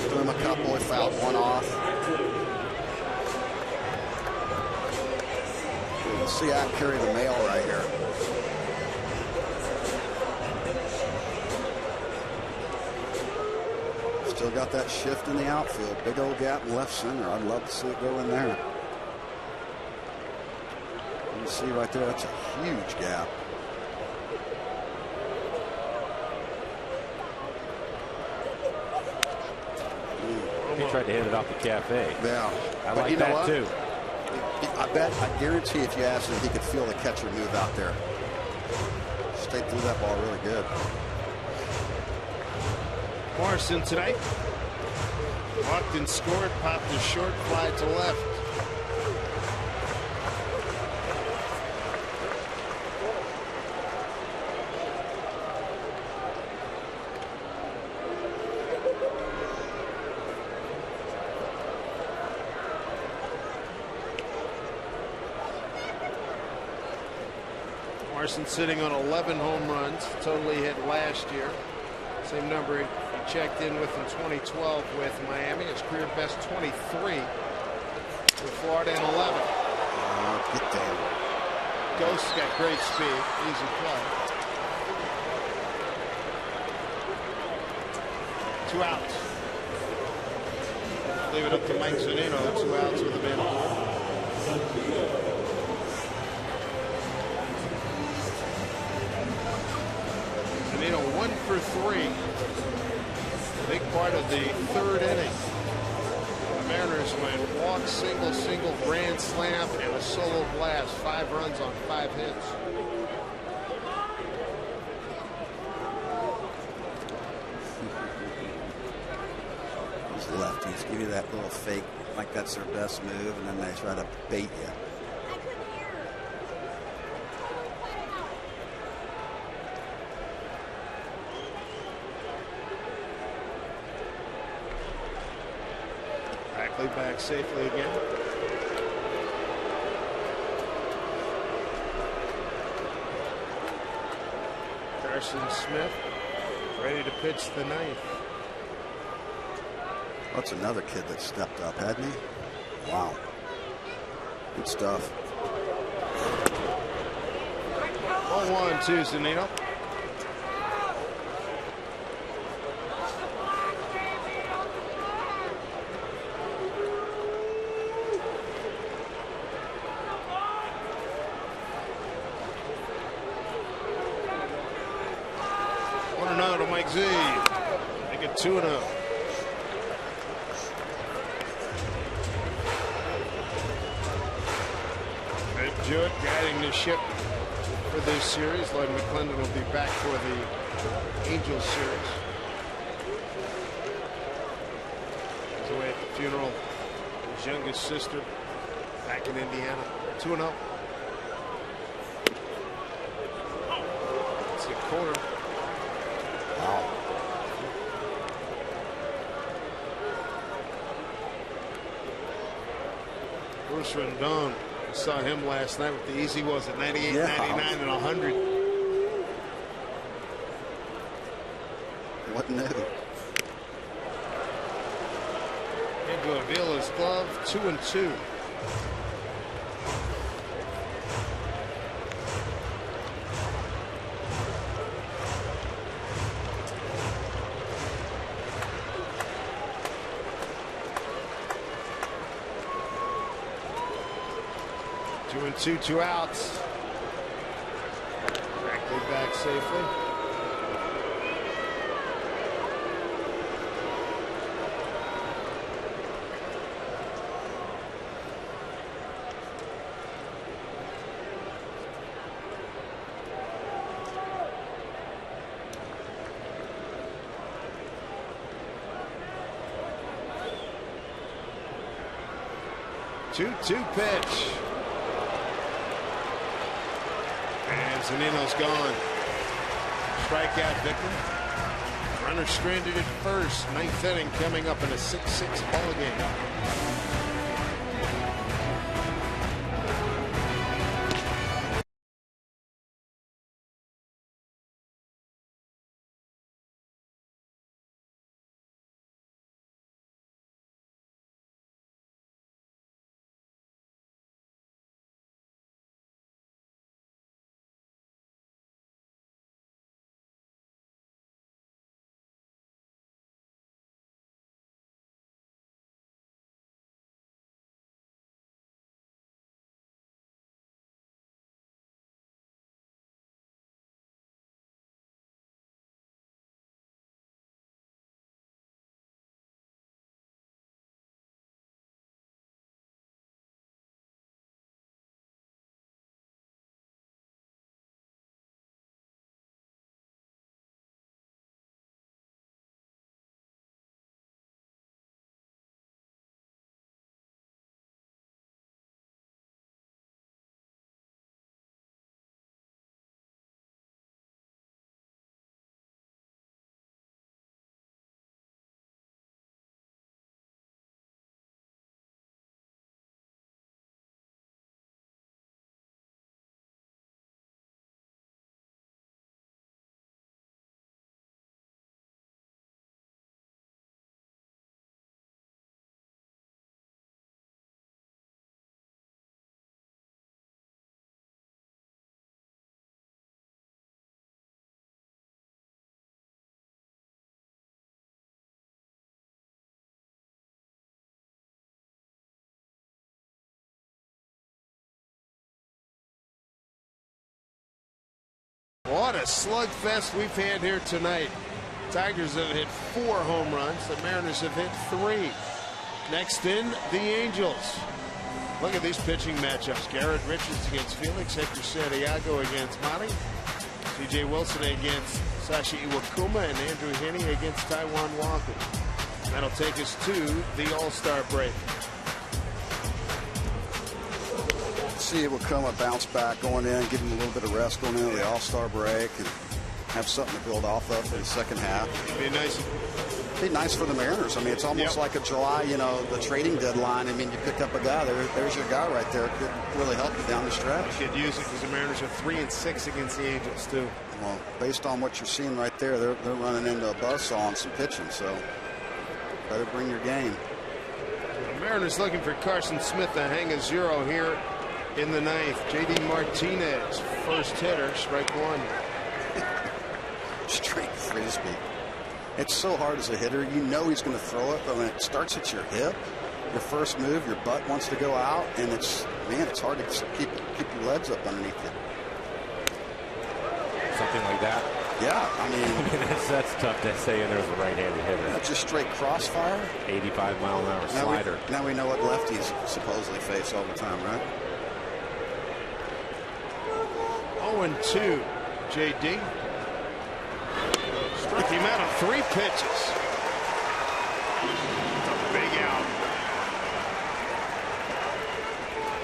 Threw him a couple, he fouled 1 off. Let's see, I carry the mail right here. still got that shift in the outfield. Big old gap in left center. I'd love to see it go in there. You see right there, that's a huge gap. He tried to hit it off the cafe. Yeah. I like that too. I guarantee if you asked him, he could feel the catcher move out there. Stayed through that ball really good. Morrison tonight. Walked and scored, popped a short fly to left. Morrison sitting on 11 home runs, totally hit last year. Same number he checked in with in 2012 with Miami. His career best 23 with Florida in 11. Get down. Ghost's got great speed, easy play. 2 outs. Leave it up to Mike Zunino. 2 outs with a man on. Zunino 1 for 3. Big part of the 3rd inning. The Mariners went walk, single, grand slam, and a solo blast. 5 runs on 5 hits. These lefties give you that little fake, like that's their best move, and then they try to bait you. Back safely again. Carson Smith ready to pitch the 9th. That's another kid that stepped up, hadn't he? Wow. Good stuff. 0-1 to Zunino. Z. Make it 2-0. Ed Jewett guiding the ship for this series. Lloyd McClendon will be back for the Angels series. He's away at the funeral of his youngest sister back in Indiana. 2-0. It's a corner. Wow. Bruce Rendon, I saw him last night with the easy was at 98, yeah. 99, and 100. What new? Into Avila's glove, 2-2. Two outs. Directly back safely. Two pitch. And Zunino's gone. Strikeout Victor. Runner stranded at first. 9th inning coming up in a 6-6 ball game. a slugfest we've had here tonight. Tigers have hit 4 home runs. The Mariners have hit 3. Next in, the Angels. Look at these pitching matchups. Garrett Richards against Felix. Hector Santiago against Monty. C.J. Wilson against Sashi Iwakuma. And Andrew Heaney against Taijuan Walker. That'll take us to the All-Star break. See Iwakuma bounce back going in, give him a little bit of rest going into the All-Star break, and have something to build off of for the second half. Be nice for the Mariners. I mean, it's almost like a July, the trading deadline. I mean, you pick up a guy, there's your guy right there. Could really help you down the stretch. You could use it because the Mariners are 3-6 against the Angels, too. Well, based on what you're seeing right there, they're running into a buzzsaw on some pitching, so better bring your game. The Mariners looking for Carson Smith to hang a 0 here in the 9th. J.D. Martinez, first hitter, strike 1. Straight frisbee. It's so hard as a hitter. You know he's going to throw it, but when it starts at your hip, your first move, your butt wants to go out, and it's hard to keep your legs up underneath you. Something like that. Yeah, I mean that's tough to say. And there's a right-handed hitter. That's just straight crossfire. 85-mile-an-hour slider. Now we know what lefties supposedly face all the time, right? 0-2, J.D. Struck him out on 3 pitches. It's a big out.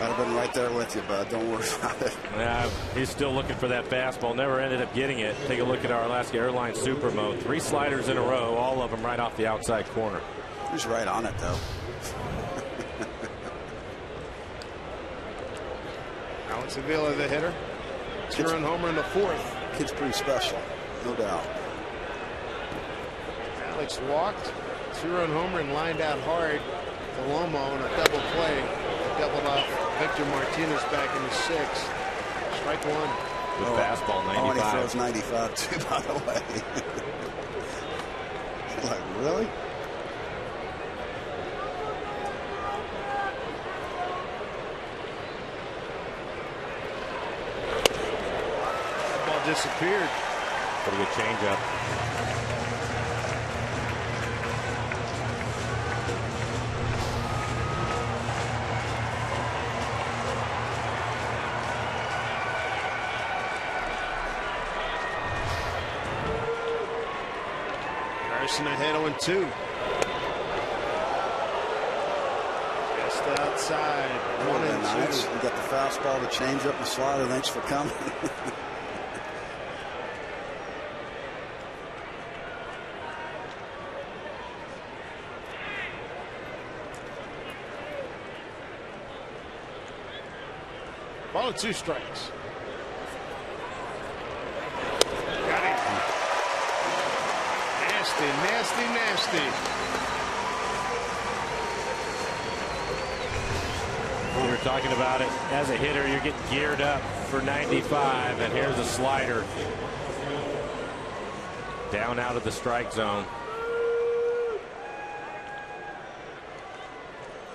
I'd have been right there with you, bud. Don't worry about it. Yeah, he's still looking for that fastball. Never ended up getting it. Take a look at our Alaska Airlines Super Mode. 3 sliders in a row, all of them right off the outside corner. He's right on it, though. Alex Avila, the hitter. 2-run homer in the 4th. Kid's pretty special, no doubt. Alex walked, 2-run homer, and lined out hard to Lomo in a double play. Doubled off Victor Martinez back in the 6th. Strike 1. Good fastball, 95. Oh, and he throws 95 too, by the way. Like, really? That ball disappeared. Pretty good changeup. Ahead 0-2. Just outside. 1-2. You got the fastball, the changeup, the slider. Thanks for coming. Ball and 2 strikes. Nasty. We were talking about it. As a hitter, you're getting geared up for 95, and here's a slider. Down out of the strike zone.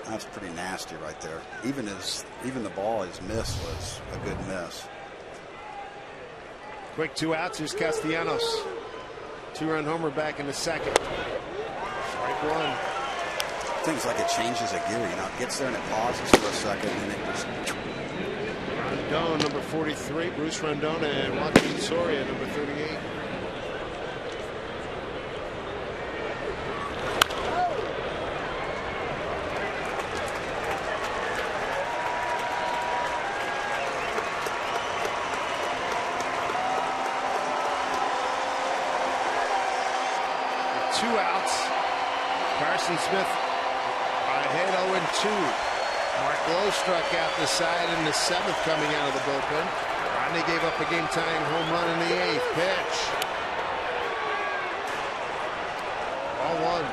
That's pretty nasty right there. Even the ball his miss was a good miss. Quick 2 outs. Here's Castellanos. 2-run homer back in the 2nd. Strike 1. Things like it changes a gear, it gets there and it pauses for a second and it just. Rondon, number 43, Bruce Rondon, and Joaquin Soria, number 38. Carson Smith ahead 0-2. Mark Lowe struck out the side in the 7th coming out of the bullpen. Rodney gave up a game-tying home run in the 8th. Pitch. Ball 1.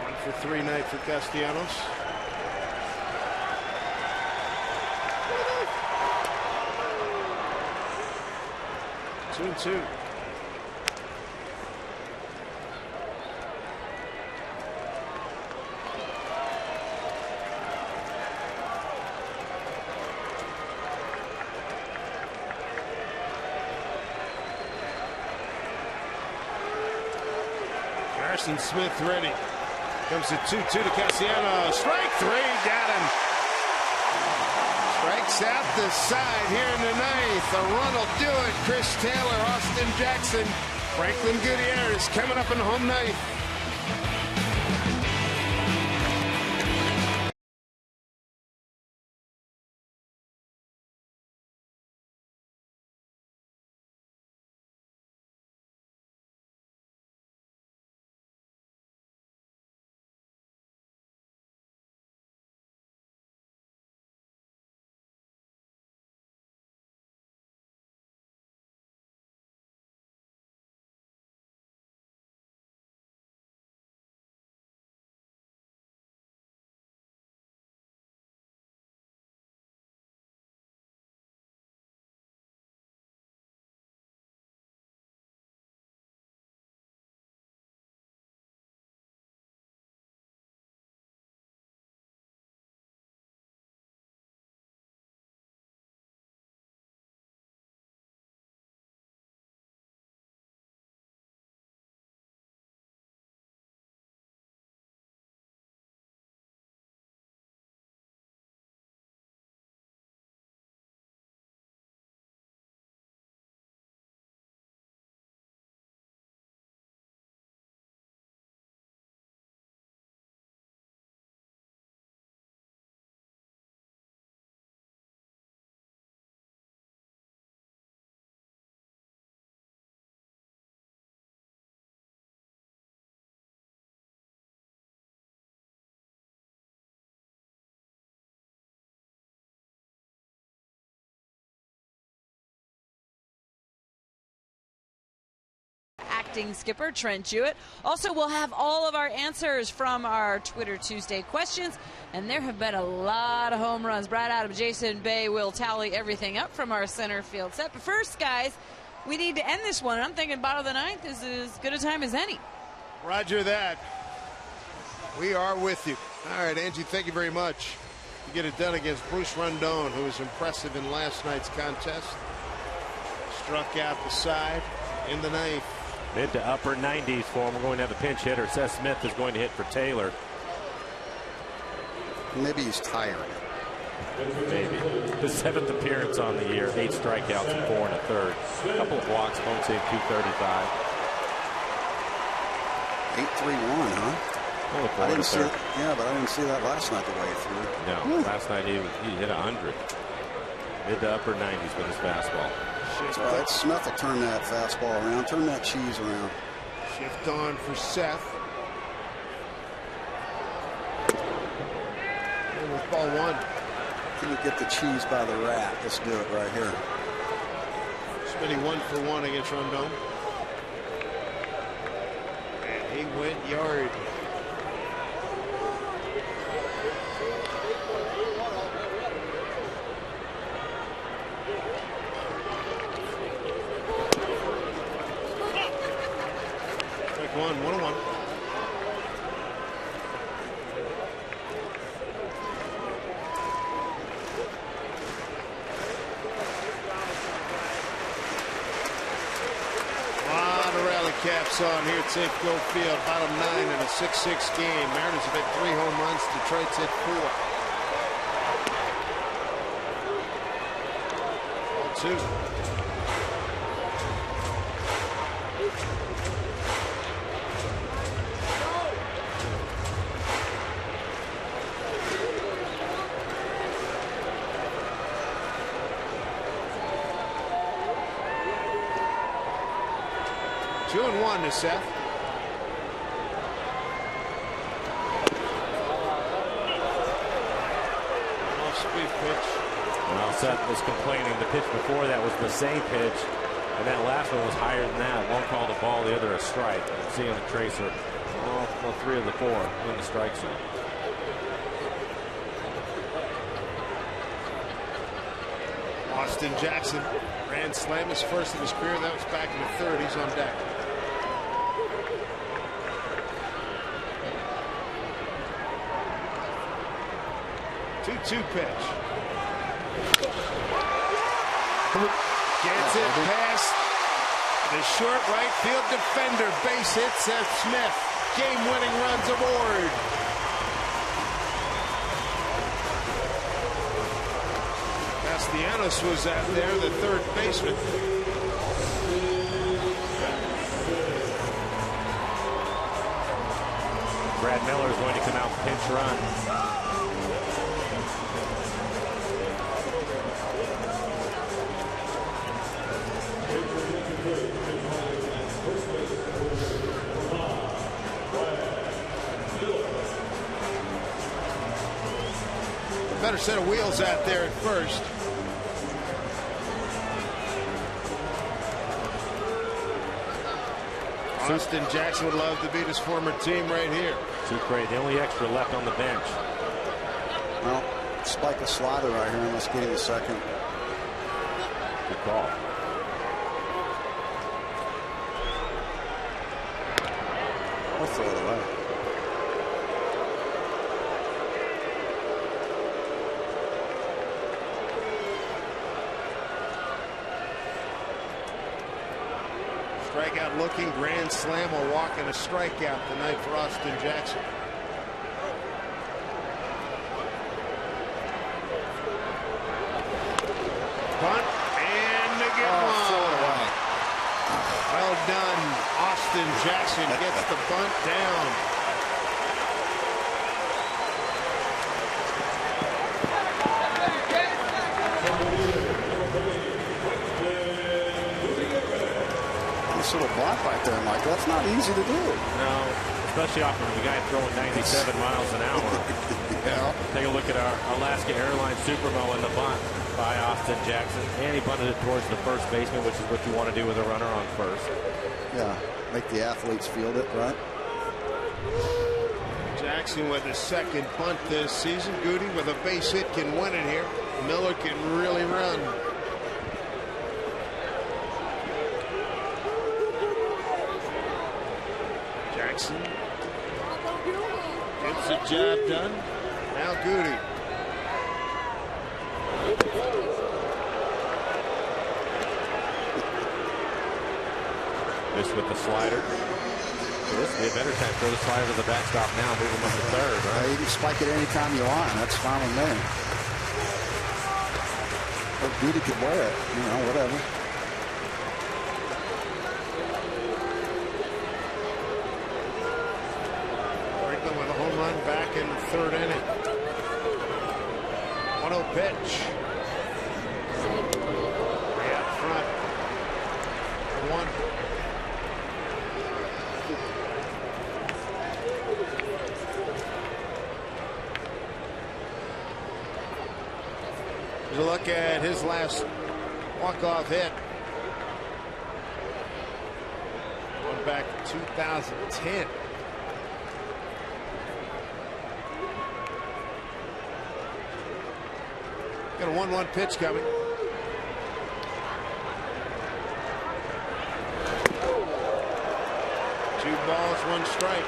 One for 3 night for Castellanos. 2-2. Carson Smith ready. Comes to 2-2 to Cassiano. Strike three. Got him. Strikes out the side here in the ninth. A run will do it. Chris Taylor, Austin Jackson, Franklin Gutierrez coming up in the home ninth. Acting skipper Trent Jewett. Also, we'll have all of our answers from our Twitter Tuesday questions, and there have been a lot of home runs. Brad Adams, Jason Bay will tally everything up from our center field set. But first, guys, we need to end this one. I'm thinking bottom of the ninth is as good a time as any. Roger that. We are with you. All right, Angie, thank you very much. You get it done against Bruce Rondon, who was impressive in last night's contest. Struck out the side in the ninth. Mid to upper 90s for him. We're going to have a pinch hitter. Seth Smith is going to hit for Taylor. Maybe he's tired. Maybe. His 7th appearance on the year. 8 strikeouts and 4 1/3. A couple of walks. Won't save 235. 8-3-1, huh? Only 4 I didn't see it. 1/3. Yeah, but I didn't see that last night the way through. No, last night he hit 100. Mid to upper 90s with his fastball. Well, Smith will turn that fastball around, turn that cheese around. Shift on for Seth. And with ball one. Can you get the cheese by the rat? Let's do it right here. Spinning 1 for 1 against Rondon. And he went yard. Strike 1-1. Caps on here at Safeco Field. Bottom 9 in a 6-6 game. Mariners have hit 3 home runs. Detroit's hit 4. 2. Two and 1 to Seth. Off-speed pitch. Well, Seth was complaining the pitch before that was the same pitch, and that last one was higher than that. One called a ball, the other a strike. You can see on the tracer, well, 3 of the 4 in the strike zone. Austin Jackson grand slam, his first of his career. That was back in the 30s on deck. Two pitch. Gets it past the short right field defender. Base hit Seth Smith. game-winning runs aboard. Castellanos was out there, the third baseman. Brad Miller is going to come out and pinch run. Better set of wheels out there at first. Austin Jackson would love to beat his former team right here. Too great. The only extra left on the bench. Well, spike a slider right here and let's get him a second. Good call. I'll throw it away. Strikeout looking, grand slam, a walk and a strikeout tonight for Austin Jackson. Bunt and to get one. Well done. Austin Jackson gets the bunt down. Little block right there, Mike. That's not easy to do. No, especially off of the guy throwing 97 miles an hour. Yeah. Take a look at our Alaska Airlines Supermo in the bunt by Austin Jackson. And he bunted it towards the first baseman, which is what you want to do with a runner on first. Yeah, make the athletes field it, right? Jackson with his second bunt this season. Goody with a base hit can win it here. Miller can really run. Jackson gets the job done. Now Goody. Missed with the slider. So this would be a better time. Throw the slider to the backstop now. Move him up to third. Right? You can spike it anytime you want. That's fine with me. Or Goody could wear it. You know, whatever. With a home run back in the third inning. 1-0 pitch. Way out front. 1. Here's a look at his last walk-off hit. Going back to 2010. Got a 1-1 pitch coming. Two balls, one strike.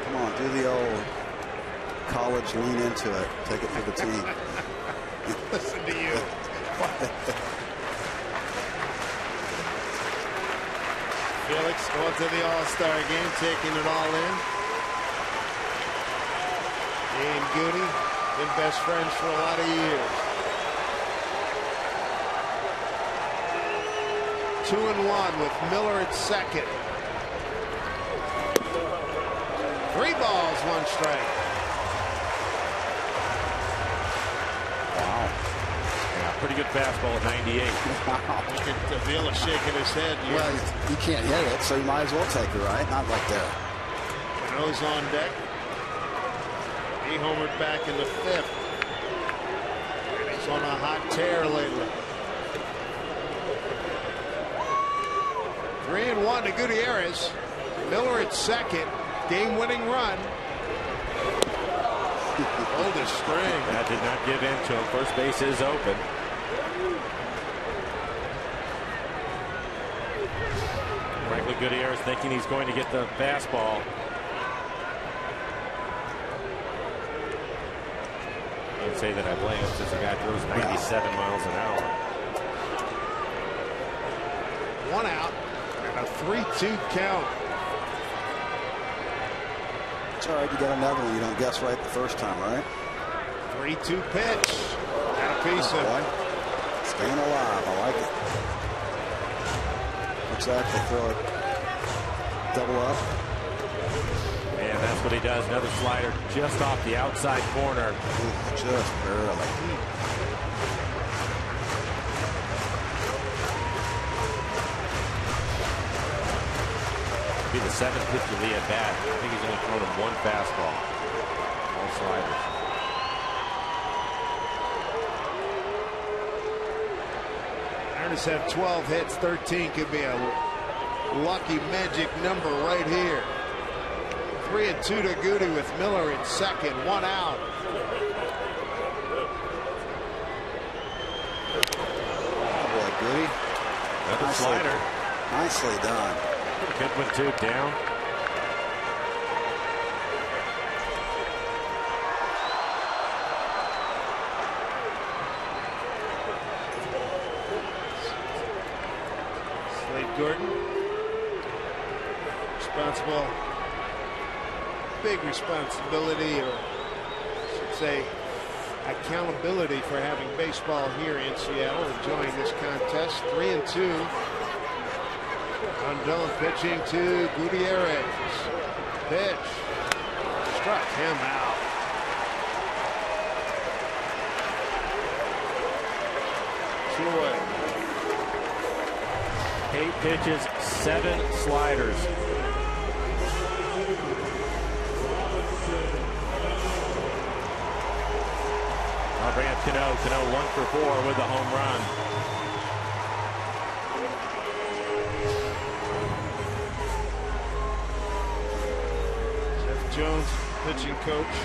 Come on, do the old college lean into it. Take it for the team. Listen to you. Felix going to the All-Star game, taking it all in. He and Goody been best friends for a lot of years. 2-1 with Miller at second. 3 balls, 1 strike. Wow. Yeah, pretty good fastball at 98. Look at Davila shaking his head. Well, you can't hit it, so you might as well take it, right? Not right there. Nose on deck. He homered back in the 5th. He's on a hot tear lately. 3-1 to Gutierrez. Miller at second. Game-winning run. Hold his string. That did not give in to him. First base is open. Franklin Gutierrez thinking he's going to get the fastball. Can't say that I blame him since the guy throws 97 miles an hour. 1 out. And a 3-2 count. It's all right, you got another one you don't guess right the first time, right? 3-2 pitch. Got a piece of it. Staying alive, I like it. Looks like they throw it double up. And that's what he does. Another slider just off the outside corner. Ooh, just barely. Be the 7th pitch of the at bat. I think he's only thrown him one fastball. All sliders. Mariners have 12 hits, 13 could be a lucky magic number right here. 3-2 to Goody with Miller in second, 1 out. Oh boy, Goody. Another slider. Nicely done. Good one, too, down. Slade Gordon. Responsible. Big responsibility, or I should say accountability, for having baseball here in Seattle, enjoying this contest. 3-2. Rondon pitching to Gutierrez. Pitch. Struck him out. Two away. 8 pitches, 7 sliders. I'll bring up Cano. Cano 1 for 4 with a home run. Jones, pitching coach.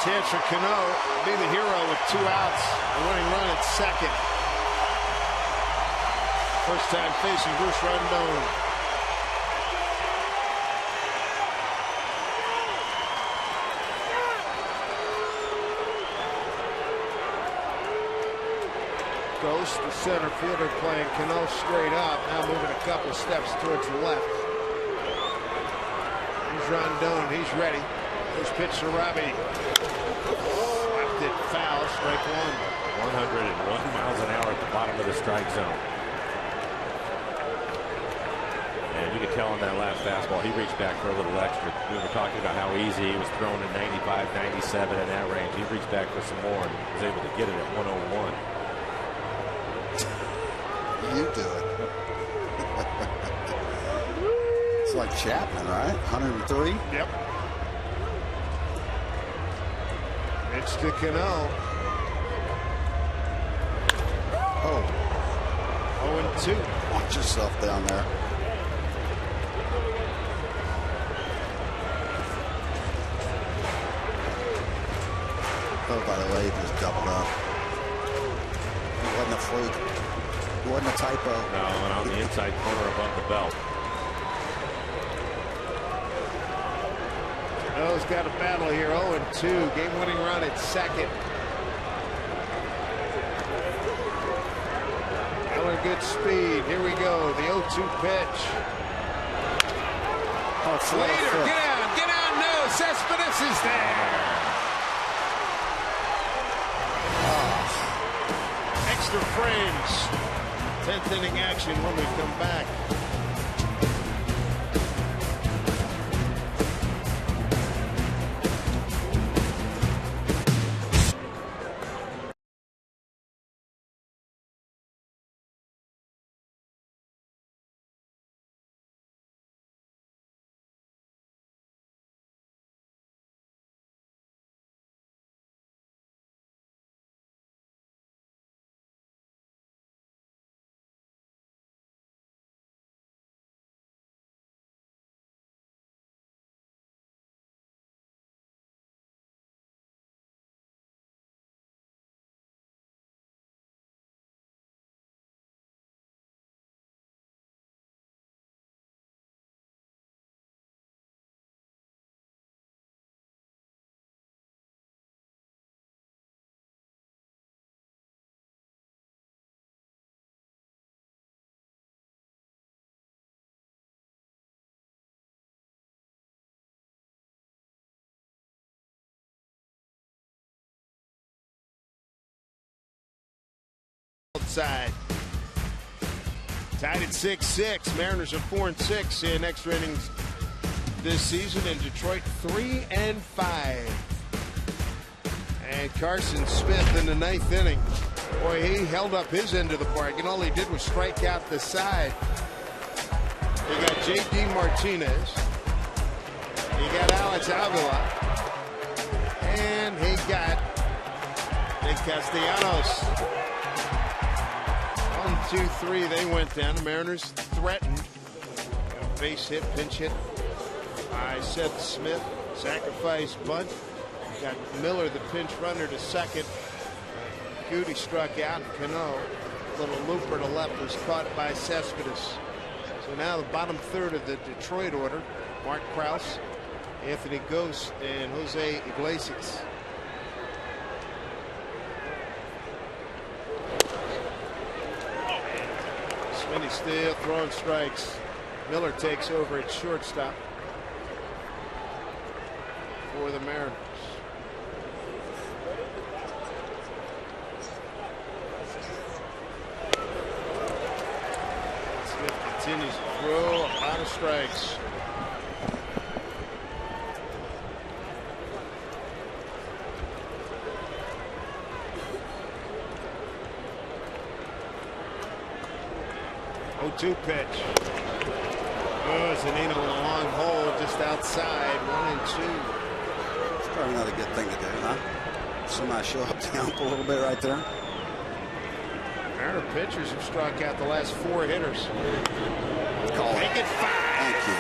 Chance for Cano, be the hero with 2 outs. A winning run at second. First time facing Bruce Rondon. Ghost, the center fielder, playing Cano straight up. Now moving a couple steps towards the left. Here's Rondon. He's ready. First pitch to Robbie. Left it foul. Strike 1. 101 miles an hour at the bottom of the strike zone. And you could tell on that last fastball, he reached back for a little extra. We were talking about how easy he was throwing at 95, 97 in that range. He reached back for some more and was able to get it at 101. You do it. It's like Chapman, right? 103? Yep. Pitch to Cano. Oh. 0-2. Watch yourself down there. Oh, by the way, he just doubled up. It wasn't a fluke. It wasn't a typo. No, and on the inside corner above the belt. Cano's got a battle here. 0-2. Game-winning run at second. Going good speed. Here we go. The 0-2 pitch. Oh, Slater, get out. Get out. No. Cespedes is there. Extra frames. 10th inning action when we come back. outside. Tied at 6-6. Mariners are 4-6 in extra innings this season, and Detroit 3-5. And Carson Smith in the 9th inning. Boy, he held up his end of the bargain. All he did was strike out the side. You got J.D. Martinez. You got Alex Avila. And he got Nick Castellanos. 1, 2, 3. They went down. The Mariners threatened. A base hit, pinch hit by Seth Smith. Sacrifice bunt. Got Miller, the pinch runner, to second. Goody struck out. Cano, little looper to left, was caught by Cespedes. So now the bottom third of the Detroit order: Mark Krause, Anthony Ghost, and Jose Iglesias. Smitty still throwing strikes. Miller takes over at shortstop for the Mariners. Continues to throw a lot of strikes. Oh, 2 pitch. Oh, Zanino in a long hole just outside. 1-2. It's probably not a good thing to do, huh? Somebody show up the ump a little bit right there. Mariner pitchers have struck out the last 4 hitters. Call Make it 5. Thank you.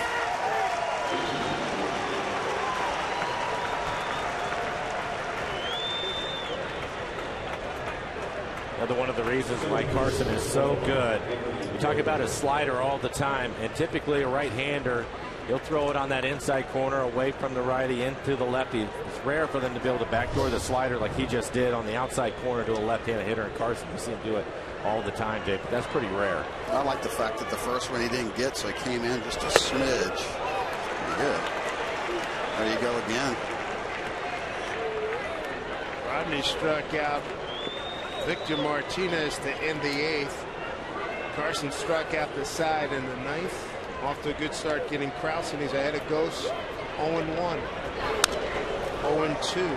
Another one of the reasons why Carson is so good. We talk about his slider all the time, and typically a right-hander, he'll throw it on that inside corner away from the righty into the lefty. It's rare for them to be able to backdoor the slider like he just did on the outside corner to a left-handed hitter, and Carson, you see him do it all the time, Jay, but that's pretty rare. I like the fact that the first one he didn't get, so he came in just a smidge. Pretty good. There you go again. Rodney struck out Victor Martinez to end the 8th. Carson struck out the side in the 9th. Off to a good start getting Krause, and he's ahead of Ghost. 0-1. 0-2.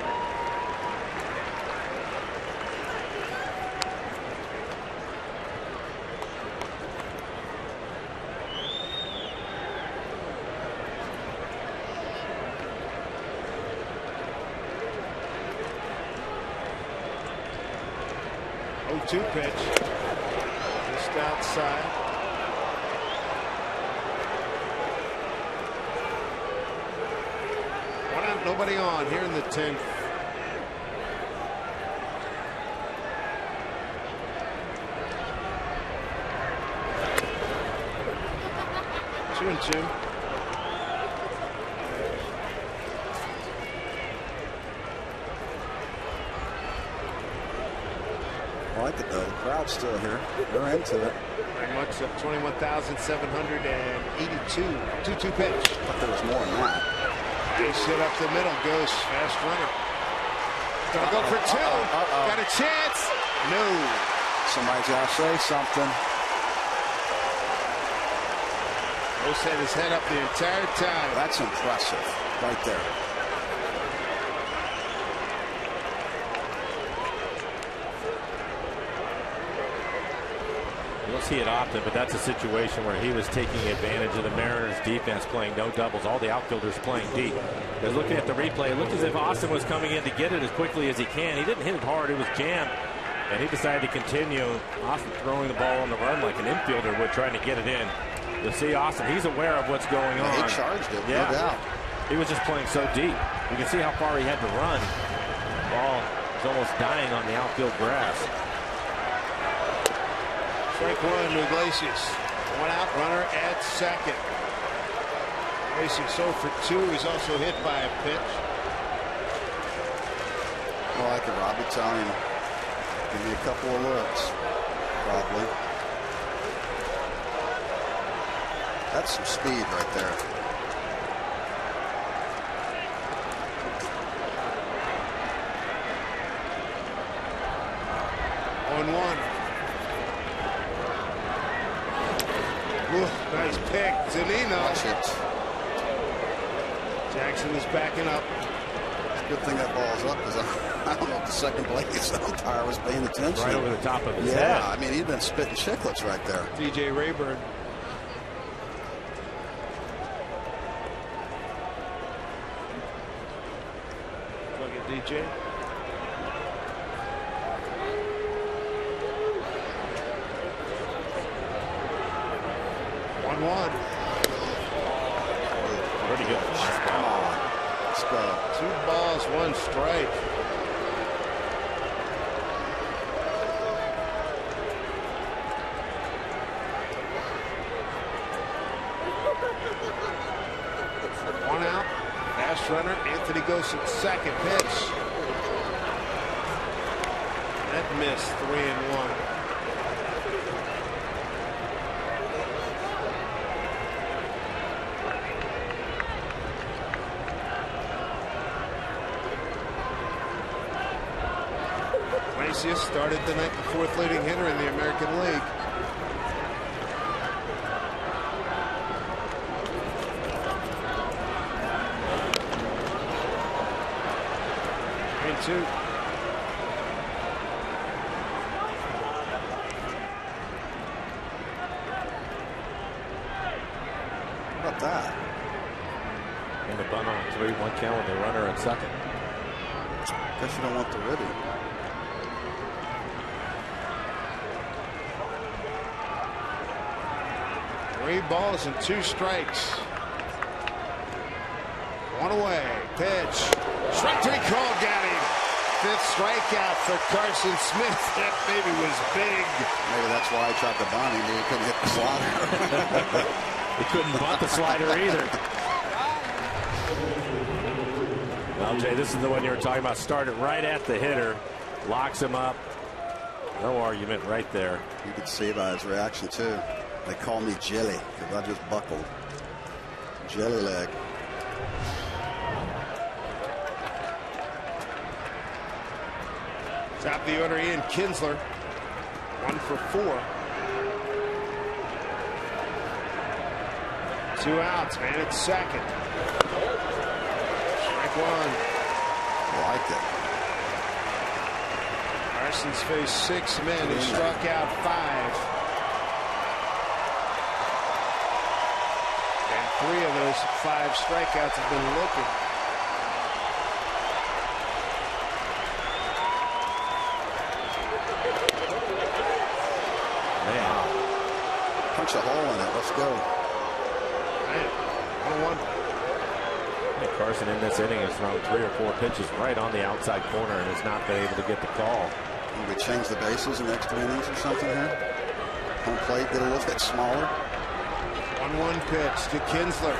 Pitch just outside. One out, nobody on here in the 10th. Two and 2. I like it though. The crowd's still here. They're into it. Very much up. 21,782. 2-2 pitch. I thought there was more than that. Base hit up the middle. Goes fast runner. Gonna go for 2. Got a chance. No. Somebody's got to say something. Ghost had his head up the entire time. That's impressive right there. You don't see it often, but that's a situation where he was taking advantage of the Mariners defense playing no doubles, all the outfielders playing deep. Because looking at the replay, it looked as if Austin was coming in to get it as quickly as he can. He didn't hit it hard, it was jammed, and he decided to continue. Austin throwing the ball on the run like an infielder would, trying to get it in. You'll see Austin, he's aware of what's going on. He charged it, yeah. No doubt. He was just playing so deep. You can see how far he had to run. The ball was almost dying on the outfield grass. Strike 1 to Iglesias. 1 out, runner at second. Iglesias 0 for 2. He's also hit by a pitch. Well, I could Robbie tell him, give me a couple of looks, probably. That's some speed right there. On 1. Ooh, nice pick. Zunino. Watch it. Jackson is backing up. It's a good thing that ball's up because I don't know if the second base umpire was paying attention. Right over the top of his head. Yeah, I mean, he'd been spitting chiclets right there. DJ Rayburn. Look at DJ. One. Pretty good. Come on. Let's go. 2 balls, 1 strike. One out. Fast runner. Anthony goes to second pitch. That missed. 3-1. Started the night the 4th leading hitter in the American League. Two. How about that? And the bunt on 3-1 count with the runner at second. Guess you don't want the ribby. Three balls and 2 strikes. 1 away. Pitch. Strike 3 call. Got him. 5th strikeout for Carson Smith. That baby was big. Maybe that's why he tried to bunt. He knew he couldn't hit the slider. He couldn't bunt the slider either. Well, Jay, this is the one you were talking about. Started right at the hitter. Locks him up. No argument right there. You could see by his reaction, too. They call me Jelly because I just buckled. Jelly leg. Top of the order, Ian Kinsler. 1 for 4. 2 outs, man. It's second. Strike 1. I like it. Carson's faced 6 men. He struck out 5. And 3 of those 5 strikeouts have been looking. Man. Punch a hole in it. Let's go. Man, 1-1. Carson in this inning has thrown 3 or 4 pitches right on the outside corner and has not been able to get the call. Can we change the bases in the next 2 innings or something here? Home plate get a little bit smaller. 1-1 pitch to Kinsler.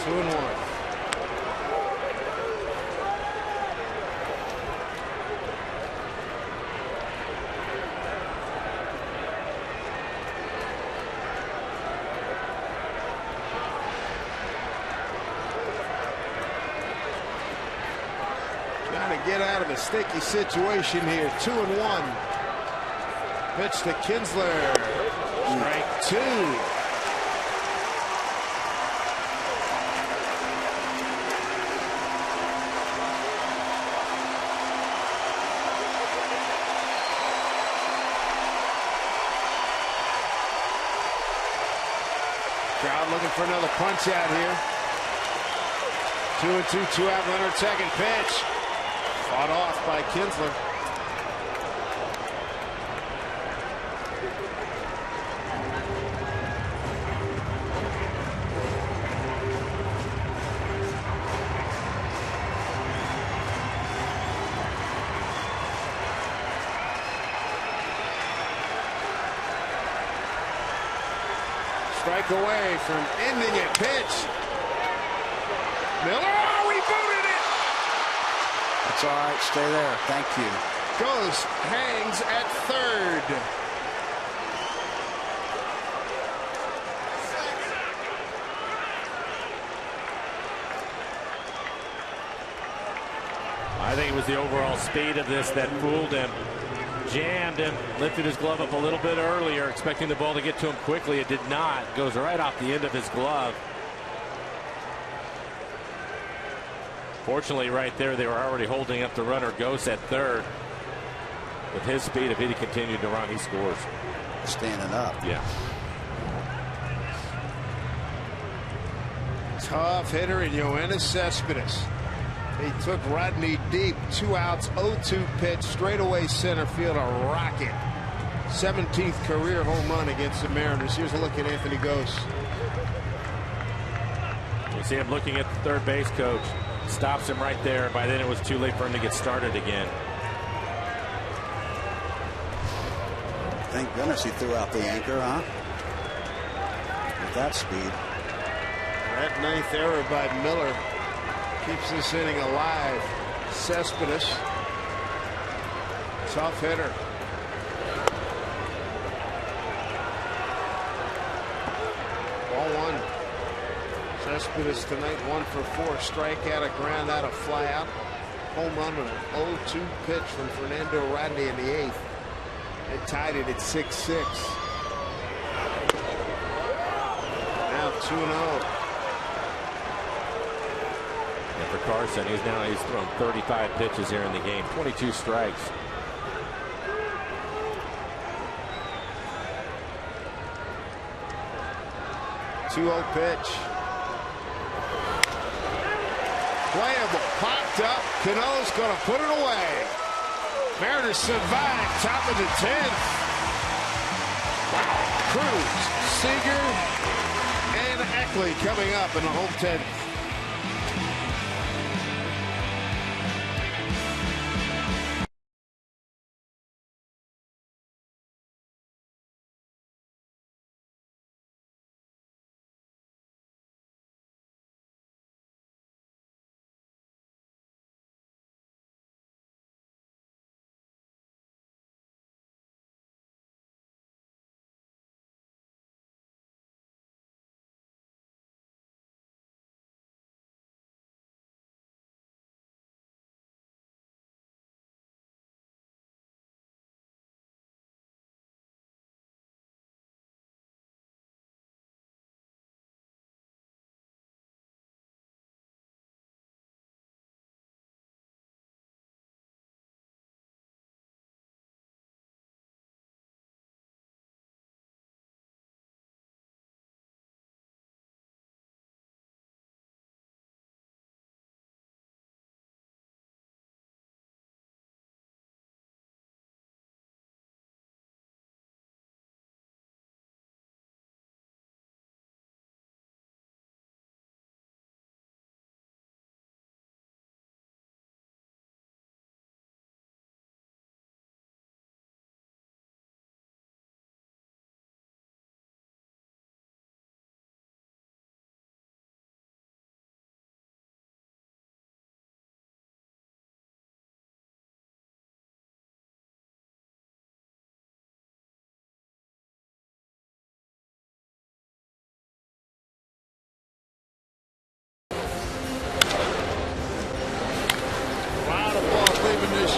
2-1. Trying to get out of a sticky situation here. 2-1. Pitch to Kinsler. Strike 2. Crowd looking for another punch out here. 2-2, 2 out, runner at second. Pitch. Fought off by Kinsler. Strike away from ending it. Pitch. Miller, oh, he booted it. That's all right. Stay there. Thank you. Goes, hangs at third. I think it was the overall speed of this that fooled him. jammed him, lifted his glove up a little bit earlier, expecting the ball to get to him quickly. It did not. Goes right off the end of his glove. Fortunately, right there, they were already holding up the runner. Ghost at third. With his speed, if he continued to run, he scores. Standing up. Yeah. Tough hitter in Yoenis Cespedes. He took Rodney deep, 2 outs, 0-2 pitch, straightaway center field, a rocket. 17th career home run against the Mariners. Here's a look at Anthony Ghost. You see him looking at the third base coach. Stops him right there. By then it was too late for him to get started again. Thank goodness he threw out the anchor, huh? With that speed. That 9th error by Miller keeps this inning alive. Cespedes, tough hitter. Ball 1. Cespedes tonight 1 for 4. Strikeout, a ground out, a fly out. Home run on an 0-2 pitch from Fernando Rodney in the 8th. It tied it at 6-6. Now 2-0. And for Carson, he's thrown 35 pitches here in the game, 22 strikes. Two-0 pitch. Playable, popped up. Cano's going to put it away. Mariners survive, top of the 10th. Cruz, Seager, and Eckley coming up in the home 10th.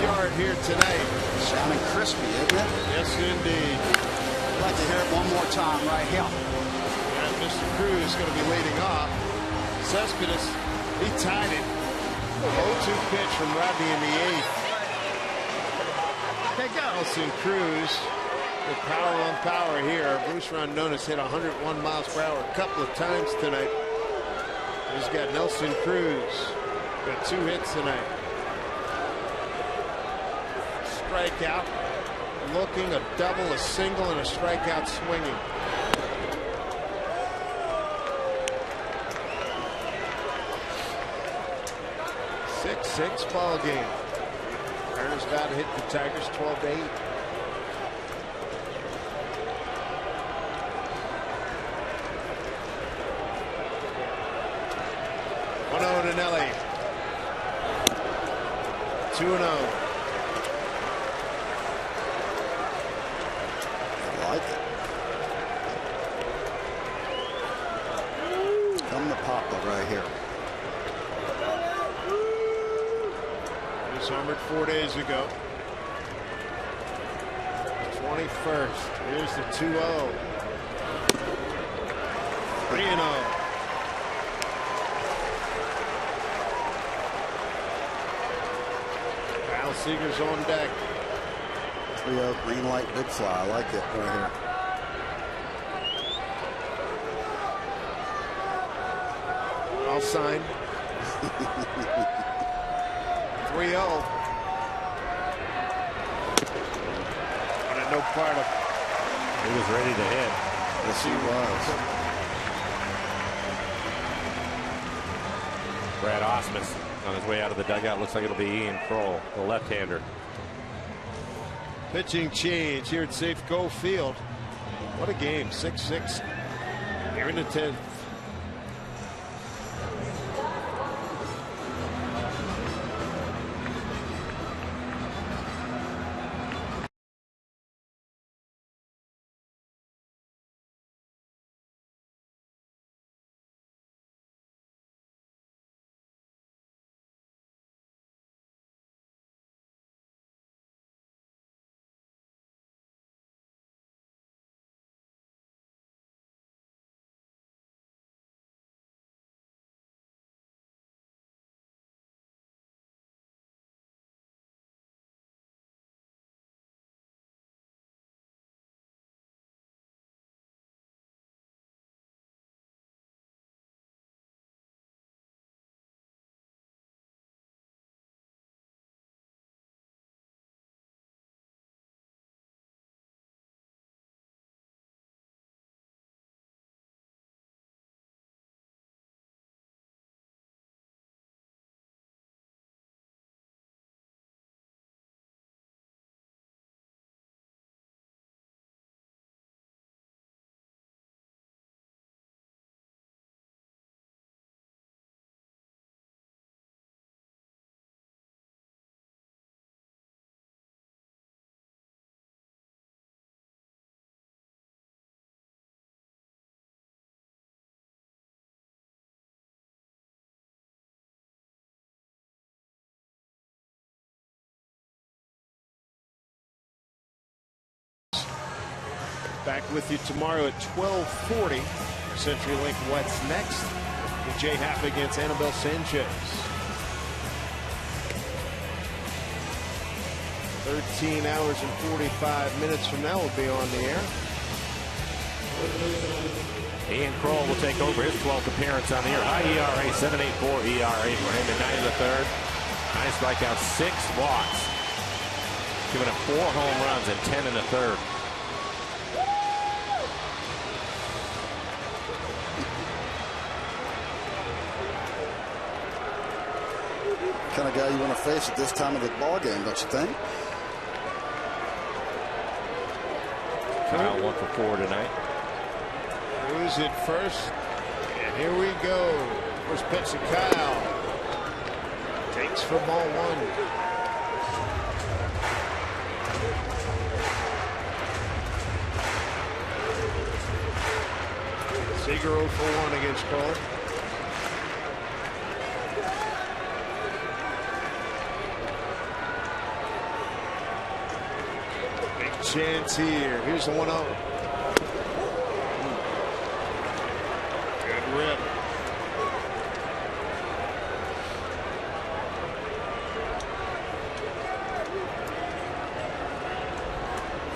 Yard here tonight. Sounding crispy, isn't it? Yes, indeed. I'd like to hear it one more time right here. And Mr. Cruz is going to be leading off. Cespedes, he tied it. 0-2 pitch from Rodney in the 8th. Okay, go. Nelson Cruz with power on power here. Bruce Rondonis hit 101 miles per hour a couple of times tonight. He's got Nelson Cruz. Got 2 hits tonight. Strikeout, looking, a double, a single, and a strikeout swinging. Six ball game. Mariners about to hit the Tigers 12-8. To Nelly. 2-0. Like it. Come to Papa right here. He was homered 4 days ago. 21st. Here's the 2-0. 3-0. Kyle Seager's on deck. 3-0 green light, big fly. I like it right here. I'll sign. 3-0. Wanted no part of. He was ready to hit. Yes, he was. Brad Osmus on his way out of the dugout. Looks like it'll be Ian Kroll, the left-hander. Pitching change here at Safeco Field. What a game. 6-6 here in the 10th. Back with you tomorrow at 12:40. CenturyLink What's Next with Jay Happ against Annabelle Sanchez. 13 hours and 45 minutes from now we'll be on the air. Ian Kroll will take over his 12th appearance on the air. High ERA, 7.84 ERA for him in 9 1/3. 9 strikeouts, 6 walks. Giving up 4 home runs and 10 1/3. Kind of guy you want to face at this time of the ball game, don't you think? Kyle 1 for 4 tonight. Who's it first? And here we go. First pitch to Kyle. Takes for ball 1. Seager 0 for 1 against Kroll. Chance here. Here's the 1-0. Good rip.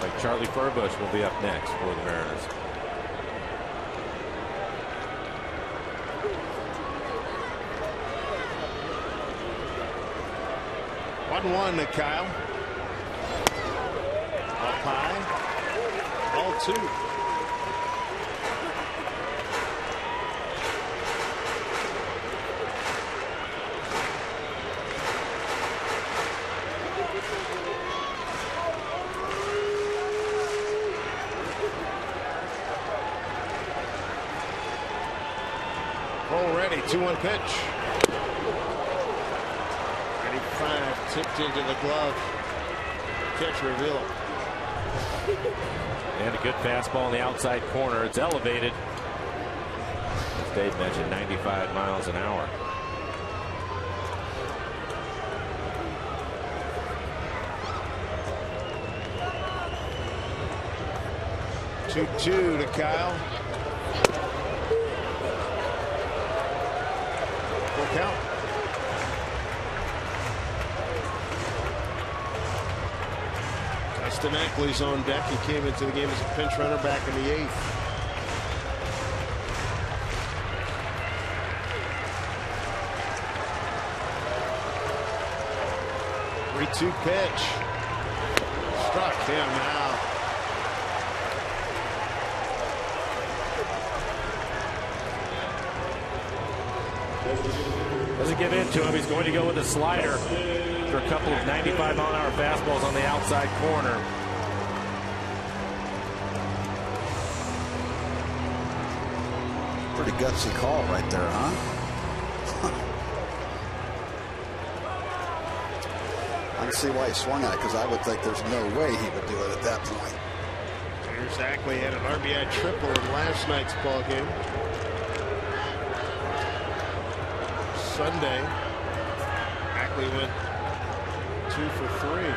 Like Charlie Furbush will be up next for the Mariners. One to Kyle. Up high. Ball 2. Already 2-1 pitch. 95 tipped into the glove. Catch reveal. And a good fastball in the outside corner. It's elevated. As Dave mentioned, 95 miles an hour. 2-2 to Kyle. Full count. Dustin Ackley's on deck. He came into the game as a pinch runner back in the 8th. Two pitch. Struck him out. Doesn't give in to him. He's going to go with a slider for a couple of 95-mile-an-hour fastballs on the outside corner. Pretty gutsy call right there, huh? I can see why he swung at it, because I would think there's no way he would do it at that point. Here's Ackley, had an RBI triple in last night's ball game. Sunday, Ackley went 2 for 3.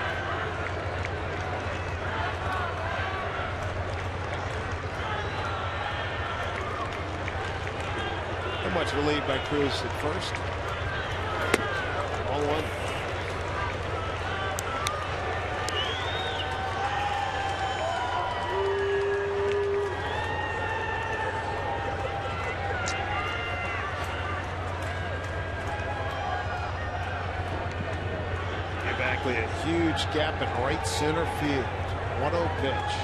How much of a lead by Cruz at first? All one. A huge gap in right center field. 1-0 pitch.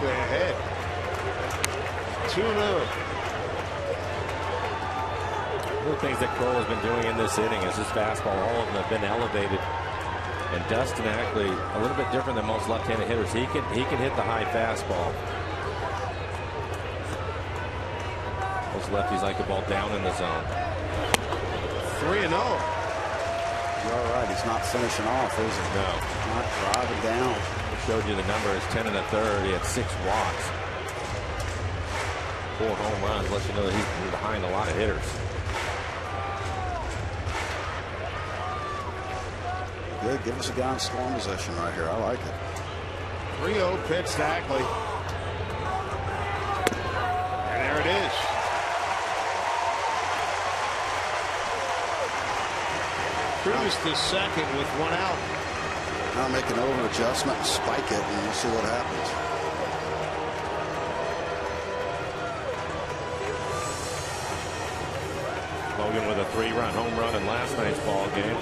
Ahead. 2-0. One of the things that Kroll has been doing in this inning is his fastball. All of them have been elevated. And Dustin Ackley, a little bit different than most left-handed hitters. He can hit the high fastball. Most lefties like the ball down in the zone. 3-0. You're all right. He's not finishing off, is he? No. Not driving down. Showed you the number is 10 1/3. He had 6 walks, 4 home runs. Lets you know that he's behind a lot of hitters. Good. Give us a guy in scoring position right here. I like it. 3-0 pitch to Ackley. And there it is. Cruz to second with 1 out. Now make an over adjustment and spike it, and we'll see what happens. Logan with a 3-run home run in last night's ball game.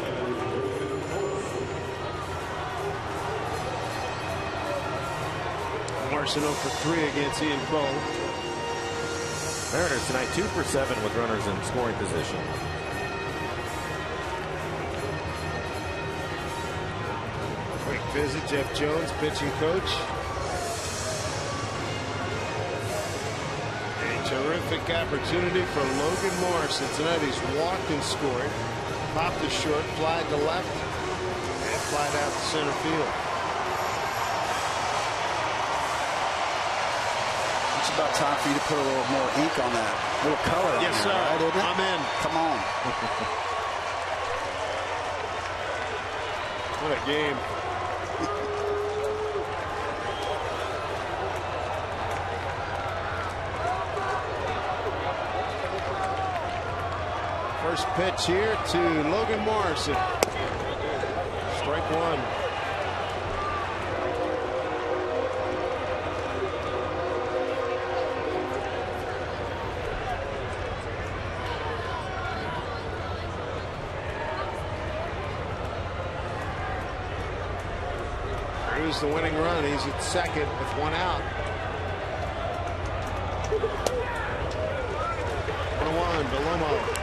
Marson 0 for 3 against Ian Cole. Mariners tonight 2 for 7 with runners in scoring position. Quick visit, Jeff Jones, pitching coach. A terrific opportunity for Logan Morrison. Cincinnati's walked and scored. Popped to short, fly to left, and flied out to center field. It's about time for you to put a little more ink on that. A little color. Yes, on sir. Right, isn't it? I'm in. Come on. What a game. First pitch here to Logan Morrison. Strike 1. Cruz the winning run. He's at second with 1 out. 1-1 to Lomo.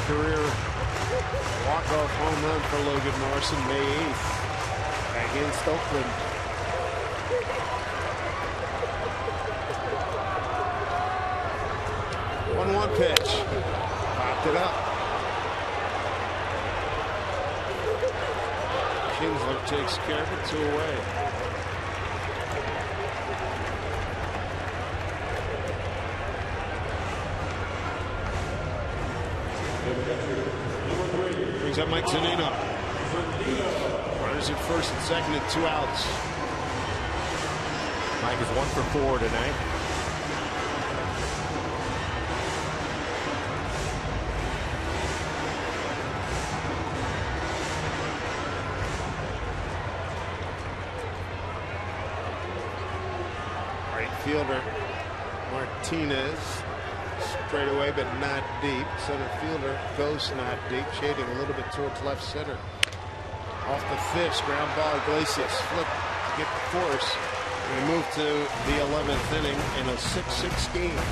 Career walk-off home run for Logan Morrison May 8th against Oakland. One pitch. Popped it up. Kinsler takes care of it, 2 away. Brings up Mike Zunino. Runners at first and second and 2 outs. Mike is 1 for 4 tonight. Right fielder Martinez. Straight away, but not deep. Center fielder goes not deep, shading a little bit towards left center. Off the fifth, ground ball. Iglesias flip to get the force. We move to the 11th inning in a 6-6 game.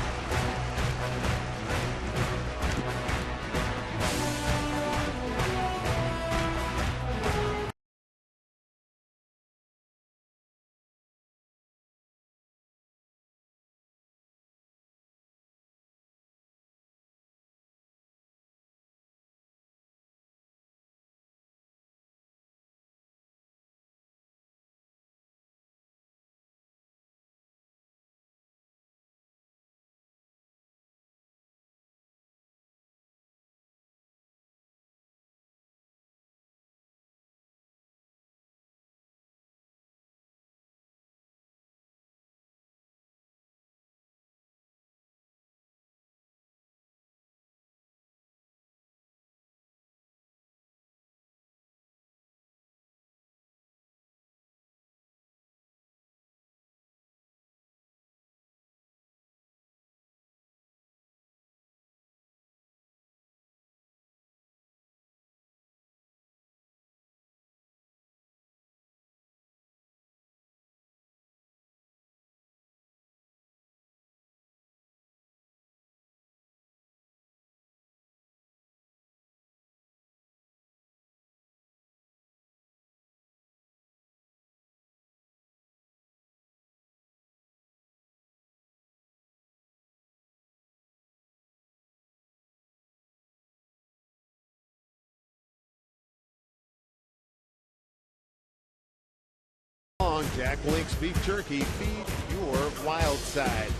Jack Link's Beef Jerky, feed your wild side.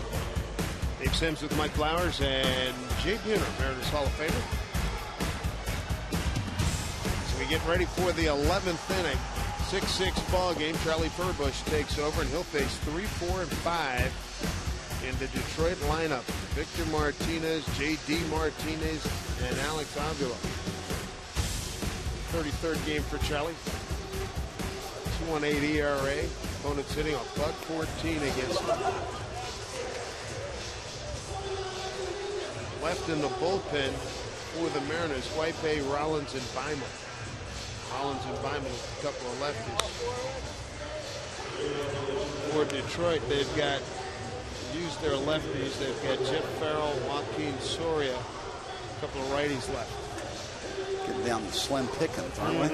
Dave Sims with Mike Flowers and Jay Buhner, Mariners Hall of Famer. So we get ready for the 11th inning. 6-6 ball game. Charlie Furbush takes over, and he'll face 3, 4, and 5 in the Detroit lineup. Victor Martinez, J.D. Martinez, and Alex Avila. 33rd game for Charlie. 2.18 ERA. Opponent sitting on $1.14 against him. Left in the bullpen for the Mariners, White, Rollins, and Beimel. Rollins and Beimel with a couple of lefties. For Detroit, they've got used their lefties. They've got Jeff Farrell, Joaquin Soria, a couple of righties left. Getting down to slim pickings, aren't we?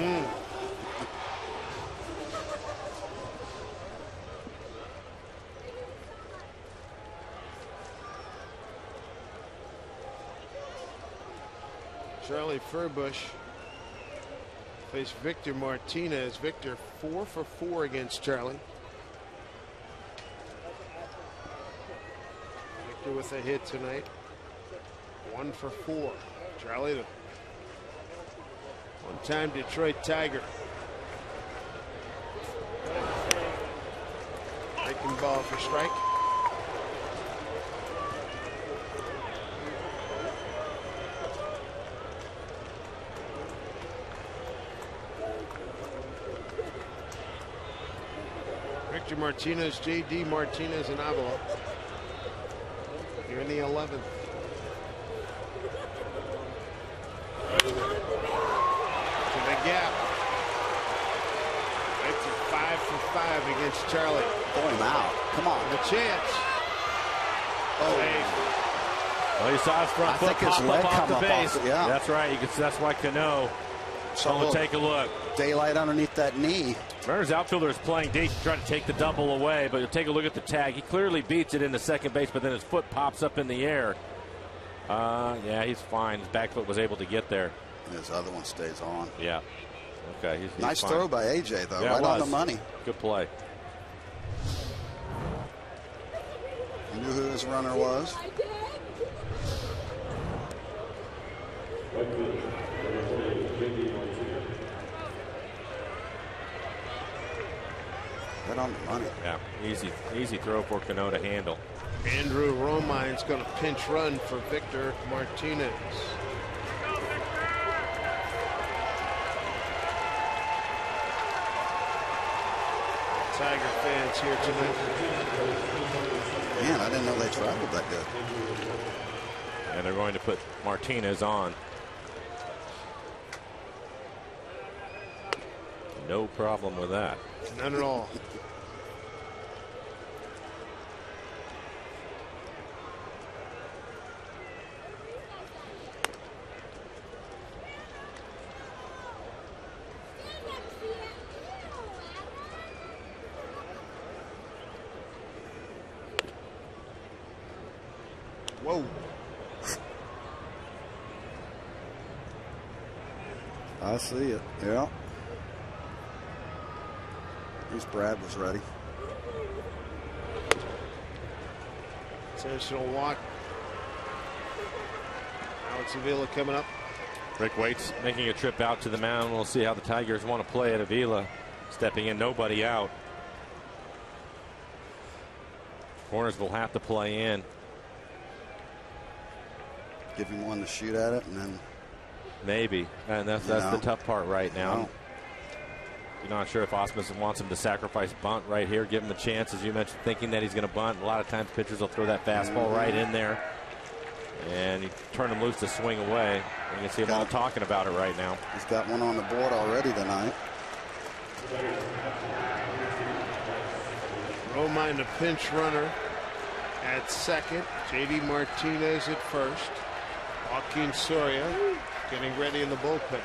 Charlie Furbush faced Victor Martinez. Victor 4 for 4 against Charlie. Victor with a hit tonight. 1 for 4. Charlie, the one-time Detroit Tiger. Breaking ball for strike. Victor Martinez, J.D. Martinez, and Avila. You're in the 11th. To the gap. It's a 5 for 5 against Charlie. Pull him out. Come on. The chance. Well, you saw his front foot pop up off the base. Yeah. That's right. You can. That's why Cano So we'll take a look. Daylight underneath that knee. Mariners outfielder is playing deep, trying to take the double away, but you'll take a look at the tag. He clearly beats it into second base, but then his foot pops up in the air. Yeah, he's fine. His back foot was able to get there. His other one stays on. Yeah. Okay. He's nice fine. throw by AJ, though. Yeah, right on the money. Good play. He knew who his runner was. Right on the money. Yeah, easy throw for Cano to handle. Andrew Romine's going to pinch run for Victor Martinez. Tiger fans here tonight. Man, I didn't know they traveled that good. And they're going to put Martinez on. No problem with that. None at all. Whoa. I see it. Yeah. At least Brad was ready. Intentional walk. Alex Avila coming up. Rick Waite's making a trip out to the mound. We'll see how the Tigers want to play at Avila. Stepping in, nobody out. Corners will have to play in. Give him one to shoot at it, and then maybe, and that's the tough part right now. You're not sure if Osmus wants him to sacrifice bunt right here, give him a chance, as you mentioned, thinking that he's going to bunt. A lot of times pitchers will throw that fastball right in there, and you turn him loose to swing away. You can see them all talking about it right now. He's got one on the board already tonight. Romine, the pinch runner at second. J.D. Martinez at first. Joaquin Soria getting ready in the bullpen.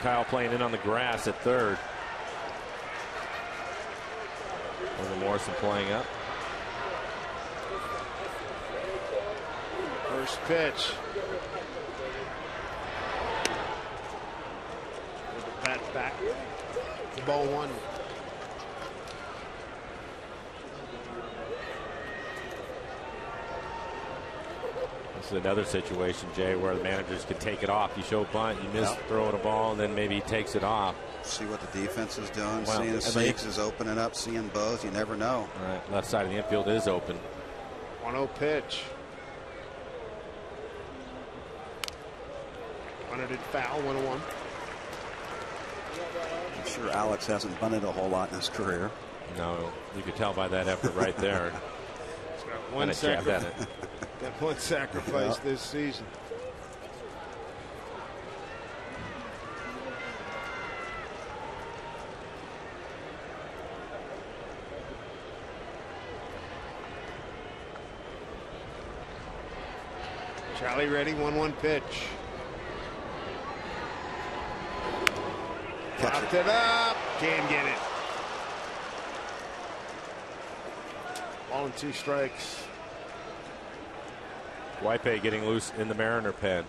Kyle playing in on the grass at third. Logan Morrison playing up. First pitch. With the bat back. Ball one. This is another situation, Jay, where the managers can take it off. You show bunt, you miss throwing a ball, and then maybe he takes it off. See what the defense is doing. Well, seeing the sinks is opening up, seeing both. You never know. All right, left side of the infield is open. 1-0 pitch. Bunted foul, 1-1. I'm sure Alex hasn't bunted a whole lot in his career. No, you could tell by that effort right there. He's got one sacrifice. Got one sacrifice this season. Charlie ready, 1-1 pitch. Popped it up. Can't get it. Ball and 2 strikes. Waipe getting loose in the Mariner pen.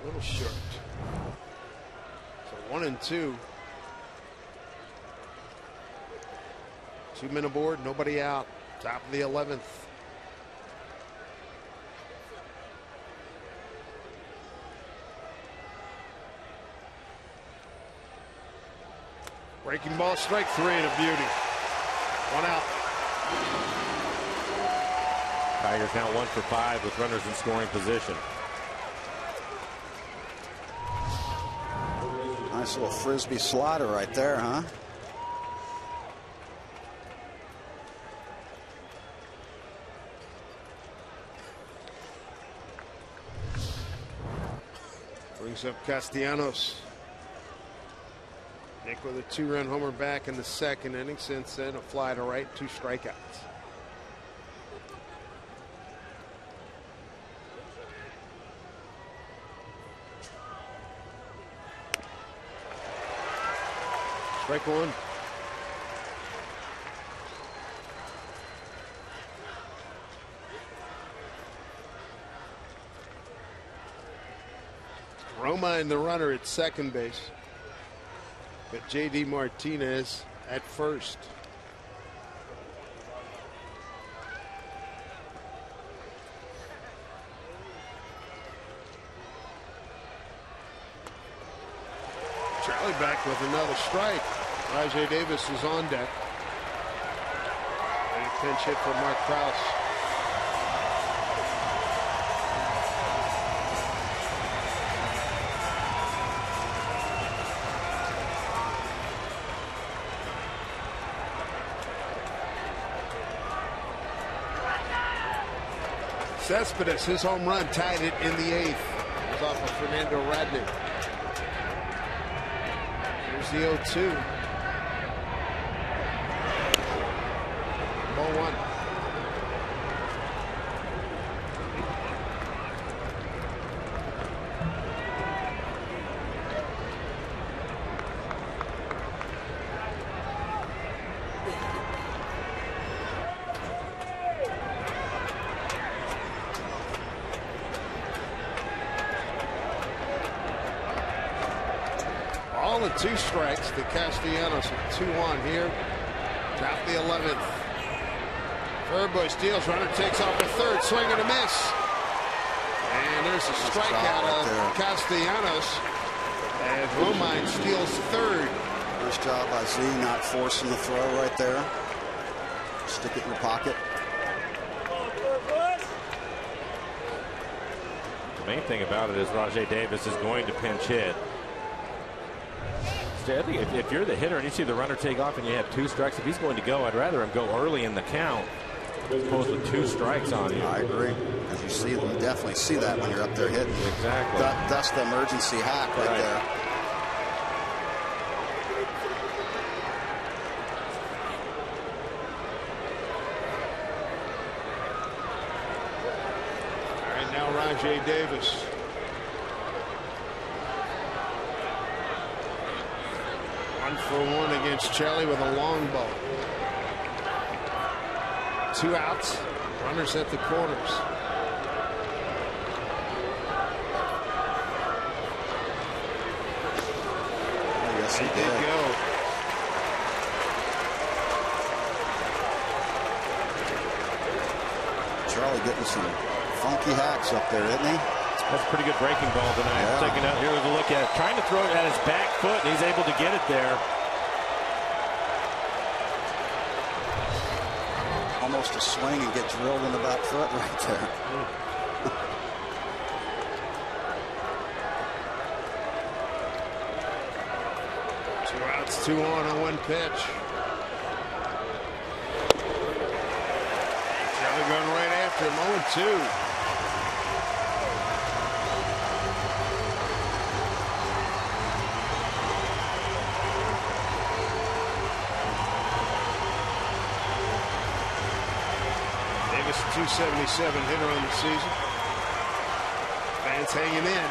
A little short. So 1-2. 2 men aboard, nobody out. Top of the 11th. Breaking ball, strike 3 and a beauty. 1 out. Tigers now 1 for 5 with runners in scoring position. Nice little frisbee slider right there, huh? Brings up Castellanos. Nick with a 2-run homer back in the second inning. Since then, a fly to right, 2 strikeouts. Strike 1. Roma and the runner at second base. But J.D. Martinez at first. Charlie back with another strike. Rajai Davis is on deck. And a pinch hit for Mark Krause. Cespedes, his home run tied it in the 8th. It was off of Fernando Radney. Here's the 0-2. Ball 1. All at 2 strikes to Castellanos with 2-1 here. Top the 11th. Furbush deals, runner takes off the third, swing and a miss. And there's a strikeout of Castellanos as Romine steals third. First job by Z, not forcing the throw right there. Stick it in your pocket. The main thing about it is Rajai Davis is going to pinch hit. I think if you're the hitter and you see the runner take off and you have 2 strikes, if he's going to go, I'd rather him go early in the count as opposed to 2 strikes on you. I agree. As you see, you definitely see that when you're up there hitting. Exactly. That's the emergency hack right there. All right, now Rajai Davis. For 1 against Charlie with a long ball. 2 outs. Runners at the corners. Yes, he did go. Charlie getting some funky hacks up there, isn't he? That's a pretty good breaking ball tonight. Yeah. Taking out, here's a look at it. Trying to throw it at his back foot, and he's able to get it there. Almost a swing and get drilled in the back foot right there. Two outs, 2 on 1 pitch. Charlie going right after him, 0-2. .277 hitter on the season. Fans hanging in.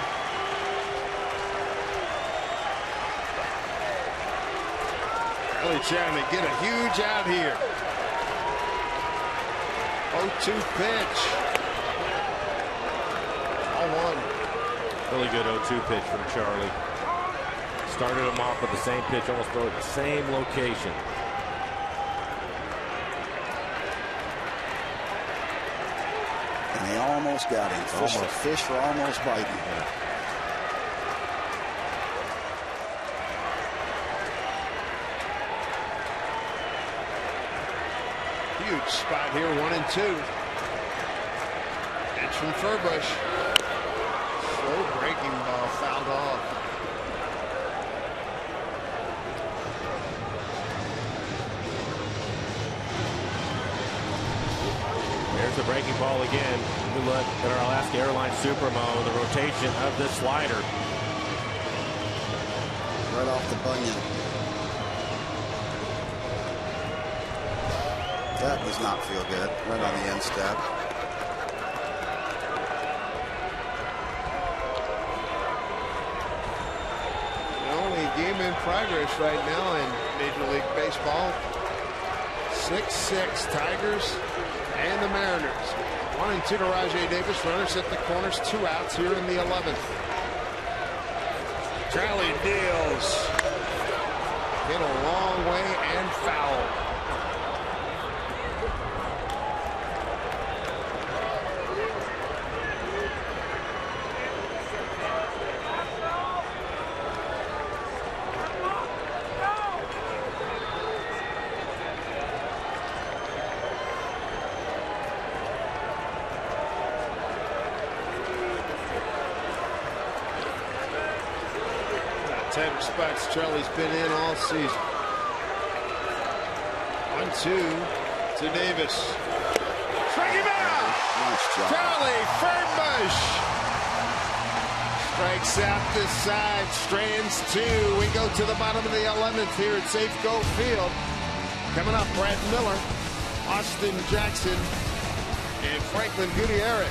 Really trying to get a huge out here. 0-2 pitch. All 1. Really good 0-2 pitch from Charlie. Started him off with the same pitch, almost throw at the same location. And he almost got him. Fish for almost biting. Yeah. Huge spot here, 1-2. Pitch from Furbush. Slow breaking ball, fouled off. There's the breaking ball again. We look at our Alaska Airlines Supremo, the rotation of this slider. Right off the bunion. That does not feel good. Right on the instep. The only game in progress right now in Major League Baseball. 6-6 Tigers and the Mariners. 1-2 to Rajay Davis. Runners at the corners. 2 outs here in the 11th. Charlie deals. Hit a long way and foul. Tighter spots Charlie's been in all season. 1-2 to Davis. Strike him out! Nice job. Charlie Fernbush strikes out this side, strands 2. We go to the bottom of the 11th here at Safeco Field. Coming up, Brad Miller, Austin Jackson, and Franklin Gutierrez.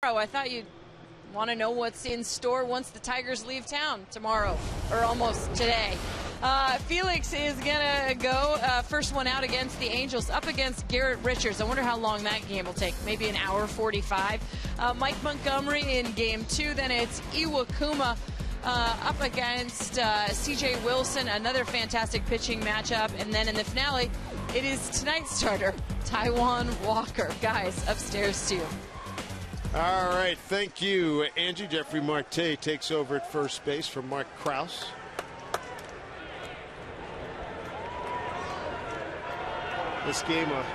I thought you'd want to know what's in store once the Tigers leave town tomorrow, or almost today. Felix is going to go first one out against the Angels, up against Garrett Richards. I wonder how long that game will take, maybe an hour 45. Mike Montgomery in game 2, then it's Iwakuma up against C.J. Wilson, another fantastic pitching matchup. And then in the finale, it is tonight's starter, Taijuan Walker. Guys, upstairs to you. All right, thank you, Angie. Jeffrey Marte takes over at first base for Mark Krause. This game, a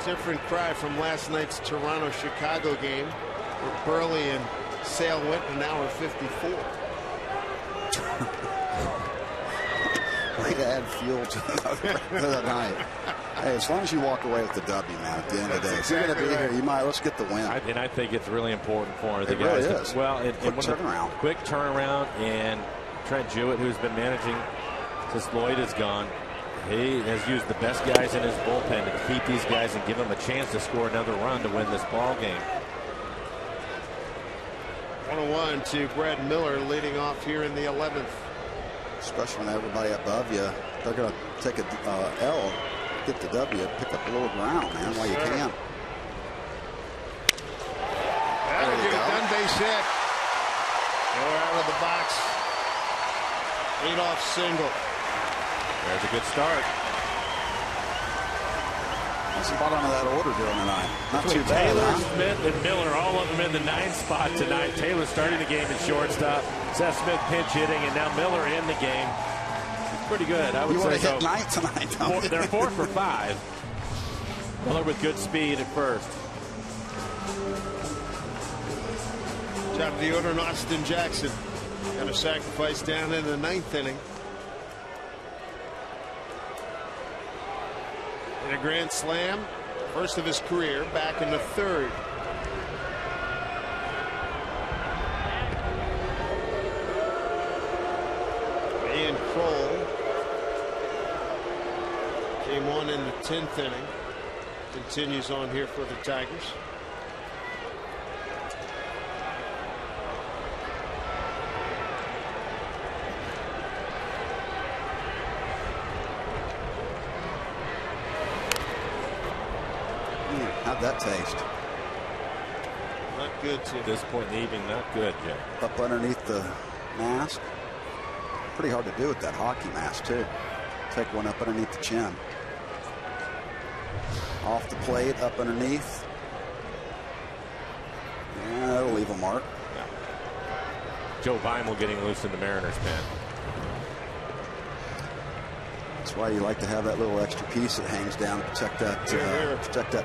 different cry from last night's Toronto-Chicago game, where Burley and Sale went an hour 54. Way to add fuel to the night. Hey, as long as you walk away with the W, man, at the end of the day. If you're going to be here, you might, let's get the win. And I think it's really important for the it guys. Really is. Well, quick turnaround. Quick turnaround, and Trent Jewett, who's been managing since Lloyd is gone, he has used the best guys in his bullpen to keep these guys and give them a chance to score another run to win this ball game. 1-1 to Brad Miller leading off here in the 11th. Especially when everybody above you, they're going to take a L, get the W, pick up a little ground, man, while you can. That'll get it done, base hit. They're out of the box. Leadoff single. There's a good start. What's the bottom of that order doing tonight? Not too bad. Taylor, huh? Smith, and Miller, all of them in the 9th spot tonight. Taylor starting the game at shortstop. Seth Smith pinch hitting, and now Miller in the game. It's pretty good. I would you say want to so. hit 9 tonight, don't you? They're 4 for 5. Miller with good speed at first. Top of the order, and Austin Jackson got a sacrifice down in the 9th inning. And a grand slam, first of his career, back in the 3rd. Ian Kroll came on in the 10th inning. Continues on here for the Tigers. How'd that taste? Not good, Tim. At this point in the evening, not good, Jay. Up underneath the mask. Pretty hard to do with that hockey mask, too. Take one up underneath the chin. Off the plate, up underneath. Yeah, that'll leave a mark. Yeah. Joe Weimel getting loose in the Mariners pen. That's why you like to have that little extra piece that hangs down to protect that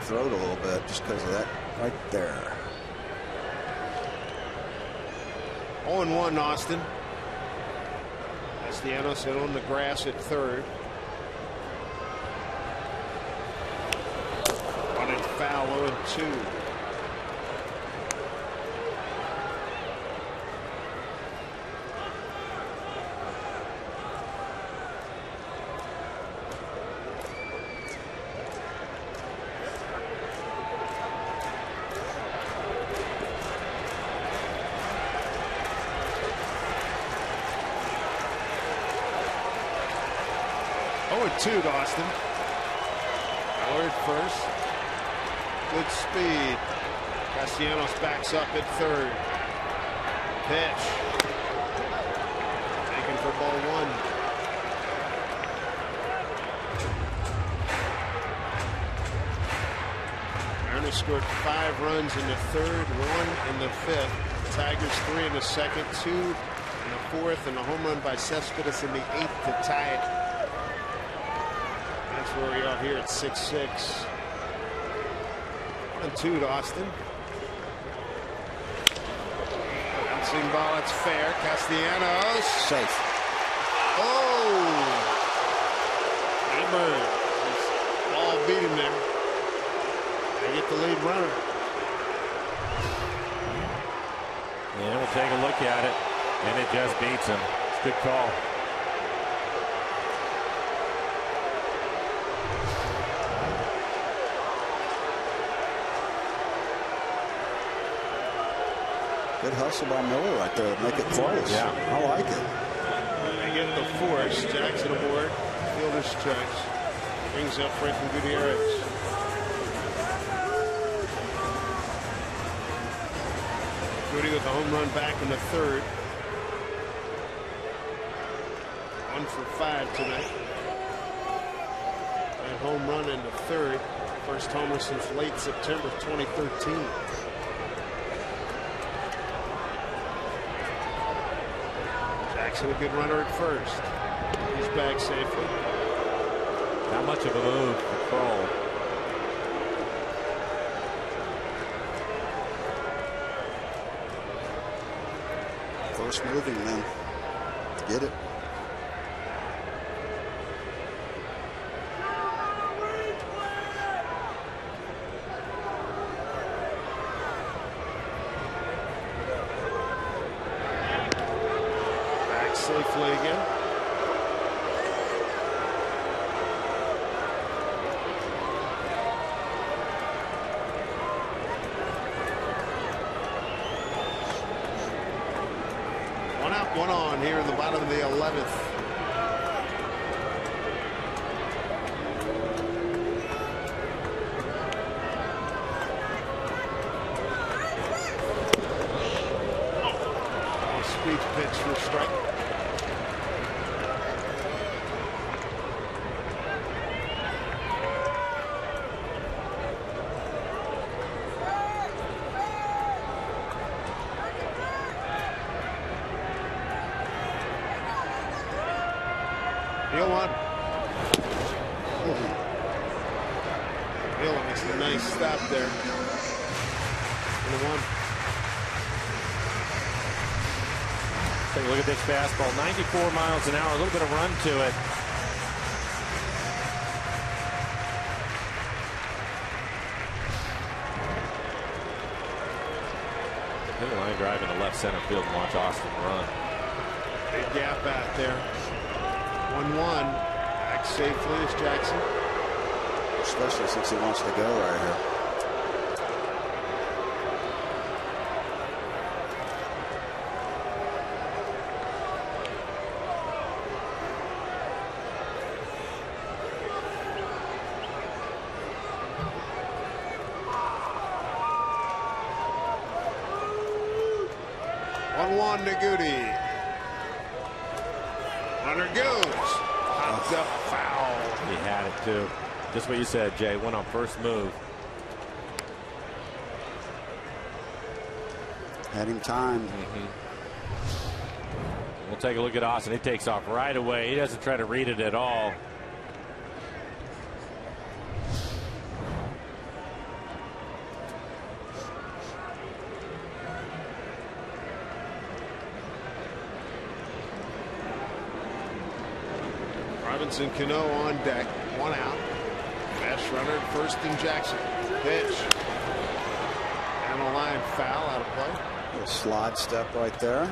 throat a little bit, just because of that right there. 0-1 Austin. Castellanos hit on the grass at 3rd. Running foul, 0-2. To Austin. Howard first. Good speed. Castellanos backs up at 3rd. Pitch. Taken for ball 1. Mariners scored 5 runs in the 3rd, 1 in the 5th. The Tigers 3 in the 2nd, 2 in the 4th, and a home run by Cespedes in the 8th to tie it. That's where we are here at 6-6. 1-2 to Austin. Bouncing ball, it's fair. Castellanos. Safe. Oh! Hammer. Ball beat him there. They get the lead runner. Yeah, we'll take a look at it. And it just beats him. It's a good call. Good hustle by Miller right there to make it close. Yeah. I like it. They get the force. Jackson aboard. Fielder's checks. Brings up Franklin Gutierrez. Goody with a home run back in the 3rd. 1 for 5 tonight. And home run in the 3rd. First homer since late September 2013. Jackson a good runner at first. He's back safely. Not much of a move for Kroll. First moving, man. Get it. Back safely again. One out, one on here in the bottom of the 11th. Speed pitch for a strike. Hill on. Hill makes a nice stop there. 1-1. Take a look at this fastball. 94 miles an hour. A little bit of run to it. Hit a line drive in the left center field and watch Austin run. Big gap out there. 1-1. Back safely is Jackson. Especially since he wants to go right here. Goody. Runner goes. Popped up foul. He had it too. Just what you said, Jay. Went on first move. Had him timed. We'll take a look at Austin. He takes off right away. He doesn't try to read it at all. Robinson Cano on deck. 1 out. Best runner at first and Jackson. Pitch. Down the line, foul, out of play. Little slide step right there.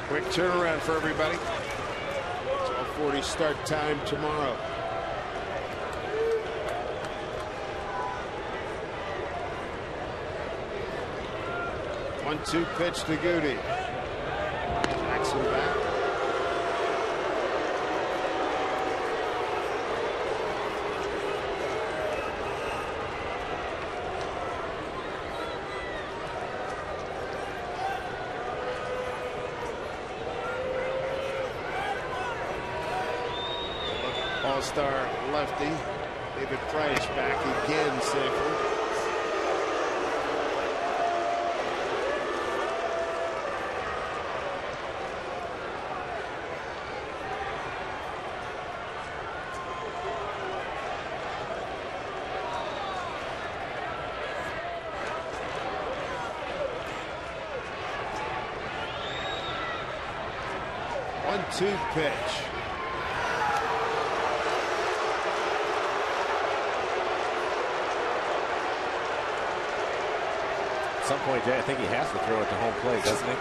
Quick turnaround for everybody. 12:40 start time tomorrow. 1-2 pitch to Goody. Jackson back. All-star lefty David Price back again safely. One-two pitch. At some point, Jay, I think he has to throw it to home plate, doesn't he?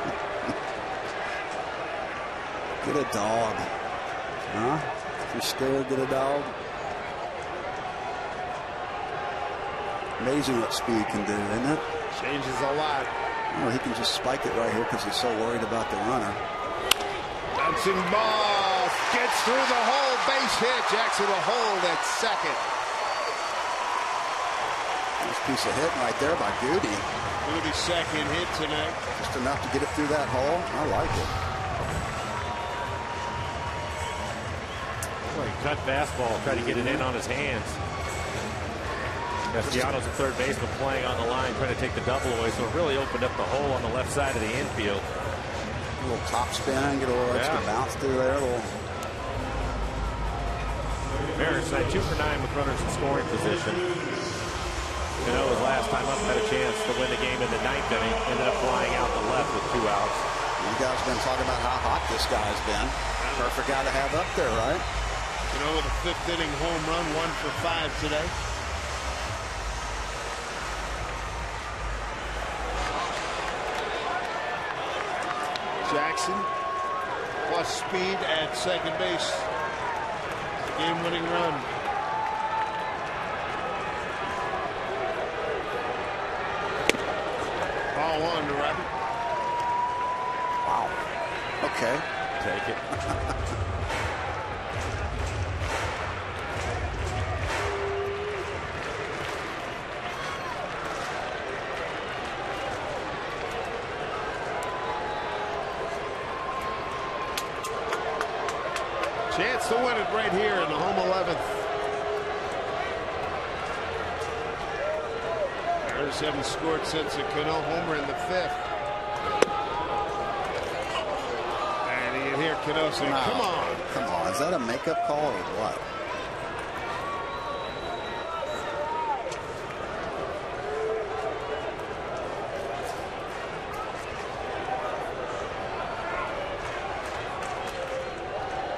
Get a dog. Huh? If you're scared, get a dog. Amazing what speed can do, isn't it? Changes a lot. Oh, he can just spike it right here because he's so worried about the runner. Bouncing ball gets through the hole. Base hit. Jackson will hold at second. Nice piece of hit right there by Goody. Goody's second hit tonight. Just enough to get it through that hole. I like it. Well, he cut fastball, tried to get it in on his hands. Castellanos, the third baseman, playing on the line, trying to take the double away, so it really opened up the hole on the left side of the infield. A little top spin, get a little extra bounce through there. A little. Mariners tonight 2 for 9 with runners in scoring position. Cano, his last time up, had a chance to win the game in the 9th inning. Ended up flying out the left with 2 outs. You guys have been talking about how hot this guy's been. Perfect guy to have up there, right? Cano with a 5th inning home run, 1 for 5 today. Jackson plus speed at second base. Game-winning run. Ball 1 to Rabbit. Wow. Okay. Take it. Chance to win it right here in the home 11th. Mariners haven't scored since a Cano homer in the 5th. And here Cano saying, No. come on. Come on. Is that a makeup call or what?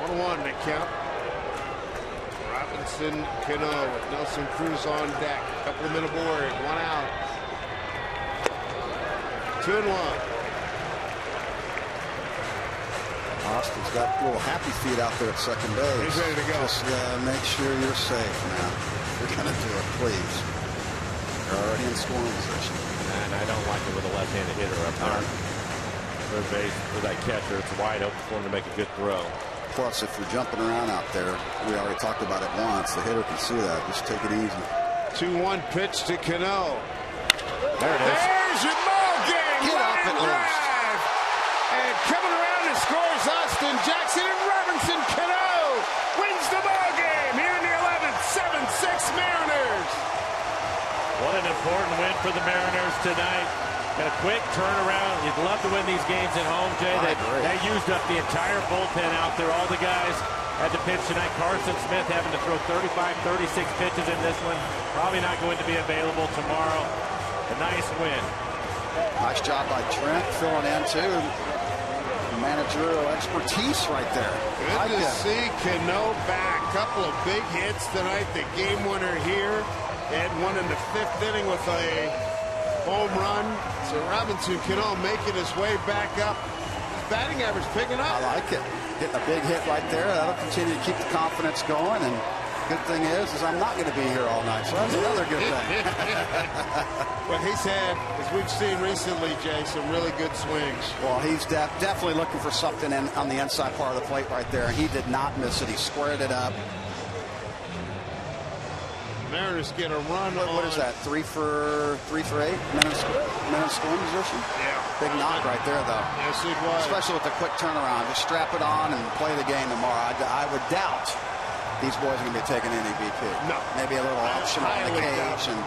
One to count. Robinson, Cano with Nelson Cruz on deck. Couple of men aboard. 1 out. 2-1. Austin's got little happy feet out there at second base. He's ready to go. Just make sure you're safe now. You're going to do it, please. You're already in scoring position. And I don't like it with a left-handed hitter up there. Third base for that catcher. It's wide open for him to make a good throw. Plus, if you're jumping around out there, we already talked about it once, the hitter can see that. Just take it easy. 2-1 pitch to Cano. There it is. There's your ball game. Get off it, Lewis. And coming around and scores Austin Jackson, and Robinson Cano wins the ball game here in the 11th. 7-6 Mariners. What an important win for the Mariners tonight. And a quick turnaround. You'd love to win these games at home, Jay. They used up the entire bullpen out there. All the guys had to pitch tonight. Carson Smith having to throw 35, 36 pitches in this one. Probably not going to be available tomorrow. A nice win. Nice job by Trent filling in, too. Managerial expertise right there. Good to see Cano back. Couple of big hits tonight. The game winner here. They had one in the 5th inning with a home run. So Robinson Cano making his way back up. His batting average picking up. I like it. Getting a big hit right there. That'll continue to keep the confidence going. And good thing is I'm not going to be here all night. So that's another good thing. Well, he's had, as we've seen recently, Jay, some really good swings. Well, he's definitely looking for something on the inside part of the plate right there. And he did not miss it. He squared it up. Mariners get a run. What is that? 3 for 8? Men in scoring position? Yeah. Big knock right there, though. Yes, it was. Especially with the quick turnaround. Just strap it on and play the game tomorrow. I would doubt these boys are going to be taking any BP. No. Maybe a little option on the Highly cage doubt. and